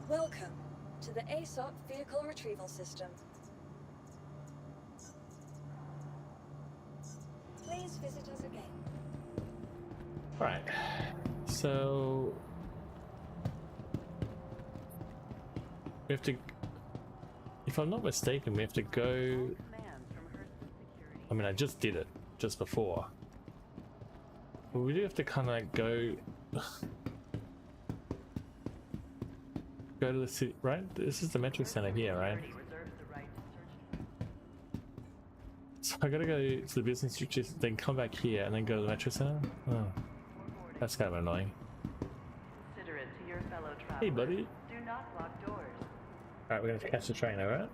Welcome to the ASOP Vehicle Retrieval System. Please visit us again. Right. So we have to, if I'm not mistaken, we have to go. Commands from Hurston Security. I mean, I just did it just before. But we do have to kind of like go to the city, right? This is the metro center here, right? Security reserves the right to search. So I gotta go to the business district, then come back here, and then go to the metro center. Oh, Before boarding, that's kind of annoying. consider it to your fellow travelers. Hey, buddy. Do not lock doors. All right, we're gonna catch the train, all right?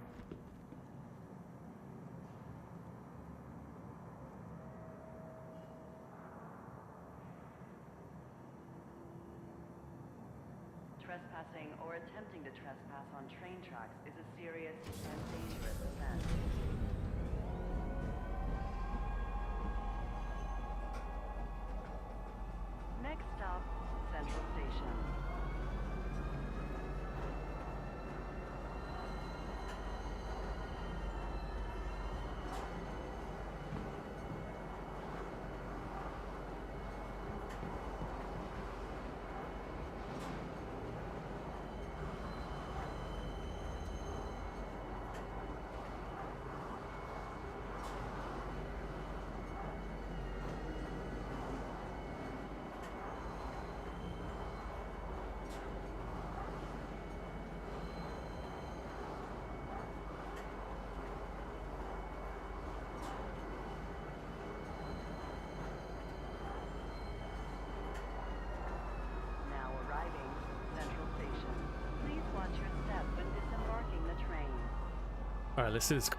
Trespassing or attempting to trespass on train tracks is a serious and dangerous offense. Next stop, Central Station. Now arriving, Central Station. Please watch your step when disembarking the train. All right, let's do this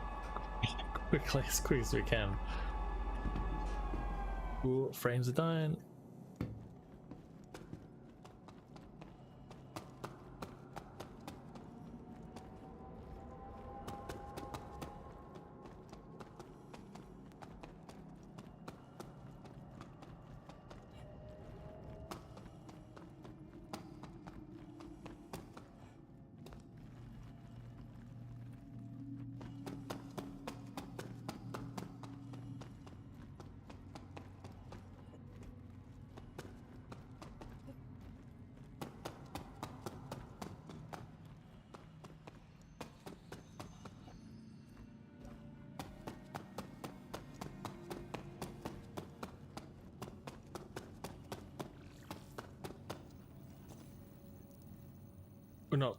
quickly, as quick as we can. Ooh, frames are dying.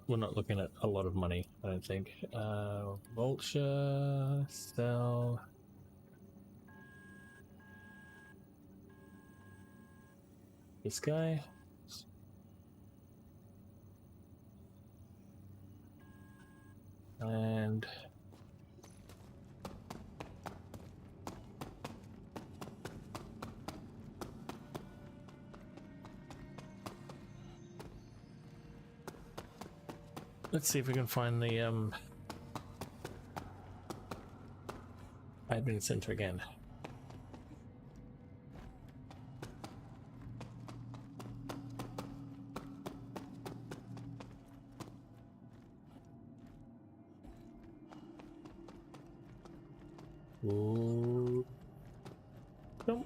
We're not looking at a lot of money, I don't think. Vulture, sell. This guy. And let's see if we can find the admin center again. Ooh. Nope.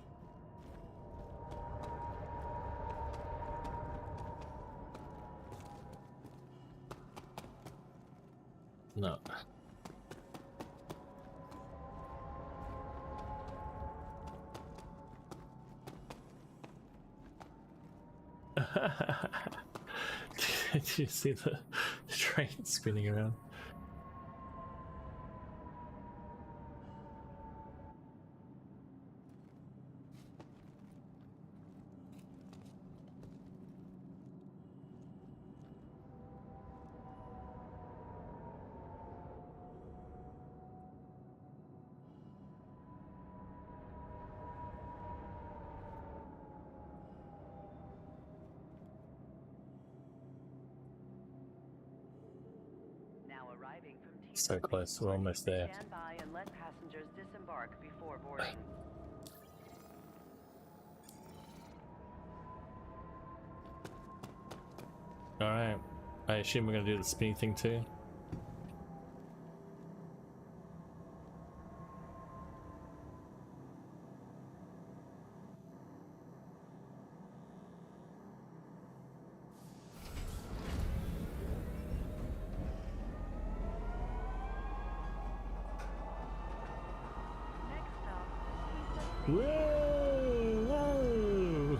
No. Did you see the train spinning around? Now arriving from T So close, we're almost there. Stand by and let passengers disembark before boarding. Alright. I assume we're gonna do the spinning thing too. Next stop, Whoa! Whoa!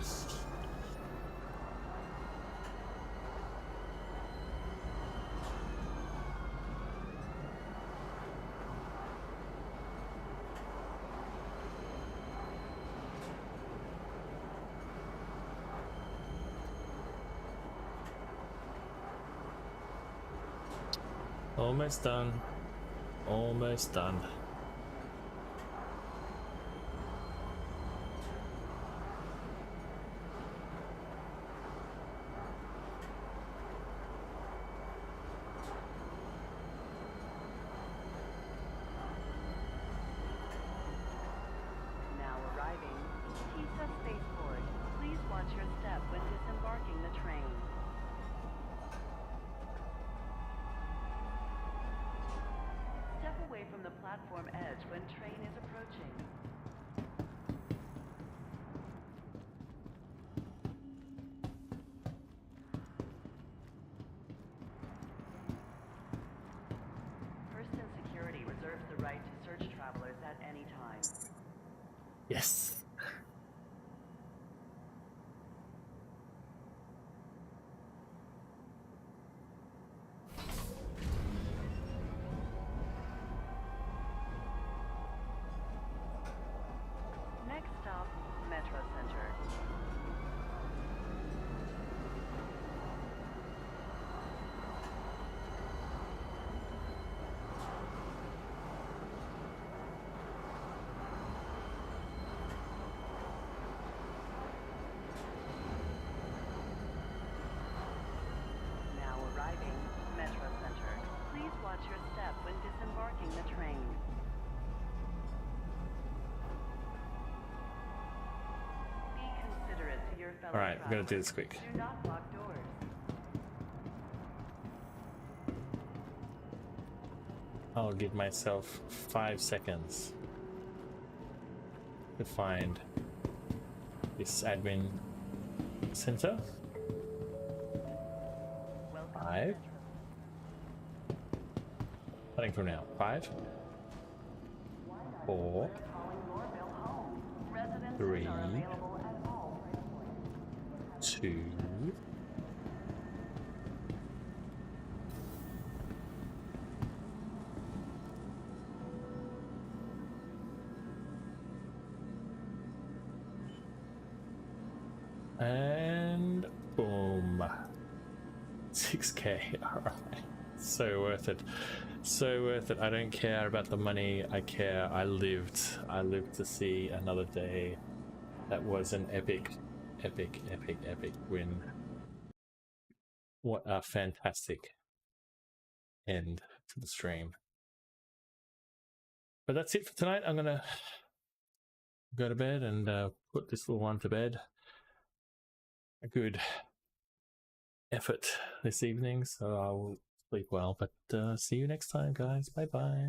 Almost done. Almost done. now arriving Tisa Spaceport. Please watch your step when disembarking the train. Step away from the platform edge when train is approaching. First and Security reserves the right to search travelers at any time. Yes. Next stop, Metro Center. Now arriving, Metro Center. Please watch your step when disembarking the train. Be considerate to your fellow Alright, we're gonna do travelers. this quick. Do not lock doors. I'll give myself 5 seconds to find this admin center. Welcome to 5. Metro. Starting from now. 5, 4, Calling Norville home. Residences 3, are available at all price points. 2, and boom. 6K. Alright. So worth it. So worth it. I don't care about the money. I care. I lived to see another day. That was an epic win. What a fantastic end to the stream. But that's it for tonight. I'm gonna go to bed and put this little one to bed. A good effort this evening, so I will sleep well. But see you next time, guys. Bye bye.